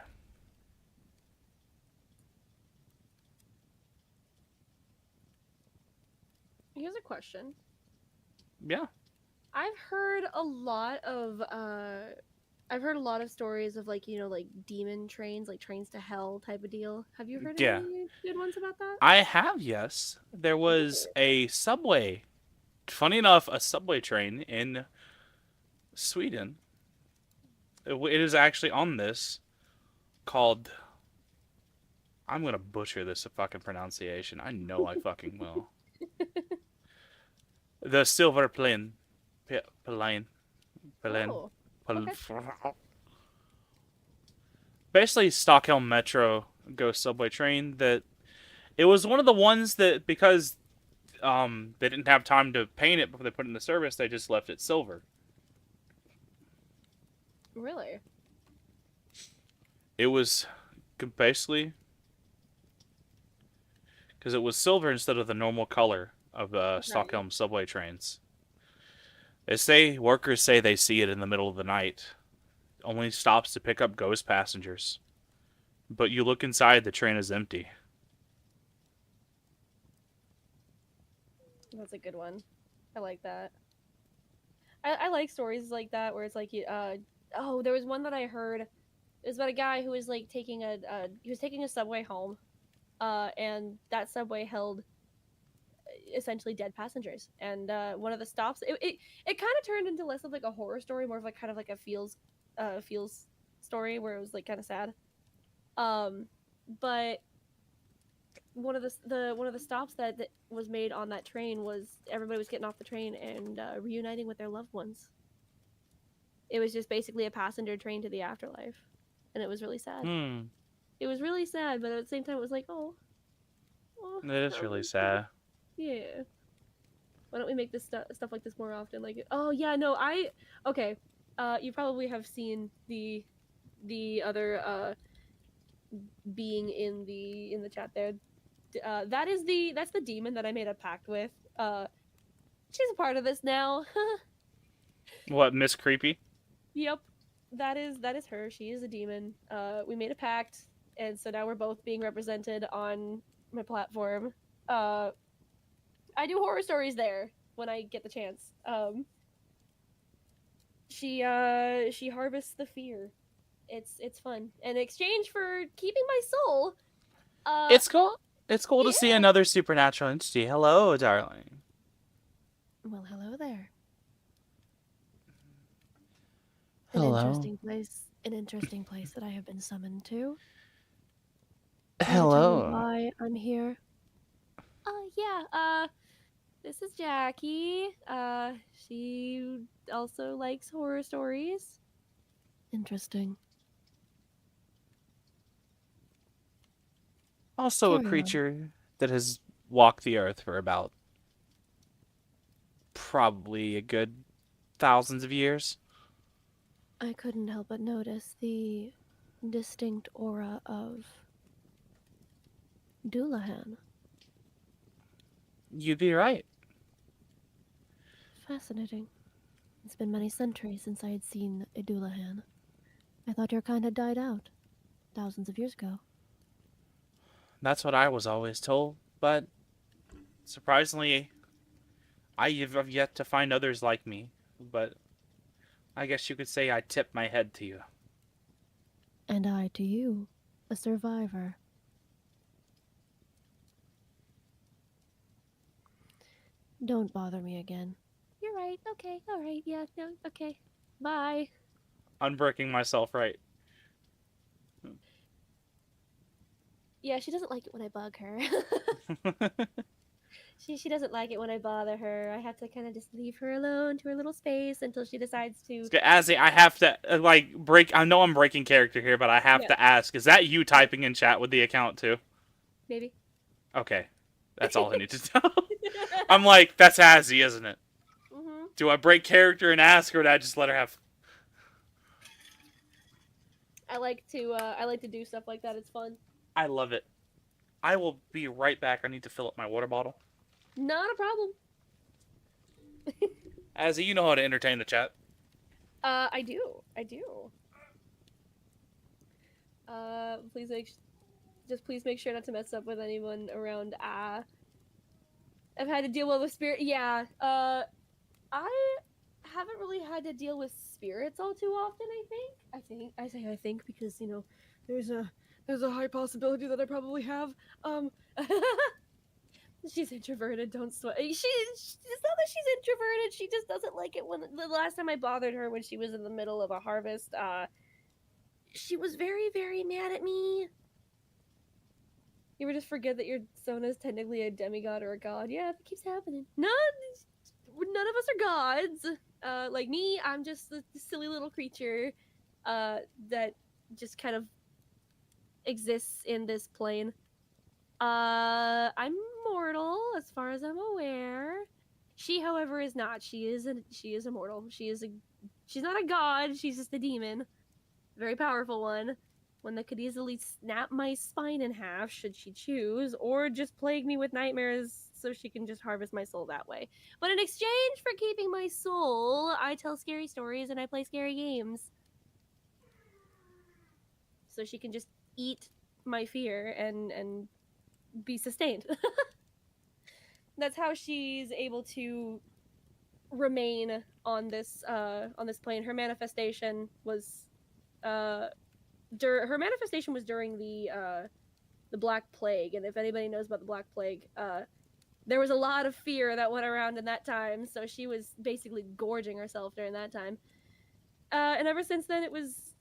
Here's a question. Yeah. I've heard a lot of stories of, like, you know, like demon trains, like trains to hell type of deal. Have you heard Yeah. any good ones about that? I have, yes. There was a subway. Funny enough, a subway train in Sweden. It is actually on this, called... I'm going to butcher this fucking pronunciation. I know I fucking will. The Silver Plane. Plane. Oh, okay. Basically, Stockholm Metro Ghost subway train. That it was one of the ones that, because they didn't have time to paint it before they put it in the service, they just left it silver. Really? It was basically because it was silver instead of the normal color of Stockholm subway trains. Workers say they see it in the middle of the night. Only stops to pick up ghost passengers. But you look inside, the train is empty. That's a good one. I like that. I like stories like that where it's like, there was one that I heard. It was about a guy who was like taking a subway home, and that subway held essentially dead passengers. And one of the stops, it kind of turned into less of like a horror story, more of like kind of like a feels story where it was like kind of sad. But one of the stops that was made on that train was everybody was getting off the train and reuniting with their loved ones. It was just basically a passenger train to the afterlife, and it was really sad. It was really sad, but at the same time, it was like, oh It is really sad. yeah. Why don't we make this stuff like this more often? Like, oh yeah, no, okay. You probably have seen the other being in the chat there. That's the demon that I made a pact with. She's a part of this now. What, Miss Creepy? Yep, that is her. She is a demon. We made a pact, and so now we're both being represented on my platform. I do horror stories there when I get the chance. She harvests the fear. It's fun. In exchange for keeping my soul, It's cool. It's cool to see yeah. another supernatural entity. Hello, darling. Well, hello there. Hello. An interesting place that I have been summoned to. Hello. Why I'm here? This is Jackie. She also likes horror stories. Interesting. Also a Carry on. creature that has walked the earth for about probably a good thousands of years. I couldn't help but notice the distinct aura of Doulahan. You'd be right. Fascinating. It's been many centuries since I had seen a Doulahan. I thought your kind had died out thousands of years ago. That's what I was always told, but surprisingly, I have yet to find others like me. But I guess you could say I tip my head to you. And I to you, a survivor. Don't bother me again. You're right. Okay. All right. Yeah. No. Okay. Bye. Unbreaking myself right. Yeah, she doesn't like it when I bug her. She doesn't like it when I bother her. I have to kind of just leave her alone to her little space until she decides to. Azzy, I have to break. I know I'm breaking character here, but I have to ask: is that you typing in chat with the account too? Maybe. Okay, that's all I need to know. I'm like, that's Azzy, isn't it? Mm-hmm. Do I break character and ask, or do I just let her have? I like to do stuff like that. It's fun. I love it. I will be right back. I need to fill up my water bottle. Not a problem. Azzy, you know how to entertain the chat. I do. Please make sure not to mess up with anyone around. I've had to deal with spirit. Yeah. I haven't really had to deal with spirits all too often. I think because there's a high possibility that I probably have. She's introverted. Don't sweat. It's not that she's introverted. She just doesn't like it when the last time I bothered her when she was in the middle of a harvest. She was very, very mad at me. You ever just forget that your Sona is technically a demigod or a god? Yeah, that keeps happening. None of us are gods. Like me, I'm just the silly little creature that just kind of exists in this plane. I'm mortal as far as I'm aware. She, however, is not. She is immortal. She's not a god. She's just a demon, very powerful one that could easily snap my spine in half should she choose, or just plague me with nightmares so she can just harvest my soul that way. But in exchange for keeping my soul, I tell scary stories and I play scary games, so she can just eat my fear and be sustained. That's how she's able to remain on this plane. Her manifestation was during the the Black Plague. And if anybody knows about the Black Plague, there was a lot of fear that went around in that time, so she was basically gorging herself during that time. And ever since then, it was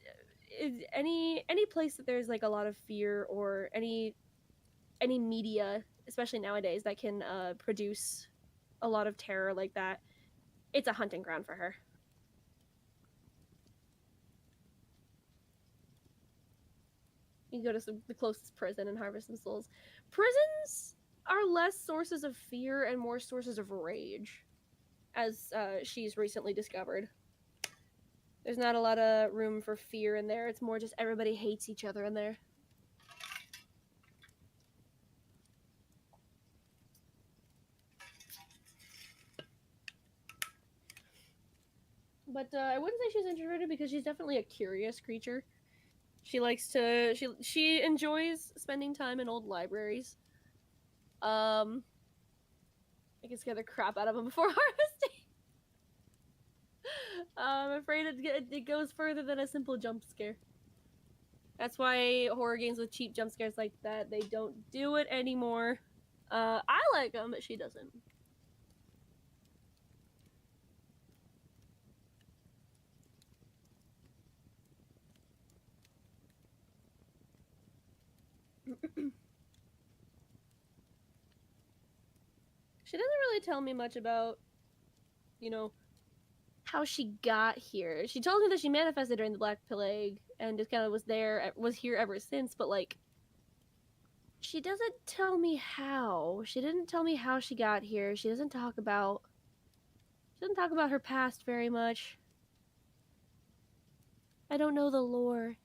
any place that there's like a lot of fear, or any media, especially nowadays, that can produce a lot of terror like that, it's a hunting ground for her. You can go to the closest prison and harvest some souls. Prisons are less sources of fear and more sources of rage, as she's recently discovered. There's not a lot of room for fear in there. It's more just everybody hates each other in there. But I wouldn't say she's introverted, because she's definitely a curious creature. She likes to... She enjoys spending time in old libraries. I can scare the crap out of them before harvesting. I'm afraid it goes further than a simple jump scare. That's why horror games with cheap jump scares like that, they don't do it anymore. I like them, but she doesn't. She doesn't really tell me much about, how she got here. She told me that she manifested during the Black Plague and just kind of was here ever since, but like, she doesn't tell me how. She didn't tell me how she got here. She doesn't talk about her past very much. I don't know the lore.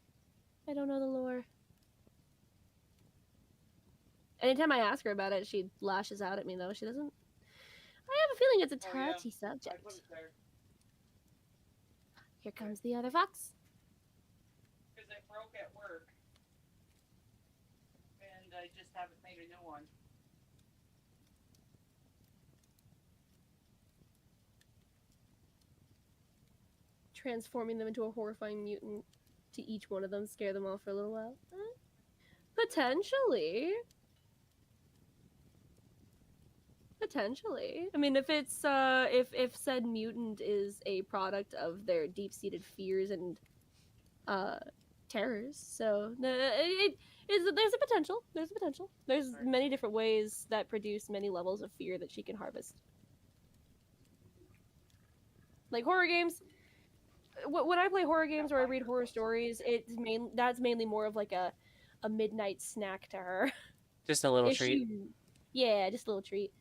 Anytime I ask her about it, she lashes out at me, though. She doesn't... I have a feeling it's a touchy subject. Here comes the other fox. Because it broke at work. And I just haven't made a new one. Transforming them into a horrifying mutant to each one of them, scare them all for a little while. Potentially. I mean, if it's if said mutant is a product of their deep-seated fears and terrors, so there's a potential. There's many different ways that produce many levels of fear that she can harvest. Like horror games. When I play horror games or I read horror stories, that's mainly more of like a midnight snack to her. Just a little treat. Yeah, just a little treat.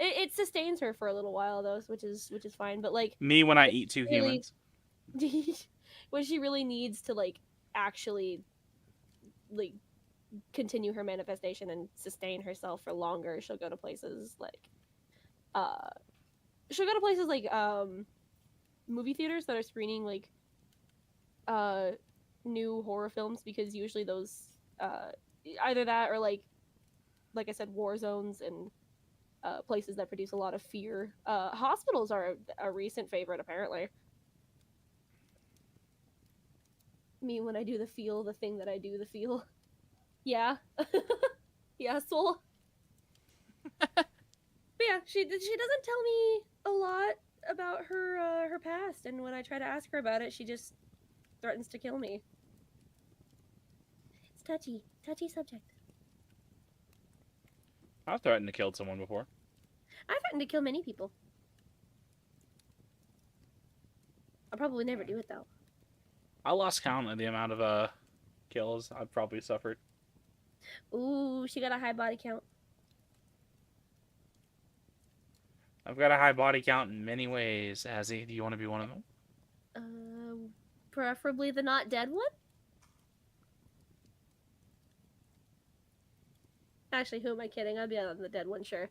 It sustains her for a little while though, which is fine. But like me when I eat two humans. When she really needs to like actually like continue her manifestation and sustain herself for longer, she'll go to places like movie theaters that are screening like new horror films, because usually those either that or like I said, war zones and places that produce a lot of fear. Hospitals are a recent favorite, apparently. Me when I do the thing that I do the feel. Yeah. Yeah, soul. But yeah, she doesn't tell me a lot about her past, and when I try to ask her about it, she just threatens to kill me. It's touchy subject. I've threatened to kill someone before. I threatened to kill many people. I'll probably never do it though. I lost count of the amount of kills I've probably suffered. Ooh, she got a high body count. I've got a high body count in many ways. Azzy, do you want to be one of them? Preferably the not dead one? Actually, who am I kidding? I'll be on the dead one, sure.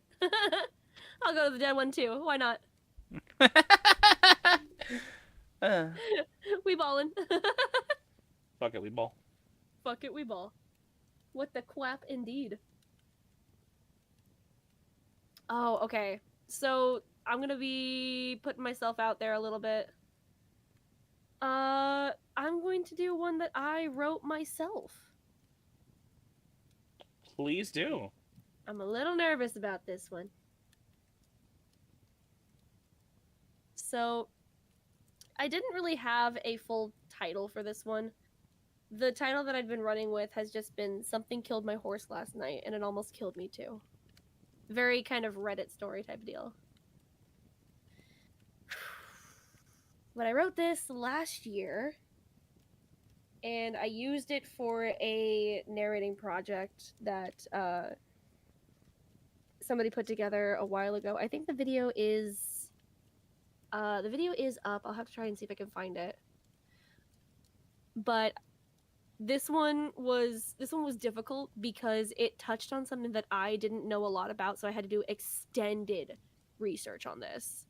I'll go to the dead one too. Why not? We ballin'. Fuck it, we ball. Fuck it, we ball. What the quap indeed. Oh, okay. So, I'm gonna be putting myself out there a little bit. I'm going to do one that I wrote myself. Please do. I'm a little nervous about this one. So, I didn't really have a full title for this one. The title that I've been running with has just been Something Killed My Horse Last Night, and it almost killed me too. Very kind of Reddit story type deal. But I wrote this last year, and I used it for a narrating project that somebody put together a while ago. I think the video is up. I'll have to try and see if I can find it. But this one was difficult because it touched on something that I didn't know a lot about, so I had to do extended research on this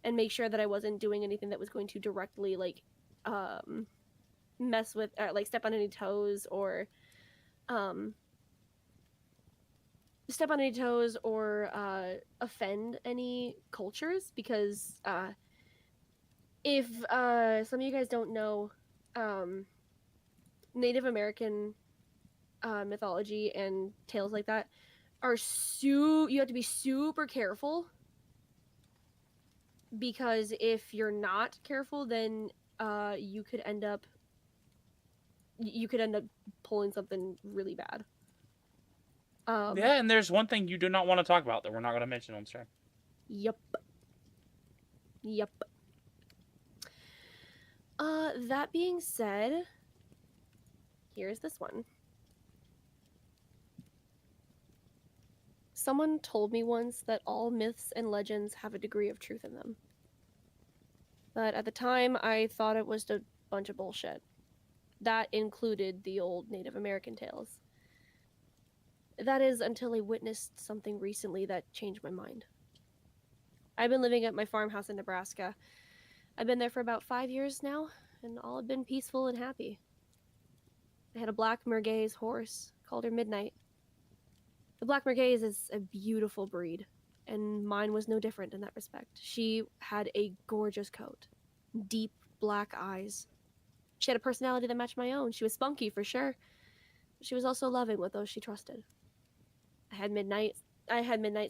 and make sure that I wasn't doing anything that was going to directly mess with step on any toes or offend any cultures, because if some of you guys don't know, Native American mythology and tales like that are you have to be super careful, because if you're not careful, then you could end up pulling something really bad. Yeah, and there's one thing you do not want to talk about that we're not going to mention on stream. Yep. That being said, here's this one. Someone told me once that all myths and legends have a degree of truth in them. But at the time, I thought it was a bunch of bullshit. That included the old Native American tales. That is until I witnessed something recently that changed my mind. I've been living at my farmhouse in Nebraska. I've been there for about 5 years now, and all have been peaceful and happy. I had a black Merguez horse, called her Midnight. The black Merguez is a beautiful breed, and mine was no different in that respect. She had a gorgeous coat, deep black eyes. She had a personality that matched my own. She was spunky for sure. But she was also loving with those she trusted. I had Midnight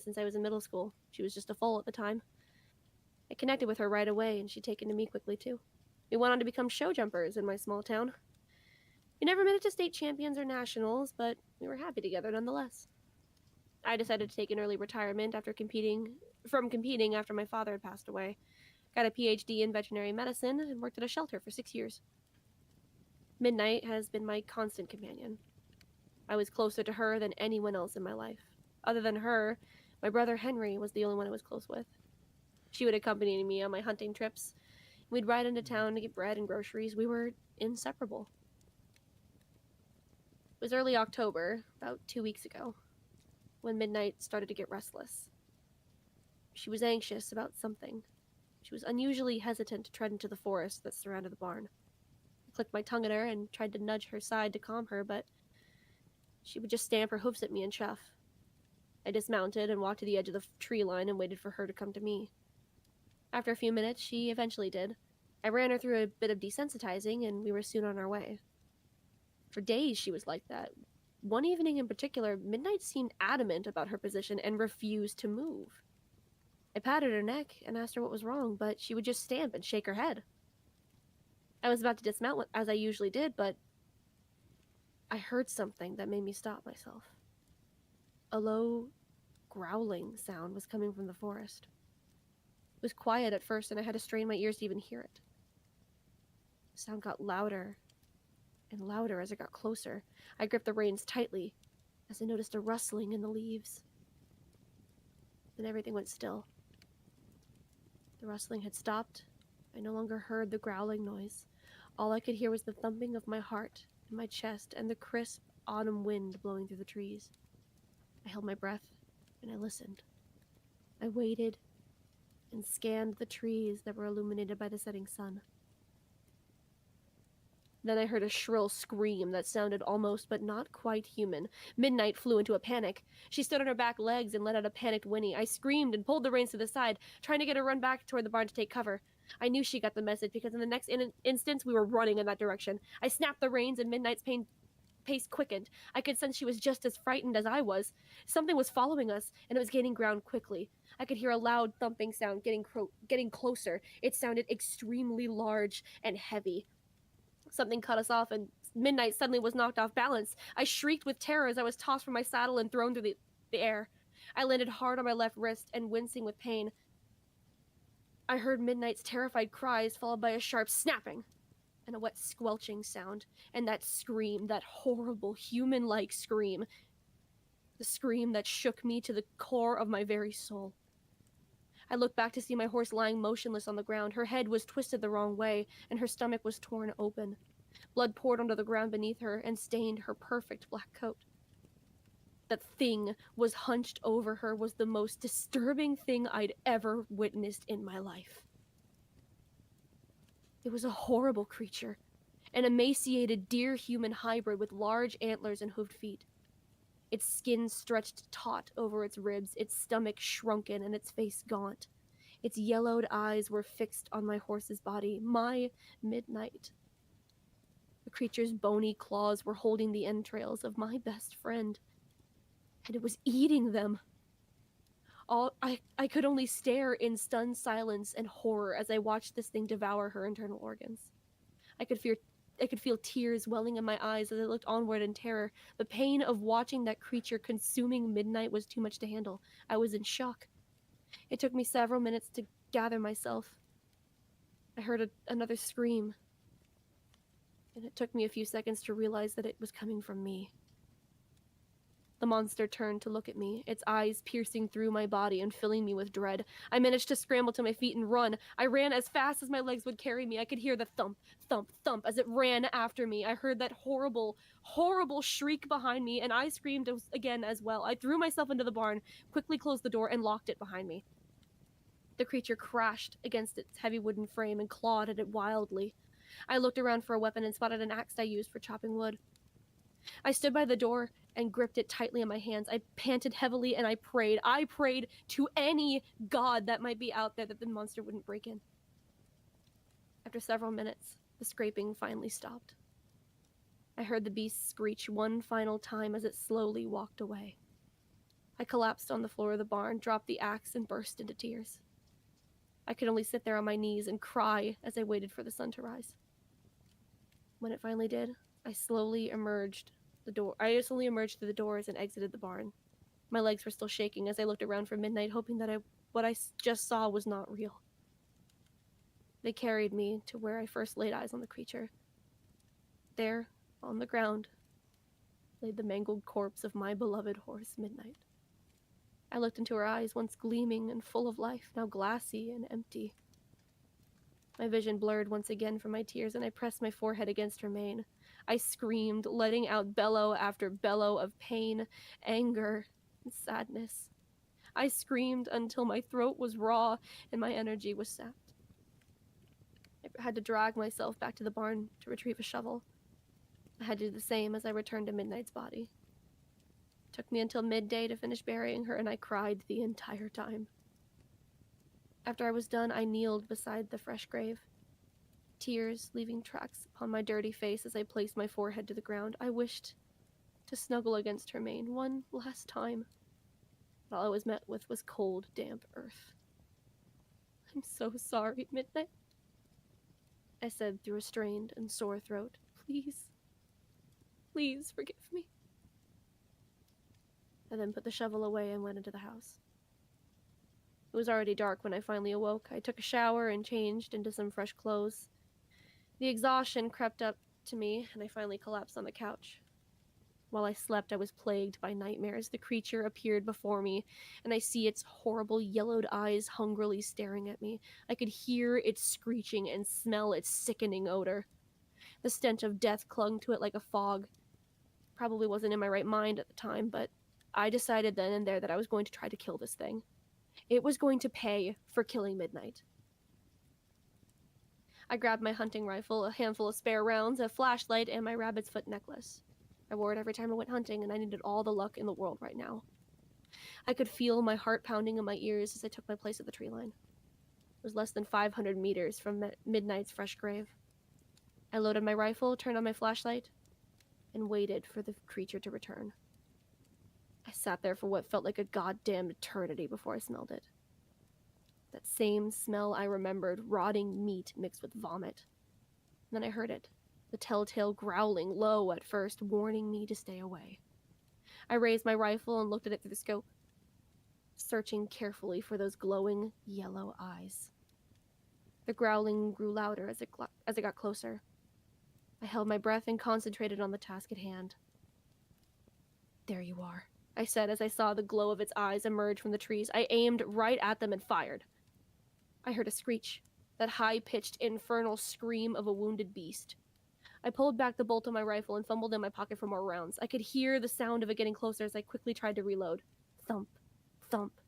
since I was in middle school. She was just a foal at the time. I connected with her right away, and she'd taken to me quickly too. We went on to become show jumpers in my small town. We never made it to state champions or nationals, but we were happy together nonetheless. I decided to take an early retirement after competing after my father had passed away. Got a PhD in veterinary medicine and worked at a shelter for 6 years. Midnight has been my constant companion. I was closer to her than anyone else in my life. Other than her, my brother Henry was the only one I was close with. She would accompany me on my hunting trips. We'd ride into town to get bread and groceries. We were inseparable. It was early October, about 2 weeks ago, when Midnight started to get restless. She was anxious about something. She was unusually hesitant to tread into the forest that surrounded the barn. I clicked my tongue at her and tried to nudge her side to calm her, but she would just stamp her hoofs at me and chuff. I dismounted and walked to the edge of the tree line and waited for her to come to me. After a few minutes, she eventually did. I ran her through a bit of desensitizing, and we were soon on our way. For days, she was like that. One evening in particular, Midnight seemed adamant about her position and refused to move. I patted her neck and asked her what was wrong, but she would just stamp and shake her head. I was about to dismount as I usually did, but I heard something that made me stop myself. A low, growling sound was coming from the forest. It was quiet at first, and I had to strain my ears to even hear it. The sound got louder and louder as it got closer. I gripped the reins tightly as I noticed a rustling in the leaves. Then everything went still. The rustling had stopped. I no longer heard the growling noise. All I could hear was the thumping of my heart in my chest and the crisp autumn wind blowing through the trees. I held my breath and I listened. I waited and scanned the trees that were illuminated by the setting sun. Then I heard a shrill scream that sounded almost but not quite human. Midnight flew into a panic. She stood on her back legs and let out a panicked whinny. I screamed and pulled the reins to the side, trying to get her run back toward the barn to take cover. I knew she got the message because in the next instant we were running in that direction. I snapped the reins and Midnight's pain pace quickened. I could sense she was just as frightened as I was. Something was following us, and it was gaining ground quickly. I could hear a loud thumping sound getting closer. It sounded extremely large and heavy. Something cut us off, and Midnight suddenly was knocked off balance. I shrieked with terror as I was tossed from my saddle and thrown through the air. I landed hard on my left wrist and wincing with pain. I heard Midnight's terrified cries, followed by a sharp snapping and a wet squelching sound, and that scream, that horrible human-like scream, the scream that shook me to the core of my very soul. I looked back to see my horse lying motionless on the ground. Her head was twisted the wrong way, and her stomach was torn open. Blood poured onto the ground beneath her and stained her perfect black coat. That thing was hunched over her was the most disturbing thing I'd ever witnessed in my life. It was a horrible creature, an emaciated deer-human hybrid with large antlers and hoofed feet. Its skin stretched taut over its ribs, its stomach shrunken, and its face gaunt. Its yellowed eyes were fixed on my horse's body, my Midnight. The creature's bony claws were holding the entrails of my best friend, and it was eating them. I could only stare in stunned silence and horror as I watched this thing devour her internal organs. I could feel tears welling in my eyes as I looked onward in terror. The pain of watching that creature consuming Midnight was too much to handle. I was in shock. It took me several minutes to gather myself. I heard another scream, and it took me a few seconds to realize that it was coming from me. The monster turned to look at me, its eyes piercing through my body and filling me with dread. I managed to scramble to my feet and run. I ran as fast as my legs would carry me. I could hear the thump, thump, thump as it ran after me. I heard that horrible, horrible shriek behind me, and I screamed again as well. I threw myself into the barn, quickly closed the door, and locked it behind me. The creature crashed against its heavy wooden frame and clawed at it wildly. I looked around for a weapon and spotted an axe I used for chopping wood. I stood by the door and gripped it tightly in my hands. I panted heavily and I prayed. I prayed to any god that might be out there that the monster wouldn't break in. After several minutes, the scraping finally stopped. I heard the beast screech one final time as it slowly walked away. I collapsed on the floor of the barn, dropped the axe, and burst into tears. I could only sit there on my knees and cry as I waited for the sun to rise. When it finally did, I slowly emerged through the doors and exited the barn. My legs were still shaking as I looked around for Midnight, hoping that what I just saw was not real. They carried me to where I first laid eyes on the creature. There, on the ground, lay the mangled corpse of my beloved horse, Midnight. I looked into her eyes, once gleaming and full of life, now glassy and empty. My vision blurred once again from my tears, and I pressed my forehead against her mane. I screamed, letting out bellow after bellow of pain, anger, and sadness. I screamed until my throat was raw and my energy was sapped. I had to drag myself back to the barn to retrieve a shovel. I had to do the same as I returned to Midnight's body. It took me until midday to finish burying her, and I cried the entire time. After I was done, I kneeled beside the fresh grave, tears leaving tracks upon my dirty face as I placed my forehead to the ground. I wished to snuggle against her mane one last time, but all I was met with was cold, damp earth. "I'm so sorry, Midnight," I said through a strained and sore throat. "Please, please forgive me." I then put the shovel away and went into the house. It was already dark when I finally awoke. I took a shower and changed into some fresh clothes. The exhaustion crept up to me, and I finally collapsed on the couch. While I slept, I was plagued by nightmares. The creature appeared before me, and I see its horrible yellowed eyes hungrily staring at me. I could hear it screeching and smell its sickening odor. The stench of death clung to it like a fog. Probably wasn't in my right mind at the time, but I decided then and there that I was going to try to kill this thing. It was going to pay for killing Midnight. I grabbed my hunting rifle, a handful of spare rounds, a flashlight, and my rabbit's foot necklace. I wore it every time I went hunting, and I needed all the luck in the world right now. I could feel my heart pounding in my ears as I took my place at the tree line. It was less than 500 meters from Midnight's fresh grave. I loaded my rifle, turned on my flashlight, and waited for the creature to return. I sat there for what felt like a goddamn eternity before I smelled it. That same smell I remembered, rotting meat mixed with vomit. Then I heard it, the telltale growling, low at first, warning me to stay away. I raised my rifle and looked at it through the scope, searching carefully for those glowing yellow eyes. The growling grew louder as it got closer. I held my breath and concentrated on the task at hand. "There you are," I said as I saw the glow of its eyes emerge from the trees. I aimed right at them and fired. I heard a screech, that high-pitched, infernal scream of a wounded beast. I pulled back the bolt on my rifle and fumbled in my pocket for more rounds. I could hear the sound of it getting closer as I quickly tried to reload. Thump, thump,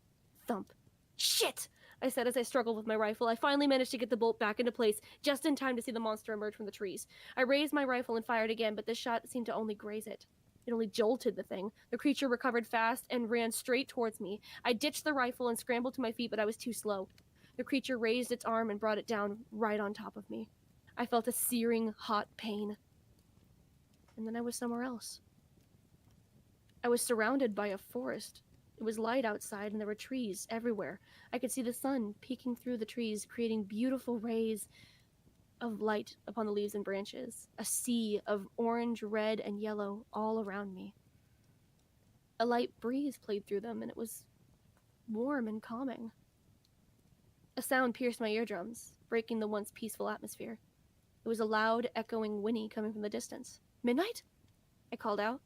thump. "Shit!" I said as I struggled with my rifle. I finally managed to get the bolt back into place, just in time to see the monster emerge from the trees. I raised my rifle and fired again, but this shot seemed to only graze it. It only jolted the thing. The creature recovered fast and ran straight towards me. I ditched the rifle and scrambled to my feet, but I was too slow. The creature raised its arm and brought it down right on top of me. I felt a searing, hot pain. And then I was somewhere else. I was surrounded by a forest. It was light outside and there were trees everywhere. I could see the sun peeking through the trees, creating beautiful rays of light upon the leaves and branches. A sea of orange, red, and yellow all around me. A light breeze played through them and it was warm and calming. A sound pierced my eardrums, breaking the once peaceful atmosphere. It was a loud, echoing whinny coming from the distance. "Midnight?" I called out.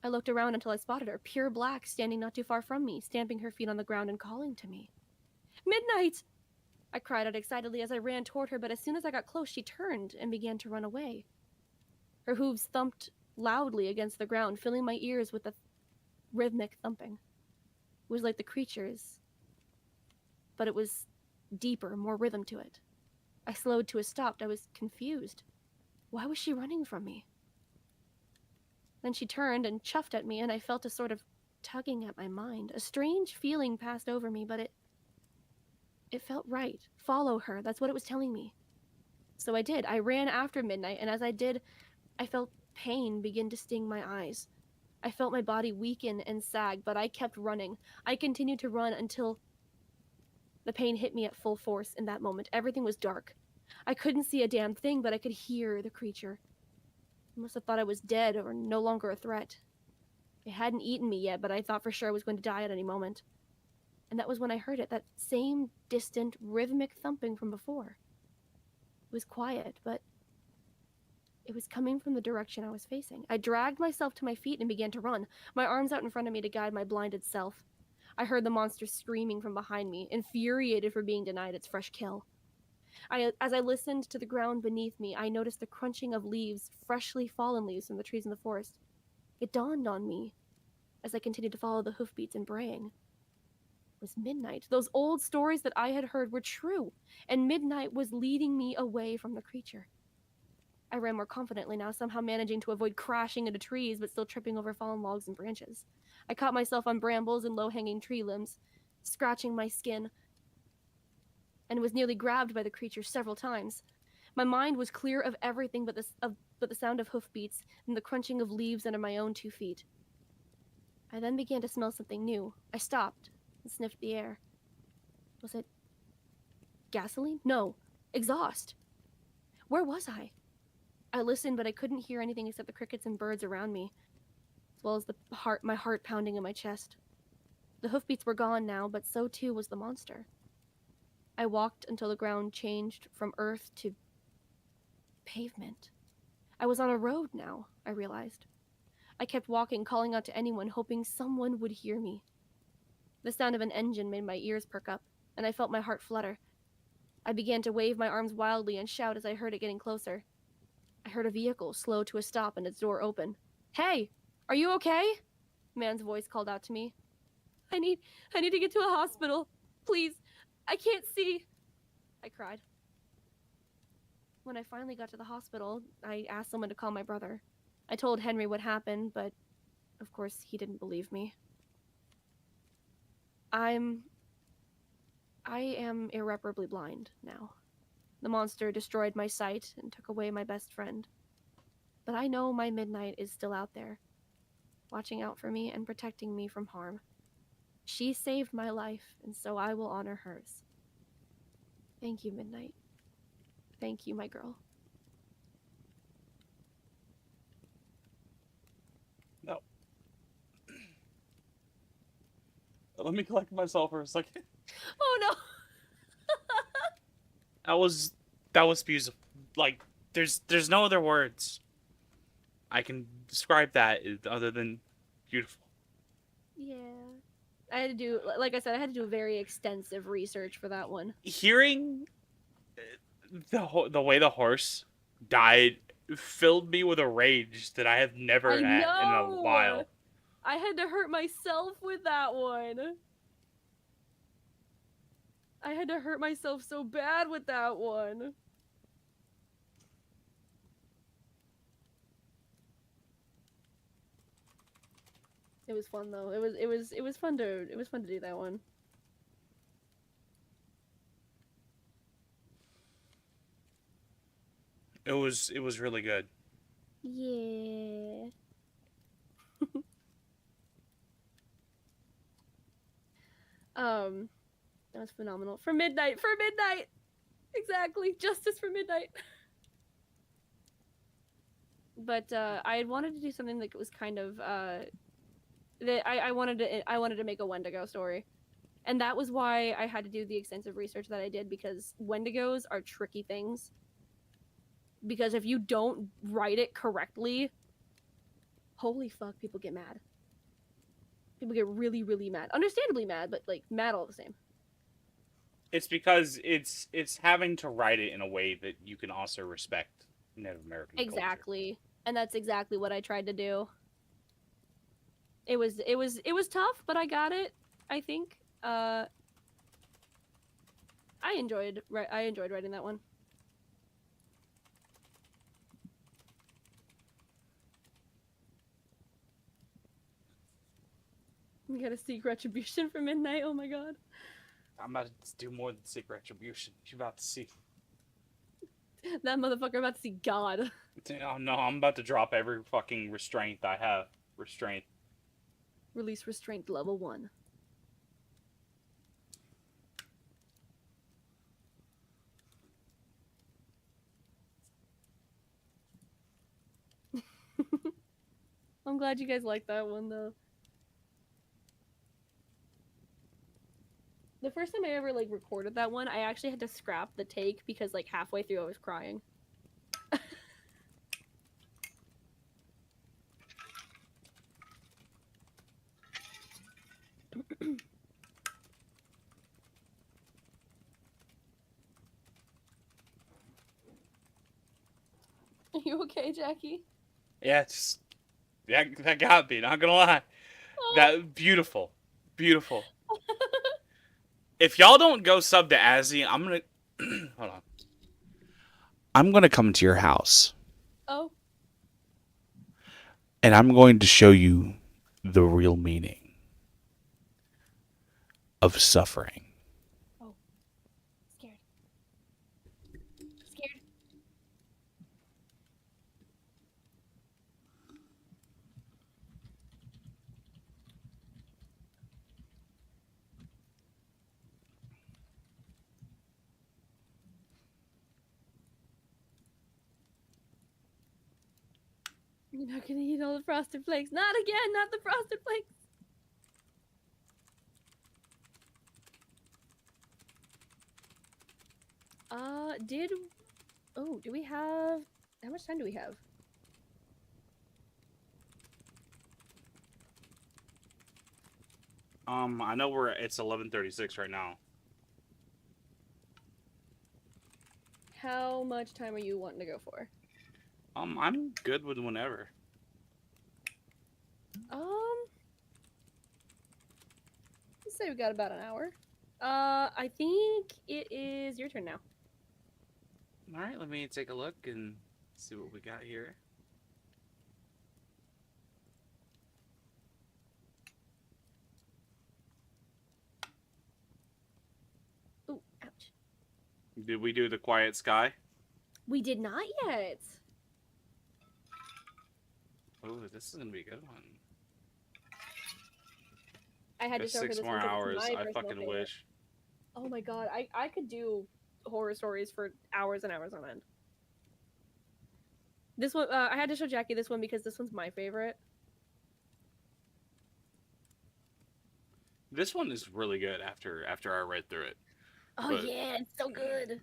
I looked around until I spotted her, pure black, standing not too far from me, stamping her feet on the ground and calling to me. "Midnight!" I cried out excitedly as I ran toward her, but as soon as I got close, she turned and began to run away. Her hooves thumped loudly against the ground, filling my ears with a rhythmic thumping. It was like the creature's, but it was deeper, more rhythm to it. I slowed to a stop. I was confused. Why was she running from me? Then she turned and chuffed at me, and I felt a sort of tugging at my mind. A strange feeling passed over me, but it felt right. Follow her, that's what it was telling me. So I did. I ran after Midnight, and as I did, I felt pain begin to sting my eyes. I felt my body weaken and sag, but I kept running. I continued to run until the pain hit me at full force in that moment. Everything was dark. I couldn't see a damn thing, but I could hear the creature. I must have thought I was dead or no longer a threat. It hadn't eaten me yet, but I thought for sure I was going to die at any moment. And that was when I heard it, that same distant, rhythmic thumping from before. It was quiet, but it was coming from the direction I was facing. I dragged myself to my feet and began to run, my arms out in front of me to guide my blinded self. I heard the monster screaming from behind me, infuriated for being denied its fresh kill. As I listened to the ground beneath me, I noticed the crunching of leaves, freshly fallen leaves from the trees in the forest. It dawned on me, as I continued to follow the hoofbeats and braying. It was Midnight. Those old stories that I had heard were true, and Midnight was leading me away from the creature. I ran more confidently now, somehow managing to avoid crashing into trees, but still tripping over fallen logs and branches. I caught myself on brambles and low-hanging tree limbs, scratching my skin, and was nearly grabbed by the creature several times. My mind was clear of everything but the sound of hoofbeats and the crunching of leaves under my own 2 feet. I then began to smell something new. I stopped and sniffed the air. Was it gasoline? No, exhaust. Where was I? I listened, but I couldn't hear anything except the crickets and birds around me, as well as my heart pounding in my chest. The hoofbeats were gone now, but so too was the monster. I walked until the ground changed from earth to pavement. I was on a road now, I realized. I kept walking, calling out to anyone, hoping someone would hear me. The sound of an engine made my ears perk up, and I felt my heart flutter. I began to wave my arms wildly and shout as I heard it getting closer. I heard a vehicle slow to a stop and its door open. "Hey, are you okay?" A man's voice called out to me. I need to get to a hospital. Please, I can't see," I cried. When I finally got to the hospital, I asked someone to call my brother. I told Henry what happened, but of course he didn't believe me. I am irreparably blind now. The monster destroyed my sight and took away my best friend. But I know my Midnight is still out there, watching out for me and protecting me from harm. She saved my life, and so I will honor hers. Thank you, Midnight. Thank you, my girl. No. Let me collect myself for a second. Oh no! That was beautiful. Like, there's no other words I can describe that other than beautiful. Yeah. I had to do, like I said, I had to do very extensive research for that one. Hearing the way the horse died filled me with a rage that I have never I had in a know! while. I had to hurt myself with that one. I had to hurt myself so bad with that one. It was fun though. It was fun to do that one. It was really good. Yeah. That was phenomenal. For midnight! Exactly! Justice for midnight! But, I had wanted to do something that was kind of, that I wanted to make a Wendigo story. And that was why I had to do the extensive research that I did, because Wendigos are tricky things. Because if you don't write it correctly, holy fuck, people get mad. People get really, really mad. Understandably mad, but like mad all the same. It's because it's having to write it in a way that you can also respect Native American culture. Exactly. And that's exactly what I tried to do. It was tough, but I got it, I think. I enjoyed writing that one. We gotta seek retribution for midnight. Oh my god. I'm about to do more than seek retribution. You're about to see. That motherfucker about to see God. Oh no, I'm about to drop every fucking restraint I have. Restraint. Release restraint level 1. I'm glad you guys liked that one though. The first time I ever like recorded that one, I actually had to scrap the take because like halfway through I was crying. Are you okay, Jackie? Yeah, it's that got me. Not gonna lie. That beautiful. If y'all don't go sub to Azzy, I'm gonna hold on. I'm going to come to your house Oh. and I'm going to show you the real meaning of suffering. Oh. Scared. Scared. You're not gonna eat all the frosted flakes. Not again, not the frosted flakes. Do we have, how much time do we have? I know it's 11:36 right now. How much time are you wanting to go for? I'm good with whenever. Let's say we got about an hour. I think it is your turn now. All right, let me take a look and see what we got here. Ooh, ouch. Did we do the Quiet Sky? We did not yet. Oh, this is gonna be a good one. I had to There's show her 6 this more one 'cause hours. it's my I personal fucking favorite. wish. Oh my god, I could do horror stories for hours and hours on end. This one, I had to show Jackie this one because this one's my favorite. This one is really good after I read through it. Oh But- yeah, it's so good.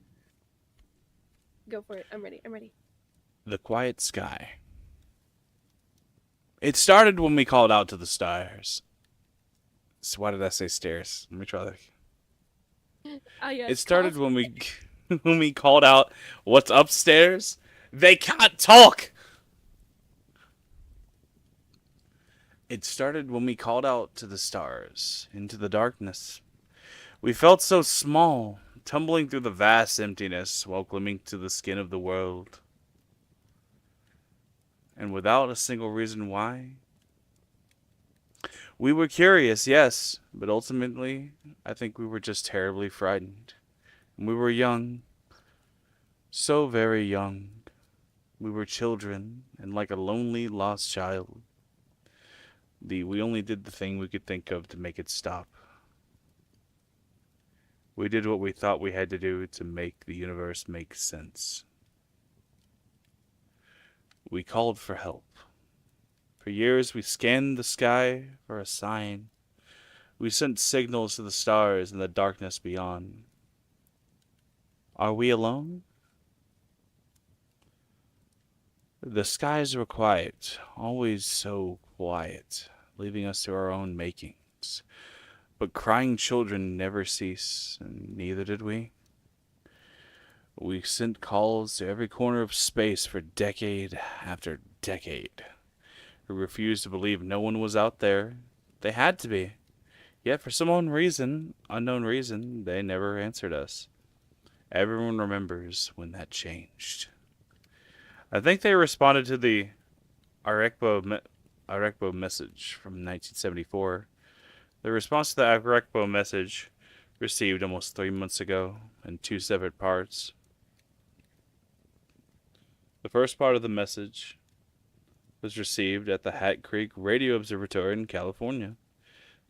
Go for it. I'm ready. I'm ready. The Quiet Sky. It started when we called out to the stars. So why did I say stairs? Let me try that. Yeah, It started when we when we called out what's upstairs. They can't talk. It started when we called out to the stars, into the darkness. We felt so small, tumbling through the vast emptiness while clinging to the skin of the world. And without a single reason why. We were curious, yes, but ultimately, I think we were just terribly frightened. We were young, so very young. We were children, and like a lonely, lost child, we only did the thing we could think of to make it stop. We did what we thought we had to do to make the universe make sense. We called for help. For years, we scanned the sky for a sign. We sent signals to the stars and the darkness beyond. Are we alone? The skies were quiet, always so quiet, leaving us to our own makings. But crying children never cease, and neither did we. We sent calls to every corner of space for decade after decade. We refused to believe no one was out there. They had to be. Yet for some unknown reason, they never answered us. Everyone remembers when that changed. I think they responded to the Arekbo message from 1974. The response to the Arekbo message, received almost 3 months ago in 2 separate parts. The first part of the message was received at the Hat Creek Radio Observatory in California.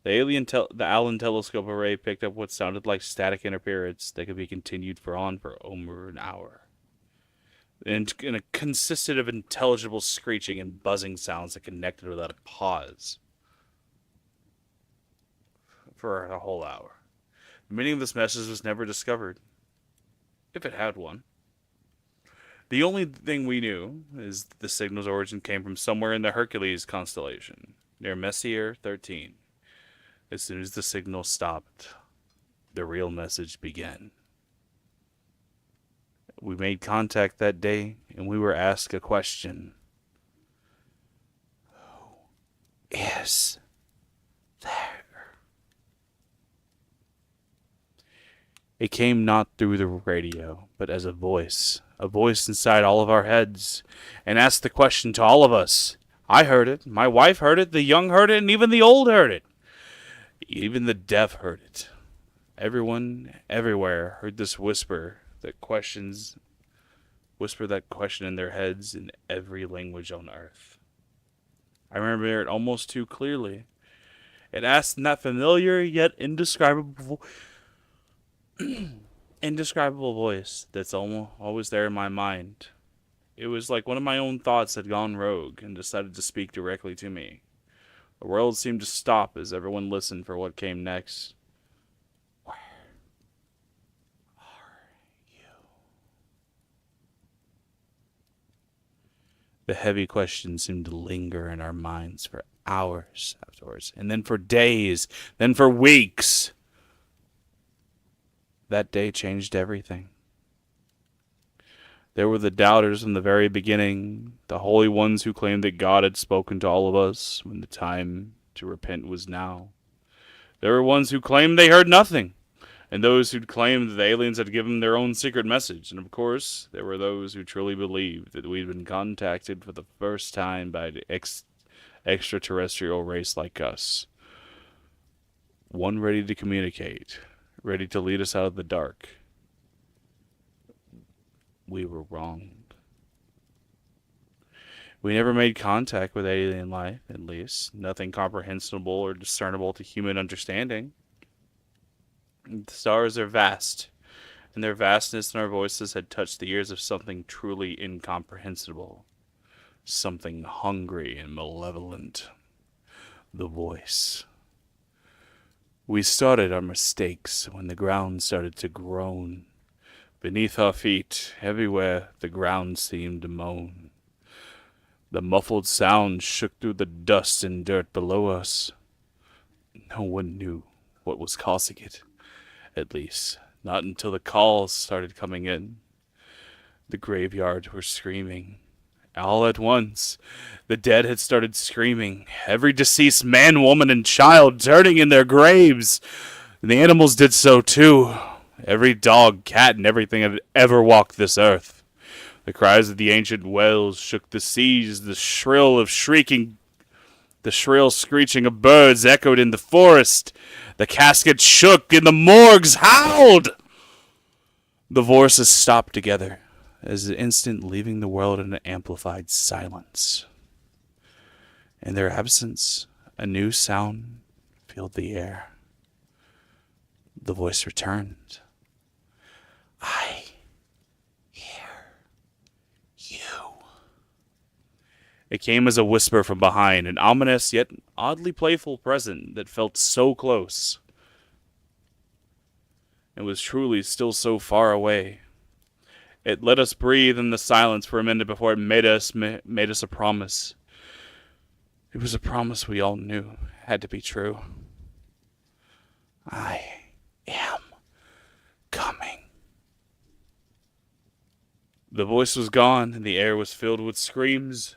The Allen Telescope Array picked up what sounded like static interference that could be continued for over an hour. And it consisted of intelligible screeching and buzzing sounds that connected without a pause for a whole hour. The meaning of this message was never discovered, if it had one. The only thing we knew is the signal's origin came from somewhere in the Hercules constellation, near Messier 13. As soon as the signal stopped, the real message began. We made contact that day, and we were asked a question. Who is there? It came not through the radio, but as a voice inside all of our heads, and asked the question to all of us. I heard it, my wife heard it, the young heard it, and even the old heard it. Even the deaf heard it. Everyone, everywhere, heard this whisper that question in their heads in every language on earth. I remember it almost too clearly. It asked in that familiar yet indescribable voice that's always there in my mind. It was like one of my own thoughts had gone rogue and decided to speak directly to me. The world seemed to stop as everyone listened for what came next. Where are you? The heavy question seemed to linger in our minds for hours afterwards, and then for days, then for weeks. That day changed everything. There were the doubters from the very beginning, the holy ones who claimed that God had spoken to all of us when the time to repent was now. There were ones who claimed they heard nothing, and those who claimed that the aliens had given their own secret message. And of course, there were those who truly believed that we'd been contacted for the first time by an extraterrestrial race like us. One ready to communicate, ready to lead us out of the dark. We were wrong. We never made contact with alien life, at least. Nothing comprehensible or discernible to human understanding. The stars are vast, and their vastness and our voices had touched the ears of something truly incomprehensible. Something hungry and malevolent. The voice. We started our mistakes when the ground started to groan. Beneath our feet, everywhere, the ground seemed to moan. The muffled sound shook through the dust and dirt below us. No one knew what was causing it. At least, not until the calls started coming in. The graveyards were screaming. All at once, the dead had started screaming. Every deceased man, woman, and child turning in their graves. And the animals did so too. Every dog, cat, and everything that had ever walked this earth. The cries of the ancient whales shook the seas. The shrill screeching of birds echoed in the forest. The casket shook and the morgues howled. The voices stopped together, as the instant leaving the world in an amplified silence. In their absence, a new sound filled the air. The voice returned. I hear you. It came as a whisper from behind, an ominous yet oddly playful presence that felt so close. It was truly still so far away. It let us breathe in the silence for a minute before it made us a promise. It was a promise we all knew had to be true. I am coming. The voice was gone, and the air was filled with screams.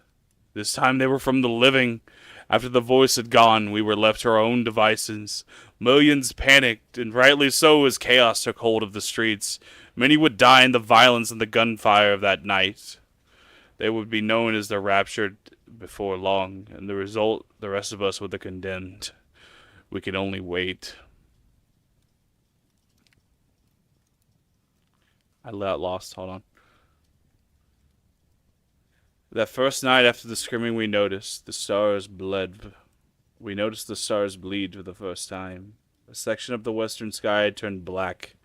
This time they were from the living. After the voice had gone, we were left to our own devices. Millions panicked, and rightly so, as chaos took hold of the streets. Many would die in the violence and the gunfire of that night. They would be known as the raptured before long, and the result, the rest of us were the condemned. We could only wait. I got lost. Hold on. That first night after the screaming, we noticed the stars bled. We noticed the stars bleed for the first time. A section of the western sky had turned black.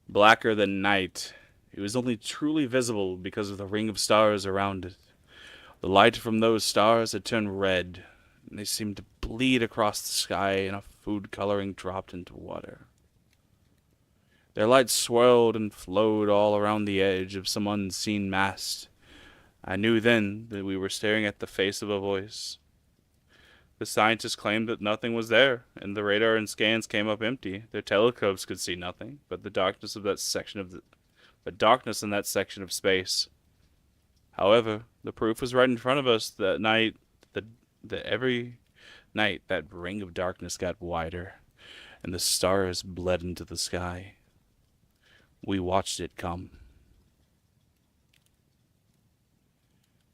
Blacker than night. It was only truly visible because of the ring of stars around it. The light from those stars had turned red, and they seemed to bleed across the sky, and a food coloring dropped into water. Their light swirled and flowed all around the edge of some unseen mast. I knew then that we were staring at the face of a voice. The scientists claimed that nothing was there, and the radar and scans came up empty. Their telescopes could see nothing but the darkness of that section of the darkness in that section of space. However, the proof was right in front of us that night. That every night that ring of darkness got wider, and the stars bled into the sky. We watched it come.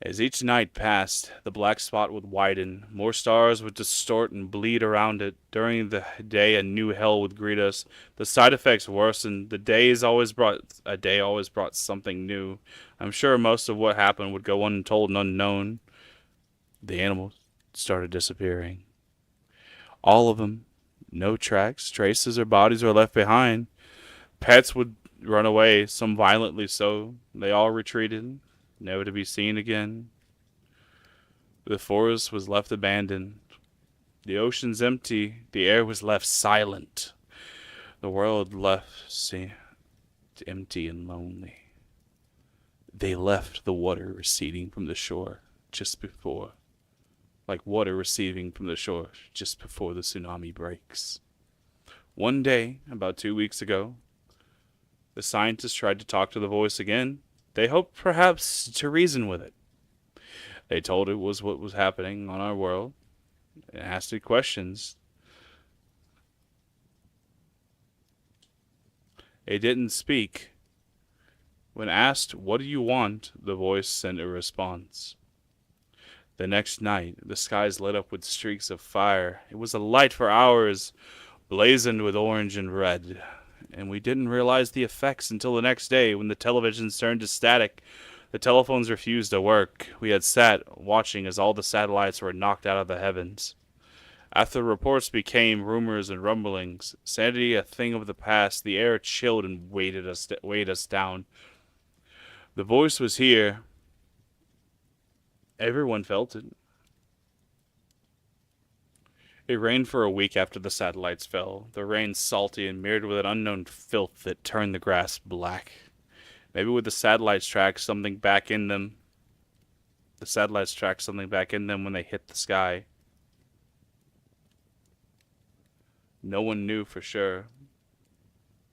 As each night passed, the black spot would widen. More stars would distort and bleed around it. During the day, a new hell would greet us. The side effects worsened. A day always brought something new. I'm sure most of what happened would go untold and unknown. The animals started disappearing. All of them. No tracks, traces, or bodies were left behind. Pets would run away, some violently so. They all retreated, never to be seen again. The forest was left abandoned. The oceans empty. The air was left silent. The world left empty and lonely. They left the water receding from the shore like water receding from the shore just before the tsunami breaks. One day, about 2 weeks ago, the scientists tried to talk to the voice again. They hoped perhaps to reason with it. They told it was what was happening on our world and asked it questions. It didn't speak. When asked, "What do you want?" the voice sent a response. The next night, the skies lit up with streaks of fire. It was a light for hours, blazoned with orange and red. And we didn't realize the effects until the next day when the televisions turned to static. The telephones refused to work. We had sat watching as all the satellites were knocked out of the heavens. After the reports became rumors and rumblings, sanity a thing of the past, the air chilled and weighed us down. The voice was here. Everyone felt it. It rained for a week after the satellites fell. The rain salty and mirrored with an unknown filth that turned the grass black. Maybe with the satellites tracked something back in them. The satellites tracked something back in them when they hit the sky. No one knew for sure.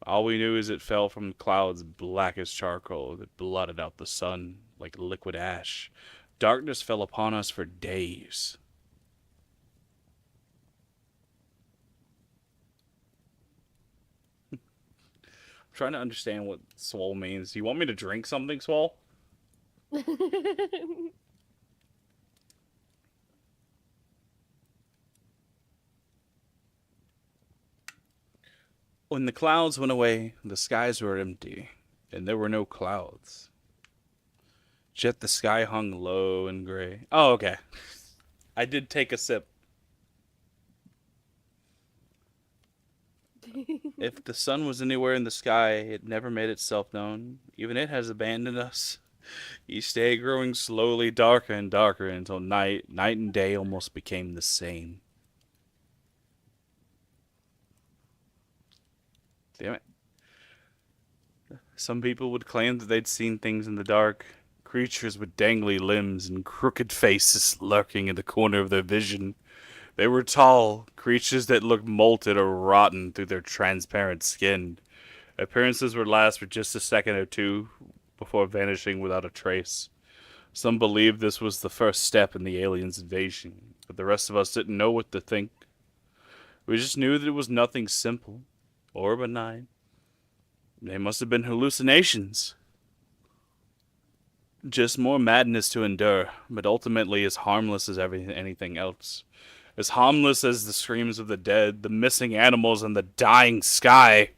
All we knew is it fell from clouds black as charcoal that blotted out the sun like liquid ash. Darkness fell upon us for days. I'm trying to understand what swole means. Do you want me to drink something, swole? When the clouds went away, the skies were empty, and there were no clouds. Yet the sky hung low and gray. Oh, okay. I did take a sip. If the sun was anywhere in the sky, it never made itself known. Even it has abandoned us. Each day growing slowly darker and darker until night and day almost became the same. Damn it. Some people would claim that they'd seen things in the dark. Creatures with dangly limbs and crooked faces lurking in the corner of their vision. They were tall, creatures that looked molted or rotten through their transparent skin. Appearances would last for just a second or two before vanishing without a trace. Some believed this was the first step in the aliens' invasion, but the rest of us didn't know what to think. We just knew that it was nothing simple or benign. They must have been hallucinations. Just more madness to endure, but ultimately as harmless as anything else. As harmless as the screams of the dead, the missing animals, and the dying sky.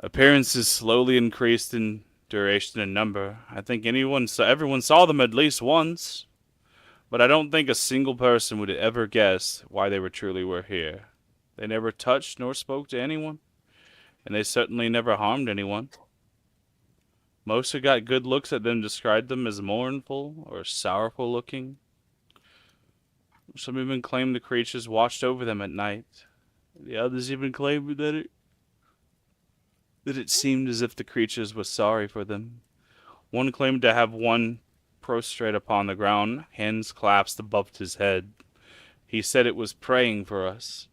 Appearances slowly increased in duration and number. I think everyone saw them at least once. But I don't think a single person would ever guess why they truly were here. They never touched nor spoke to anyone. And they certainly never harmed anyone. Most who got good looks at them described them as mournful or sorrowful looking. Some even claimed the creatures watched over them at night. The others even claimed that it seemed as if the creatures were sorry for them. One claimed to have one prostrate upon the ground, hands clasped above his head. He said it was praying for us.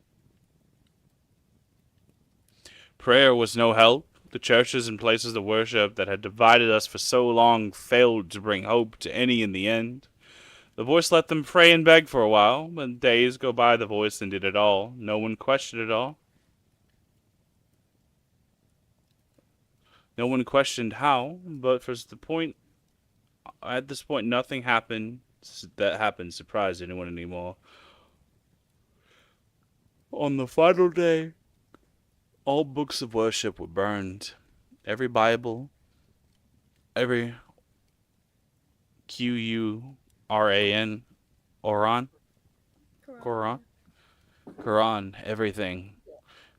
Prayer was no help. The churches and places of worship that had divided us for so long failed to bring hope to any in the end. The voice let them pray and beg for a while, but days go by the voice and did it all. No one questioned it all. No one questioned how, but at this point, nothing happened surprised anyone anymore. On the final day, all books of worship were burned. Every Bible, every Quran, Quran, everything.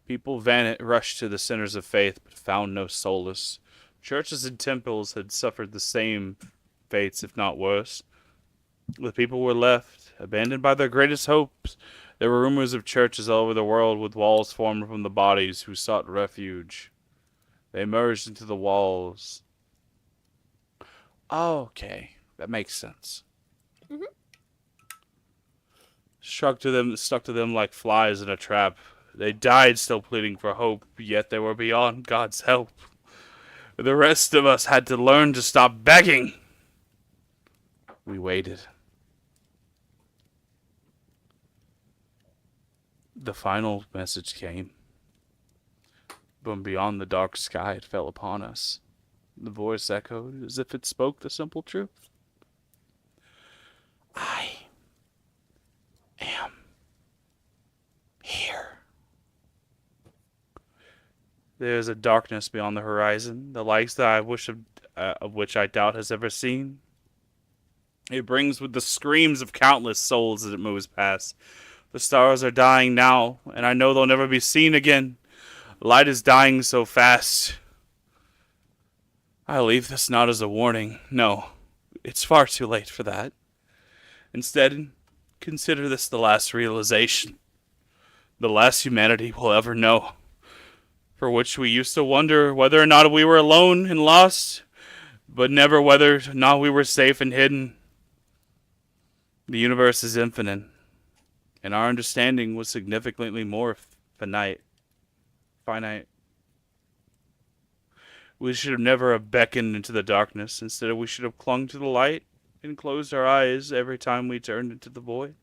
People rushed to the centers of faith, but found no solace. Churches and temples had suffered the same fates, if not worse. The people were left, abandoned by their greatest hopes. There were rumors of churches all over the world with walls formed from the bodies who sought refuge. They merged into the walls. Oh, okay. That makes sense. Mm-hmm. Stuck to them like flies in a trap. They died still pleading for hope, yet they were beyond God's help. The rest of us had to learn to stop begging. We waited. The final message came. From beyond the dark sky it fell upon us. The voice echoed as if it spoke the simple truth. I am here. There is a darkness beyond the horizon, the likes that of which I doubt has ever seen. It brings with the screams of countless souls as it moves past. The stars are dying now, and I know they'll never be seen again. Light is dying so fast. I leave this not as a warning. No, it's far too late for that. Instead, consider this the last realization. The last humanity will ever know. For which we used to wonder whether or not we were alone and lost, but never whether or not we were safe and hidden. The universe is infinite, and our understanding was significantly more finite. We should have never have beckoned into the darkness. Instead, we should have clung to the light and closed our eyes every time we turned into the void.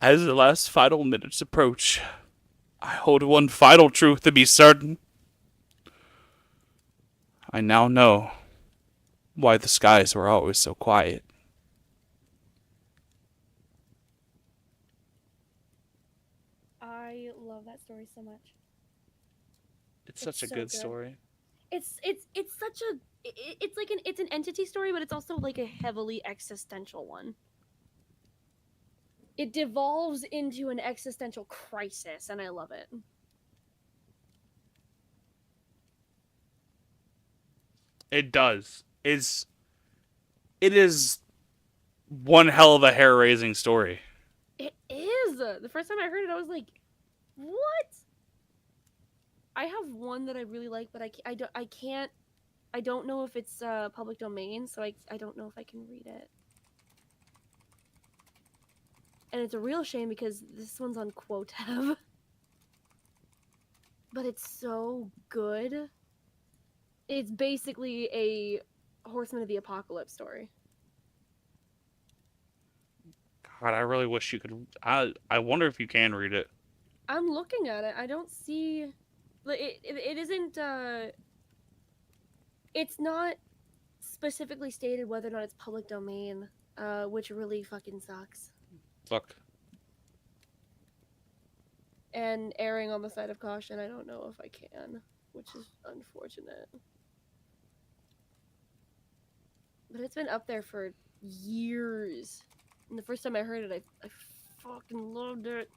As the last final minutes approach, I hold one final truth to be certain. I now know why the skies were always so quiet. I love that story so much. It's such a so good good. story. It's such a it's like it's an entity story, but it's also like a heavily existential one. It devolves into an existential crisis, and I love it. It does. It is one hell of a hair-raising story. It is. The first time I heard it, I was like, "What?" I have one that I really like, but I don't know if it's public domain, so I don't know if I can read it. And it's a real shame because this one's on Quotev. But it's so good. It's basically a Horseman of the Apocalypse story. God, I really wish you could. I wonder if you can read it. I'm looking at it. I don't see. Like it isn't. It's not specifically stated whether or not it's public domain, which really fucking sucks. Fuck. And erring on the side of caution, I don't know if I can, which is unfortunate. But it's been up there for years. And the first time I heard it, I fucking loved it.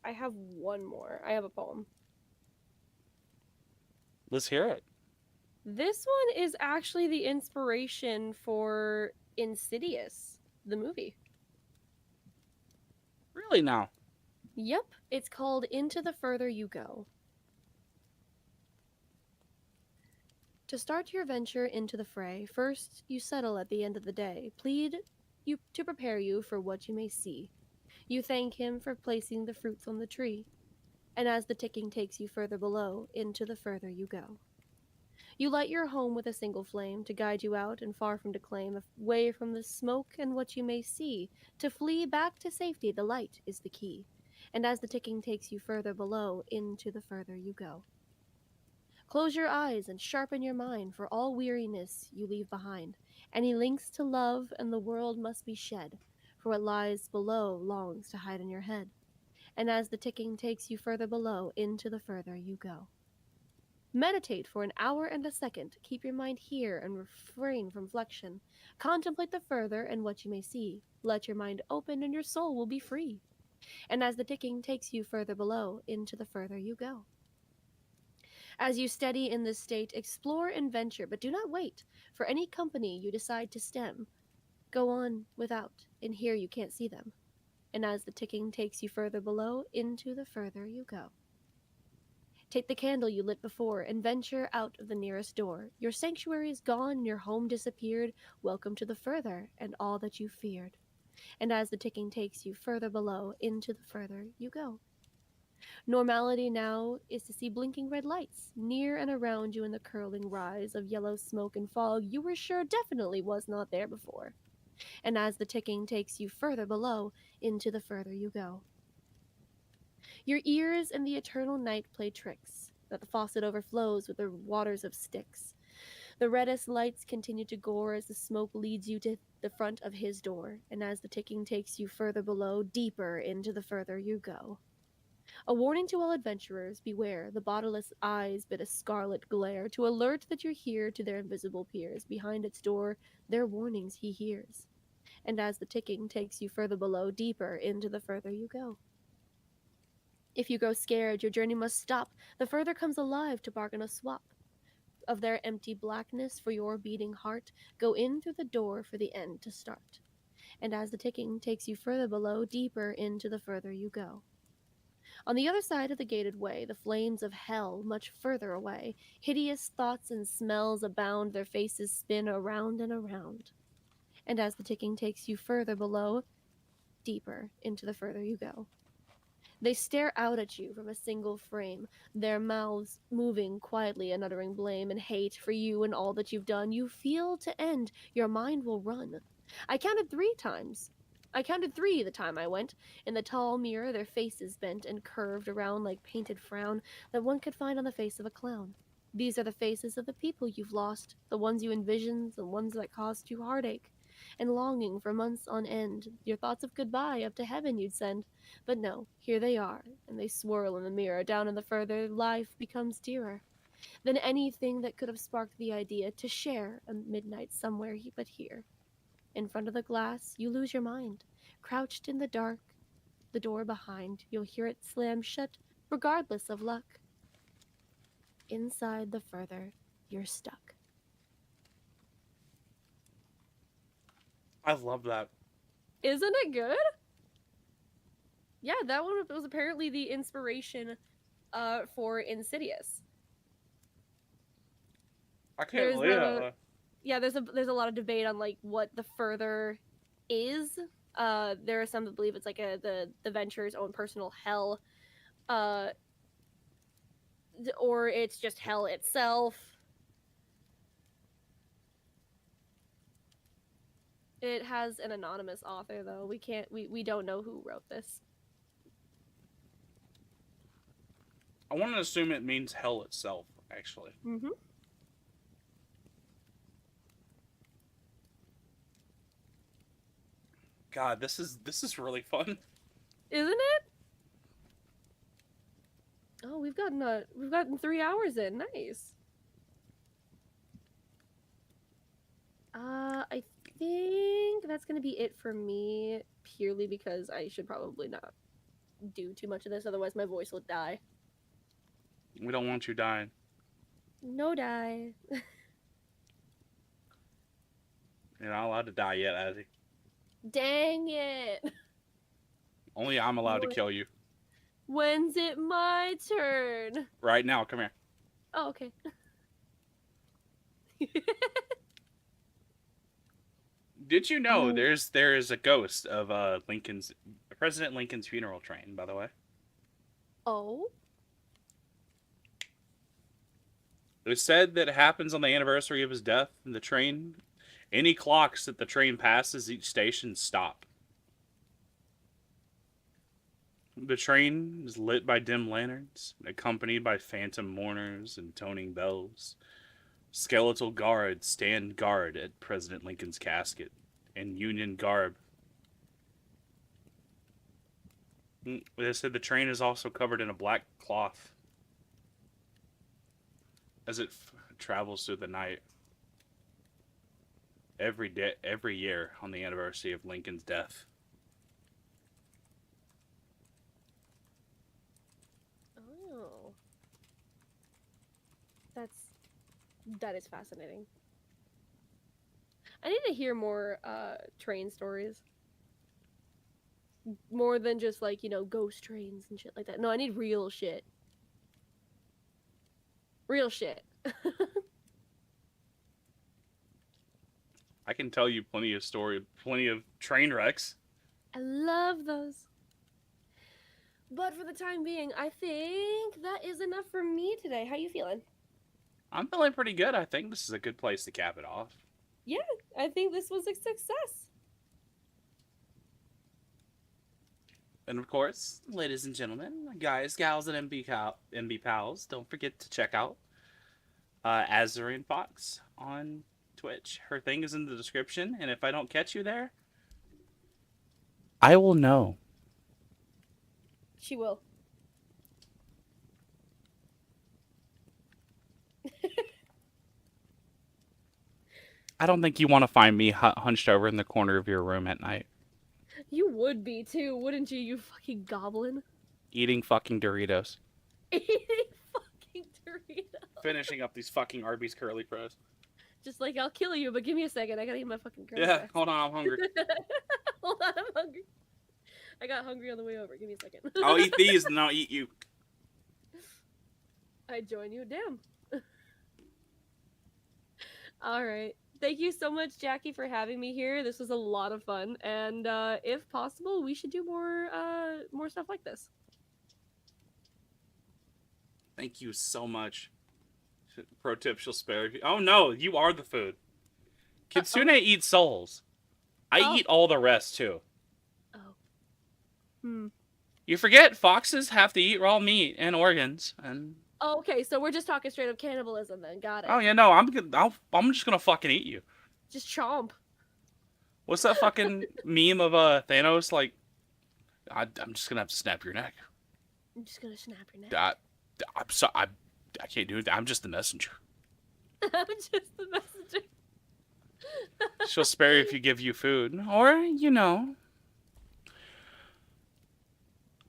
I have one more. I have a poem. Let's hear it. This one is actually the inspiration for Insidious, the movie. Really now? Yep, it's called Into the Further You Go. To start your venture into the fray, first you settle at the end of the day, plead you to prepare you for what you may see. You thank him for placing the fruits on the tree, and as the ticking takes you further below, into the further you go. You light your home with a single flame to guide you out and far from to claim, away from the smoke and what you may see. To flee back to safety, the light is the key, and as the ticking takes you further below, into the further you go. Close your eyes and sharpen your mind, for all weariness you leave behind. Any links to love and the world must be shed, for what lies below longs to hide in your head. And as the ticking takes you further below, into the further you go. Meditate for an hour and a second, keep your mind here and refrain from flexion. Contemplate the further and what you may see. Let your mind open and your soul will be free. And as the ticking takes you further below, into the further you go. As you steady in this state, explore and venture, but do not wait for any company you decide to stem. Go on without, and here you can't see them. And as the ticking takes you further below, into the further you go. Take the candle you lit before and venture out of the nearest door. Your sanctuary is gone, your home disappeared. Welcome to the further and all that you feared. And as the ticking takes you further below, into the further you go. Normality now is to see blinking red lights near and around you in the curling rise of yellow smoke and fog you were sure definitely was not there before. And as the ticking takes you further below, into the further you go. Your ears in the eternal night play tricks, that the faucet overflows with the waters of Styx. The reddest lights continue to gore as the smoke leads you to the front of his door, and as the ticking takes you further below, deeper into the further you go. A warning to all adventurers, beware, the bodiless eyes bid a scarlet glare, to alert that you're here to their invisible peers. Behind its door, their warnings he hears. And as the ticking takes you further below, deeper into the further you go. If you grow scared, your journey must stop. The further comes alive to bargain a swap of their empty blackness for your beating heart. Go in through the door for the end to start. And as the ticking takes you further below, deeper into the further you go. On the other side of the gated way, the flames of hell much further away. Hideous thoughts and smells abound, their faces spin around and around. And as the ticking takes you further below, deeper into the further you go. They stare out at you from a single frame, their mouths moving quietly and uttering blame and hate for you and all that you've done. You feel to end, your mind will run. I counted 3 times. I counted 3 the time I went. In the tall mirror, their faces bent and curved around like painted frown that one could find on the face of a clown. These are the faces of the people you've lost, the ones you envisioned, the ones that caused you heartache and longing for months on end. Your thoughts of goodbye up to heaven you'd send. But no, here they are, and they swirl in the mirror. Down in the further, life becomes dearer than anything that could have sparked the idea to share a midnight somewhere but here. In front of the glass, you lose your mind. Crouched in the dark, the door behind, you'll hear it slam shut, regardless of luck. Inside the further, you're stuck. I love that. Isn't it good? Yeah, that one was apparently the inspiration for Insidious. I can't believe that. Yeah, there's a lot of debate on like what the further is. There are some that believe it's like the Venture's own personal hell, or it's just hell itself. It has an anonymous author though. We don't know who wrote this. I want to assume it means hell itself, actually. Mm-hmm. God, this is really fun. Isn't it? Oh, we've gotten 3 hours in. Nice. I think that's gonna be it for me, purely because I should probably not do too much of this, otherwise my voice will die. We don't want you dying. No die. You're not allowed to die yet, Azzy. Dang it. Only I'm allowed to kill you. When's it my turn? Right now, come here. Oh, okay. Did you know there is a ghost of President Lincoln's funeral train, by the way? Oh? It said that it happens on the anniversary of his death, and the train, any clocks that the train passes each station stop. The train is lit by dim lanterns, accompanied by phantom mourners and toning bells. Skeletal guards stand guard at President Lincoln's casket in Union garb. They said the train is also covered in a black cloth as it travels through the night every year on the anniversary of Lincoln's death. Oh. That is fascinating. I need to hear more train stories. More than just like, ghost trains and shit like that. No, I need real shit. Real shit. I can tell you plenty of train wrecks. I love those. But for the time being, I think that is enough for me today. How you feeling? I'm feeling pretty good. I think this is a good place to cap it off. Yeah, I think this was a success. And of course, ladies and gentlemen, guys, gals, and MB pals, don't forget to check out Azurine Fox on Twitch. Her thing is in the description, and if I don't catch you there, I will know. She will. I don't think you want to find me hunched over in the corner of your room at night, You would be too, wouldn't you, you fucking goblin? eating fucking Doritos. Eating fucking Doritos. finishing up these fucking Arby's curly fries. Just like, I'll kill you, but give me a second. I gotta eat my fucking curly Yeah, fries. hold on, I'm hungry. Hold on, I'm hungry. I got hungry on the way over. Give me a second. I'll eat these and I'll eat you. I join you. Damn. All right. Thank you so much, Jackie, for having me here. This was a lot of fun, and if possible, we should do more stuff like this. Thank you so much. Pro tip, she'll spare you. Oh no, you are the food. Kitsune eats souls. I eat all the rest too. Oh. Hmm. You forget foxes have to eat raw meat and organs, and Oh, okay, so we're just talking straight up cannibalism then. Got it. oh yeah, no, I'm just gonna fucking eat you. Just chomp. What's that fucking meme of Thanos? Like, I'm just gonna have to snap your neck. I'm just gonna snap your neck. I'm sorry, I can't do it. I'm just the messenger. I'm just the messenger. She'll spare you if you give you food, or you know.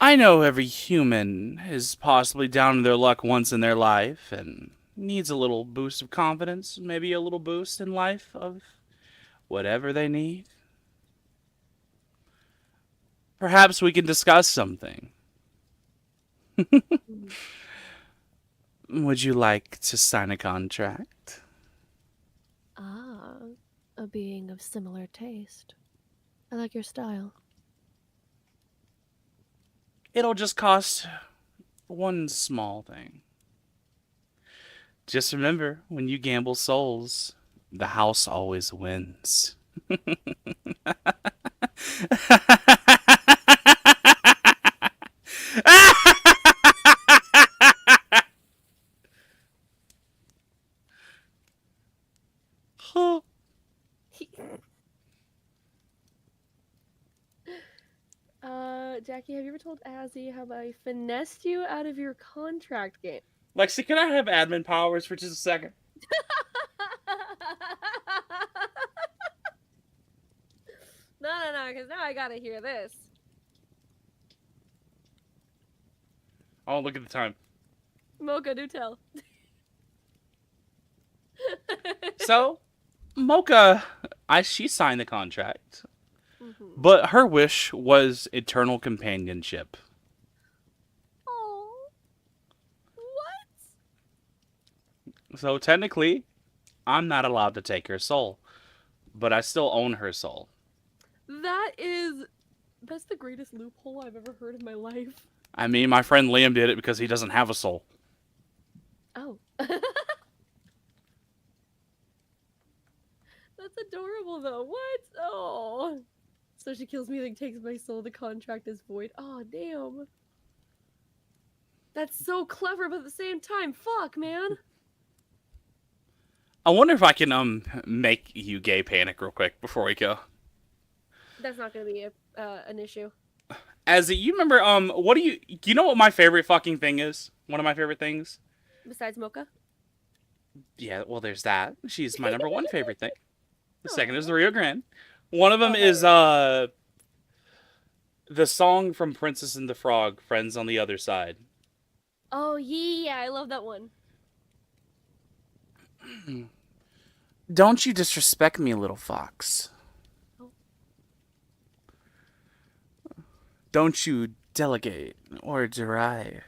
I know every human is possibly down to their luck once in their life and needs a little boost of confidence, maybe a little boost in life of whatever they need. Perhaps we can discuss something. Would you like to sign a contract? Ah, a being of similar taste. I like your style. It'll just cost one small thing. Just remember, when you gamble souls, the house always wins. Jackie, have you ever told Azzy how I finessed you out of your contract game? Lexi, can I have admin powers for just a second? No, because now I gotta hear this. Oh, look at the time. Mocha, do tell. So, Mocha, she signed the contract, Mm-hmm. but her wish was eternal companionship. Oh, what? So technically, I'm not allowed to take her soul, but I still own her soul. That's the greatest loophole I've ever heard in my life. I mean, my friend Liam did it because he doesn't have a soul. Oh. That's adorable, though. What? Oh. So she kills me and takes my soul. The contract is void. Oh, damn. That's so clever, but at the same time, fuck, man. I wonder if I can make you gay panic real quick before we go. That's not gonna be an issue. As you remember, what do you know what my favorite fucking thing is? One of my favorite things? Besides Mocha? Yeah, well, there's that. She's my number one favorite thing. The second is the Rio Grande. One of them is the song from Princess and the Frog, Friends on the Other Side. Oh, yeah, I love that one. Don't you disrespect me, little fox. Oh. Don't you delegate or derive.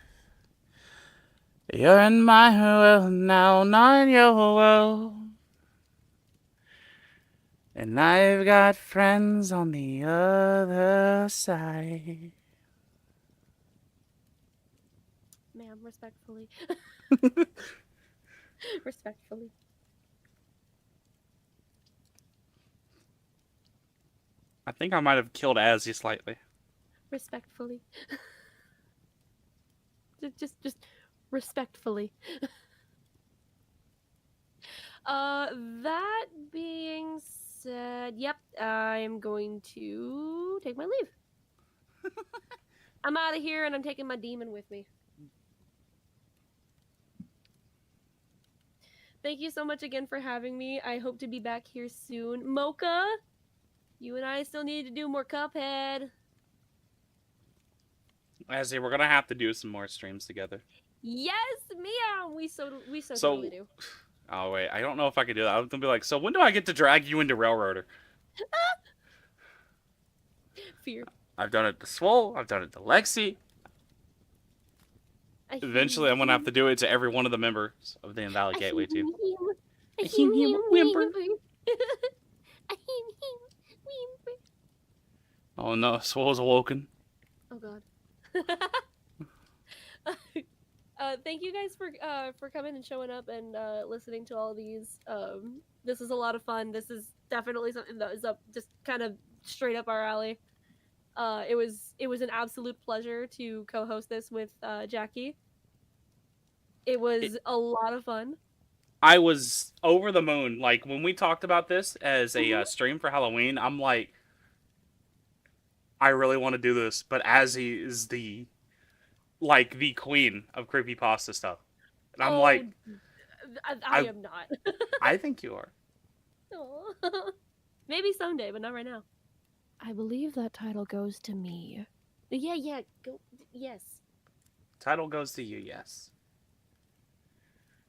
You're in my world now, not in your world. And I've got friends on the other side. Ma'am, respectfully. Respectfully. I think I might have killed Azzy slightly. Respectfully. just respectfully. That being said, yep, I'm going to take my leave. I'm out of here and I'm taking my demon with me. Thank you so much again for having me. I hope to be back here soon. Mocha, you and I still need to do more Cuphead. Azzy, we're gonna have to do some more streams together. Yes, meow. We so So- totally do. Oh wait, I don't know if I could do that. I was gonna be like, so when do I get to drag you into Railroader? Fear. I've done it to Swole. I've done it to Lexi. Eventually, I'm gonna have to do it to every one of the members of the Invalid Gateway too. I hear him whimper. Oh no, Swole's awoken. Oh god. Thank you guys for coming and showing up and listening to all these. This is a lot of fun. This is definitely something that is up just kind of straight up our alley. It was an absolute pleasure to co-host this with Jackie. It was a lot of fun. I was over the moon. Like when we talked about this as a stream for Halloween, I'm like, I really want to do this, but Azzy is the queen of creepypasta stuff, and I'm like, I am not. I think you are. Aw. Maybe someday, but not right now. I believe that title goes to me. Yeah, go. Yes. Title goes to you, yes.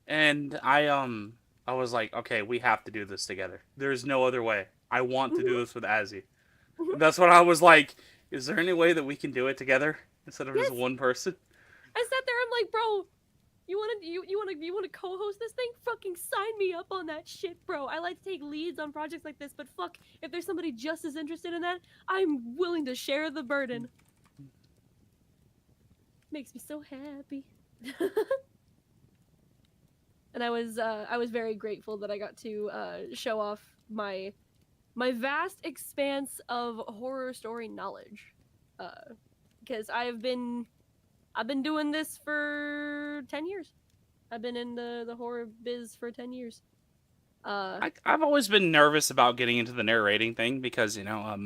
And I was like, okay, we have to do this together. There's no other way. I want to do this with Azzy. That's what I was like. Is there any way that we can do it together instead of just one person? I sat there. I'm like, bro, you wanna co-host this thing? Fucking sign me up on that shit, bro. I like to take leads on projects like this, but fuck, if there's somebody just as interested in that, I'm willing to share the burden. Makes me so happy. And I was very grateful that I got to show off my vast expanse of horror story knowledge, because I've been doing this for 10 years. I've been in the horror biz for 10 years. I've always been nervous about getting into the narrating thing because I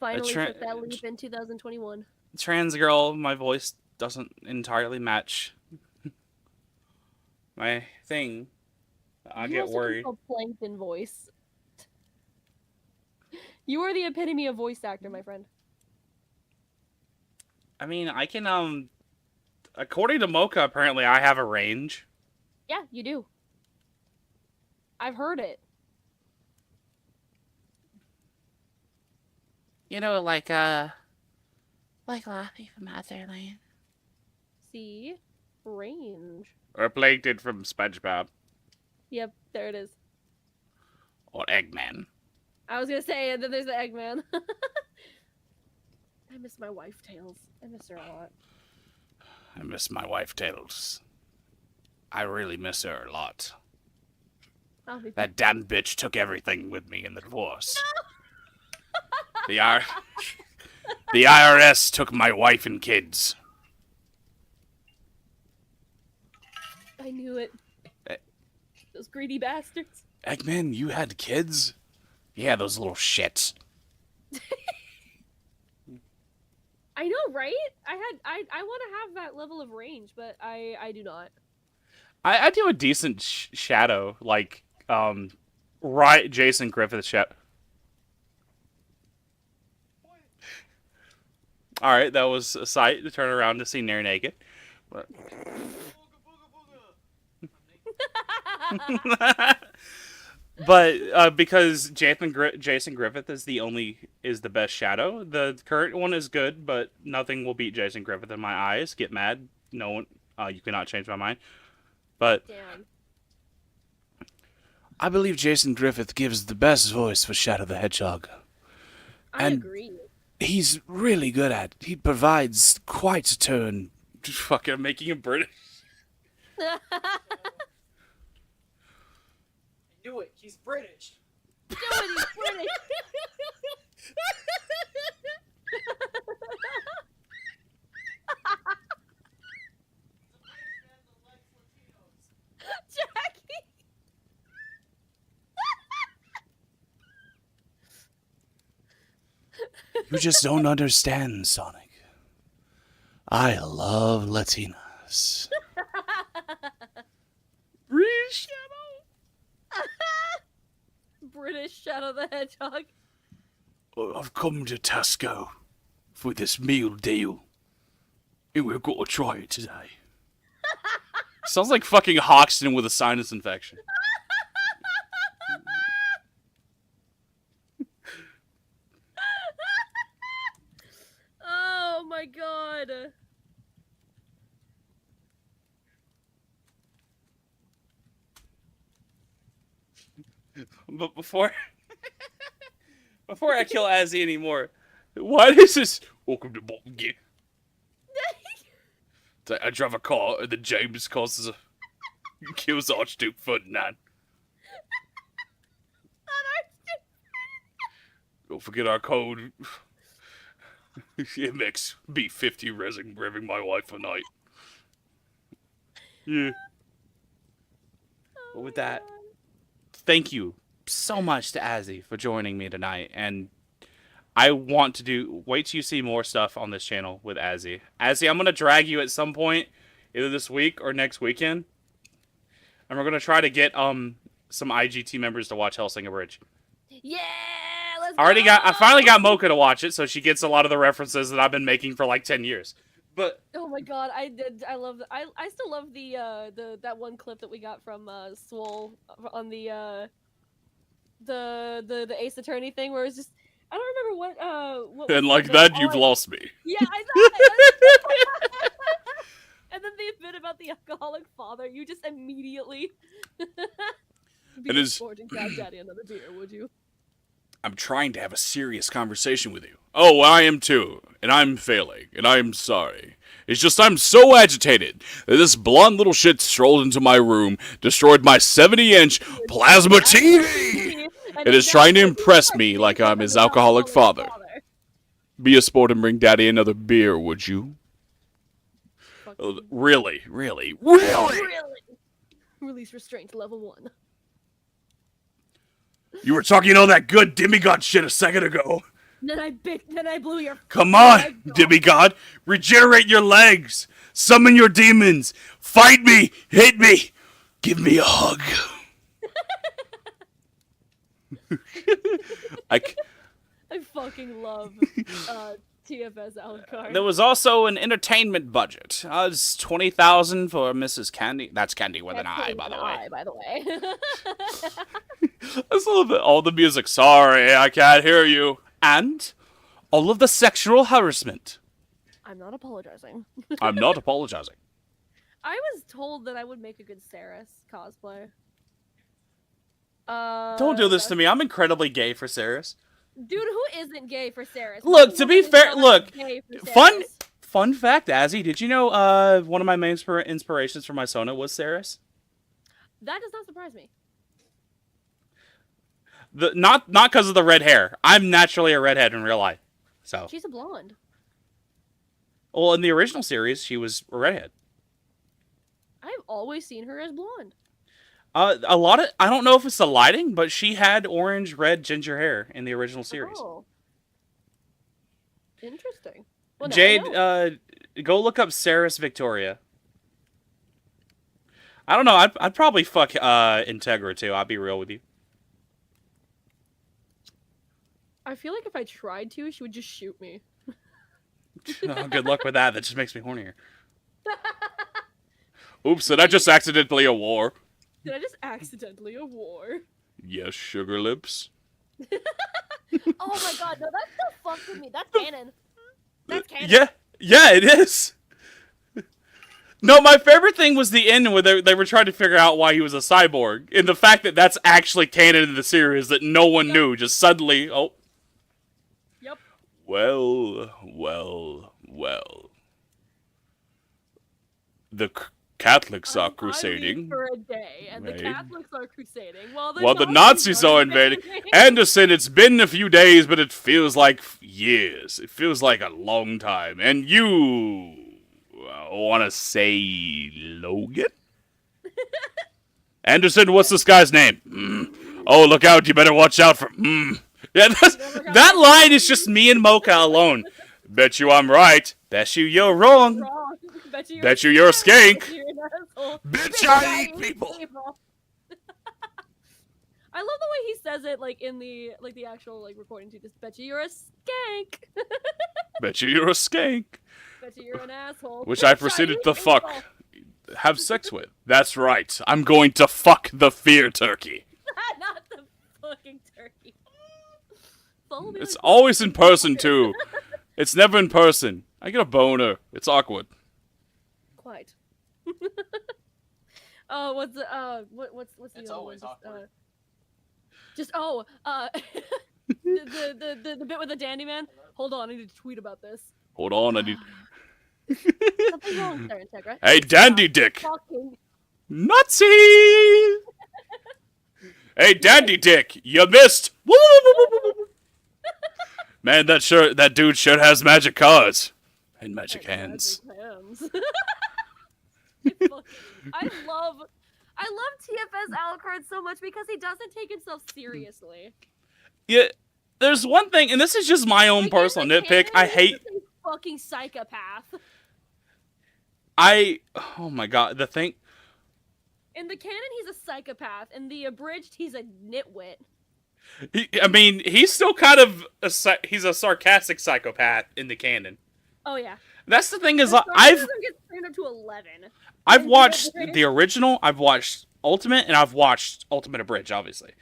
finally took that leap in 2021. Trans girl, my voice doesn't entirely match my thing. I get worried. A plankton voice. You are the epitome of voice actor, my friend. I mean, I can, according to Mocha, apparently I have a range. Yeah, you do. I've heard it. You know, like Laffy from Azurine. See? Range. Or Plankton from SpongeBob. Yep, there it is. Or Eggman. I was gonna say, and then there's the Eggman. I miss my wife, Tails. I miss her a lot. I miss my wife, Tails. I really miss her a lot. That damn bitch took everything with me in the divorce. No! The IRS took my wife and kids. I knew it. Those greedy bastards. Eggman, you had kids? Yeah, those little shits. I know, right? I want to have that level of range, but I do not. I do a decent shadow, like, right Jason Griffith shadow. Alright, that was a sight to turn around to see Nair naked. But because Jason Griffith is the best shadow. The current one is good, but nothing will beat Jason Griffith in my eyes. Get mad? No one. You cannot change my mind. But Damn. I believe Jason Griffith gives the best voice for Shadow the Hedgehog. I And agree. he's really good at it. He provides quite a turn. just fucking making him British. Do it. He's British. Do it, he's British. You just don't understand, Sonic. I love Latinas. British British Shadow the Hedgehog. I've come to Tesco for this meal deal, and we're going to try it today. Sounds like fucking Hoxton with a sinus infection. Oh my god. But before I kill Azzy anymore, why does this welcome to Bolton Gear? I drive a car and then James causes kills Archduke Ferdinand. Don't forget our code. MX B50 revving my wife a night. Yeah. But with that, thank you so much to Azzy for joining me tonight, and I want to wait till you see more stuff on this channel with Azzy. Azzy, I'm going to drag you at some point, either this week or next weekend, and we're going to try to get some IGT members to watch Hellsinger Bridge. Yeah, let's go! I finally got Mocha to watch it, so she gets a lot of the references that I've been making for like 10 years. But oh my god, I still love the that one clip that we got from Swole on the Ace Attorney thing where it was just I don't remember what and was like said, that, but you've lost me. Yeah, I know. And then the bit about the alcoholic father, you just immediately be It a is- sport and grab daddy another beer, would you? I'm trying to have a serious conversation with you. Oh, I am too, and I'm failing, and I'm sorry. It's just I'm so agitated that this blonde little shit strolled into my room, destroyed my 70-inch plasma TV, and is trying to impress me like I'm his alcoholic father. Be a sport and bring daddy another beer, would you? Really? Really? Release restraint level 1. You were talking all that good demigod shit a second ago. Then I blew your Come leg on, off. demigod. Regenerate your legs. Summon your demons. Fight me. Hit me. Give me a hug. I fucking love TFS Alucard. there was also an entertainment budget. It's $20,000 for Mrs. Candy. That's Candy with an I, by the way. By the way. I just love it. All the music. Sorry, I can't hear you. And all of the sexual harassment. I'm not apologizing. I'm not apologizing. I was told that I would make a good Saris cosplay. Don't do this to me. I'm incredibly gay for Saris. Dude, who isn't gay for Saris? Look, to be fair, look, Gay for fun Saris. fun fact, Azzy, did you know one of my main inspirations for my Sona was Saris? That does not surprise me. Not because of the red hair. I'm naturally a redhead in real life. So, She's a blonde. well, in the original series, she was a redhead. I've always seen her as blonde. A lot of I don't know if it's the lighting, but she had orange, red, ginger hair in the original series. Oh. Interesting. Well, now I Jade, know. go look up Saris Victoria. I don't know. I'd probably fuck Integra too. I'll be real with you. I feel like if I tried to, she would just shoot me. Oh, good luck with that. That just makes me hornier. Oops, did I just accidentally a war? Did I just accidentally a war? Yes, sugar lips. Oh my god, no, that still fucks with me. That's canon. That's canon. Yeah, it is. No, my favorite thing was the end where they were trying to figure out why he was a cyborg, and the fact that that's actually canon in the series that no one knew. Just suddenly, oh. Yep. Well. The Catholics are I leave crusading. for a day, and Right. the Catholics are crusading, while The Nazis are invading. Anderson, it's been a few days, but it feels like years. It feels like a long time. And you want to say Logan? Anderson, what's this guy's name? Oh, look out. You better watch out for... Yeah, Never got that it. line is just me and Mocha alone. Bet you I'm right. Bet you're wrong. Wrong. Bet you're a skank. Bet you're an asshole. Bitch, Bet I eat people. I love the way he says it, like in the actual recording too. Just bet you're a skank. Bet you're a skank. Bet you're an asshole. Which I Bitch, proceeded eat to people. fuck. Have sex with. That's right. I'm going to fuck the fear turkey. Not the fucking turkey. Follow me It's like- always in person too. It's never in person. I get a boner. It's awkward. Quite. What's the It's other always one? awkward. The bit with the dandy man. Hold on, I need to tweet about this. Hold on, I need. Something wrong with Darren Tegra. Hey, Dandy Dick. Fucking Nazi! Hey, Dandy Dick, you missed. Man, that dude sure has magic cards and magic hands. I love TFS Alucard so much because he doesn't take himself seriously. Yeah, there's one thing, and this is just my own Like, personal in the nitpick. canon, I he's hate. just a fucking psychopath. Oh my god, the thing. In the canon, he's a psychopath. In the abridged, he's a nitwit. He's still kind of he's a sarcastic psychopath in the canon. Oh yeah. That's the thing is, The I've sarcasm gets turned up to 11. watched the original, I've watched Ultimate, and I've watched Ultimate Abridged, obviously.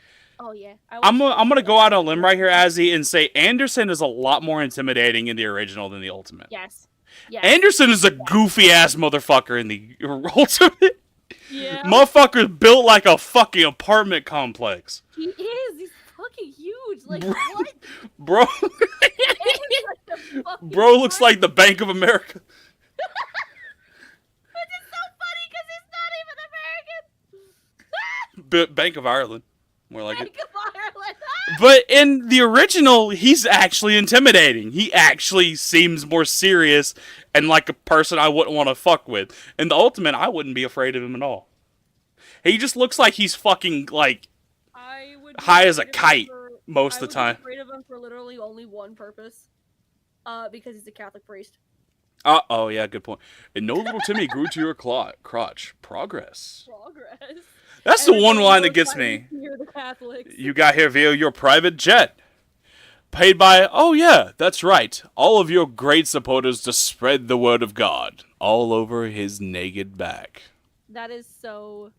Oh yeah. I'm gonna go out on a limb right here, Azzy, and say Anderson is a lot more intimidating in the original than the Ultimate. Yes. Yes. Anderson is a goofy ass motherfucker in the Ultimate. Yeah. Motherfucker's built like a fucking apartment complex. He is. He's fucking huge. Like Bro- what? Bro, He's like the fucking bro looks what? like the Bank of America. Which is so funny because he's not even American. Bank of Ireland, more like it. Bank of Ireland. But in the original, he's actually intimidating. He actually seems more serious and like a person I wouldn't want to fuck with. In the Ultimate, I wouldn't be afraid of him at all. He just looks like he's fucking like I would be high as a afraid of him kite for- most I of the would be time. afraid of him for literally only one purpose. Because he's a Catholic priest. Oh yeah, good point. And no little Timmy grew to your crotch. Progress. Progress. That's the one line that gets me. You're the Catholics. You got here via your private jet. Paid by, oh yeah, that's right, all of your great supporters to spread the word of God all over his naked back. That is so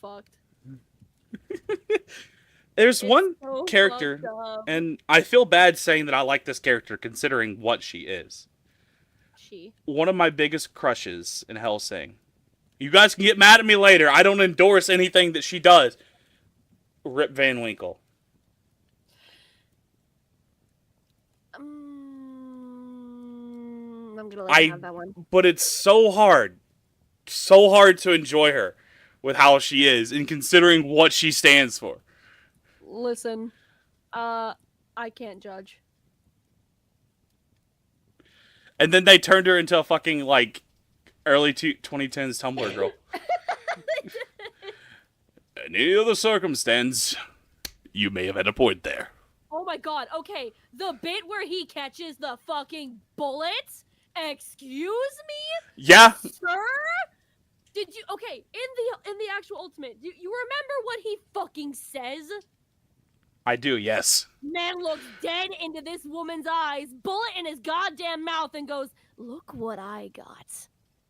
fucked. There's It's one so character, fucked up. and I feel bad saying that I like this character considering what she is. She. One of my biggest crushes in Hellsing. You guys can get mad at me later. I don't endorse anything that she does. Rip Van Winkle. I'm gonna let you have that one. But it's so hard to enjoy her with how she is and considering what she stands for. Listen, I can't judge. And then they turned her into a fucking like early 2010s Tumblr girl. In any other circumstance, you may have had a point there. Oh my god, okay, the bit where he catches the fucking bullet? Excuse me? Yeah, Sir? Did you okay, in the actual Ultimate, you remember what he fucking says? I do, yes. Man looks dead into this woman's eyes, bullet in his goddamn mouth, and goes, "Look what I got."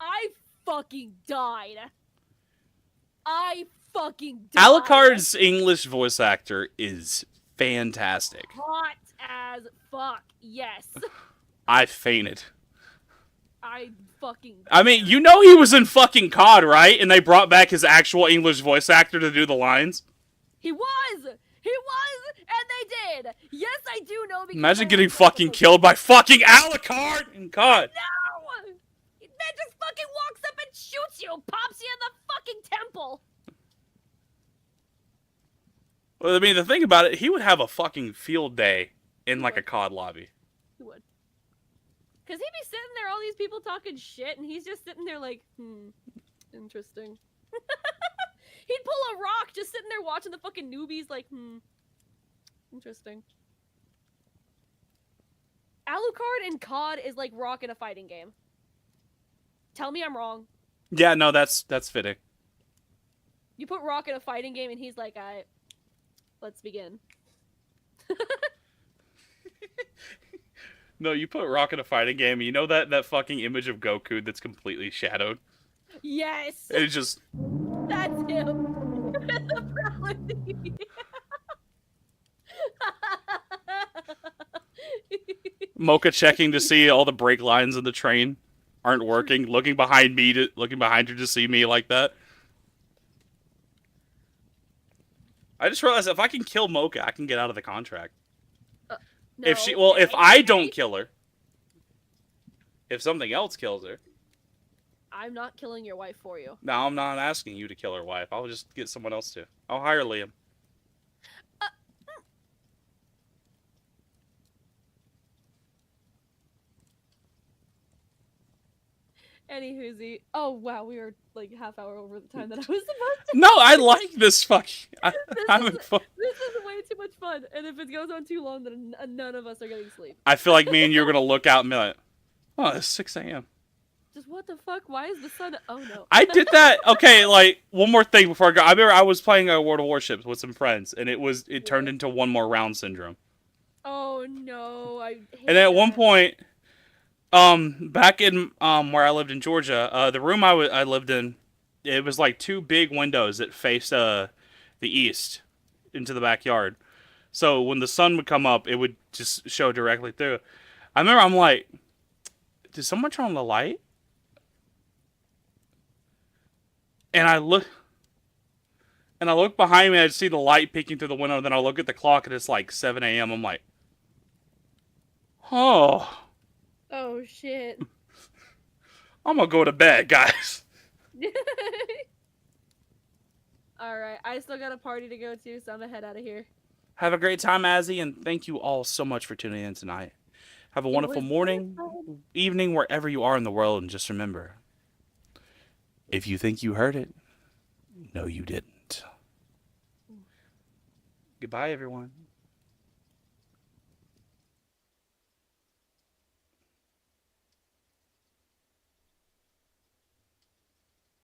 I fucking died. I fucking died. Alucard's English voice actor is fantastic. Hot as fuck, yes. I fainted. I fucking I mean, you know he was in fucking COD, right? And they brought back his actual English voice actor to do the lines. He was! And they did! Yes, I do know because Imagine I getting have fucking episodes. killed by fucking Alucard in COD. No! That just fucking walks up and shoots you, pops you in the fucking temple! Well, I mean, the thing about it, he would have a fucking field day in like a COD lobby. He would. Cause he'd be sitting there, all these people talking shit, and he's just sitting there like, interesting. He'd pull a rock, just sitting there watching the fucking newbies like, Interesting. Alucard in COD is like Rock in a fighting game. Tell me I'm wrong. Yeah, no, that's fitting. You put Rock in a fighting game and he's like, alright, let's begin. No, you put Rock in a fighting game, you know that fucking image of Goku that's completely shadowed? Yes! And it's just... That's him! Mocha checking to see all the brake lines in the train aren't working, looking behind her to see me like that. I just realized if I can kill Mocha, I can get out of the contract. No, If I don't kill her, if something else kills her. I'm not killing your wife for you. No, I'm not asking you to kill her wife. I'll just get someone else to. I'll hire Liam. Anywhoozy. Oh wow, we are like half hour over the time that I was supposed to. No, I like this fucking. I'm having fun. This is way too much fun, and if it goes on too long, then none of us are getting sleep. I feel like me and you are gonna look out and be like, "Oh, it's 6 a.m." Just what the fuck? Why is the sun? Oh no. I did that. Okay, like one more thing before I go. I remember I was playing World of Warships with some friends, and it turned into one more round syndrome. Oh no, I. Hate And then at one that. point, back in where I lived in Georgia, the room I lived in, it was like 2 big windows that faced the east into the backyard. So when the sun would come up, it would just show directly through. I remember I'm like, did someone turn on the light? And I look behind me, I see the light peeking through the window, and then I look at the clock and it's like 7 a.m. I'm like, oh. Oh shit. I'm gonna go to bed, guys. Alright, I still got a party to go to, so I'm gonna head out of here. Have a great time, Azzy, and thank you all so much for tuning in tonight. Have a wonderful was morning, evening, wherever you are in the world, and just remember, if you think you heard it, no you didn't. Goodbye, everyone.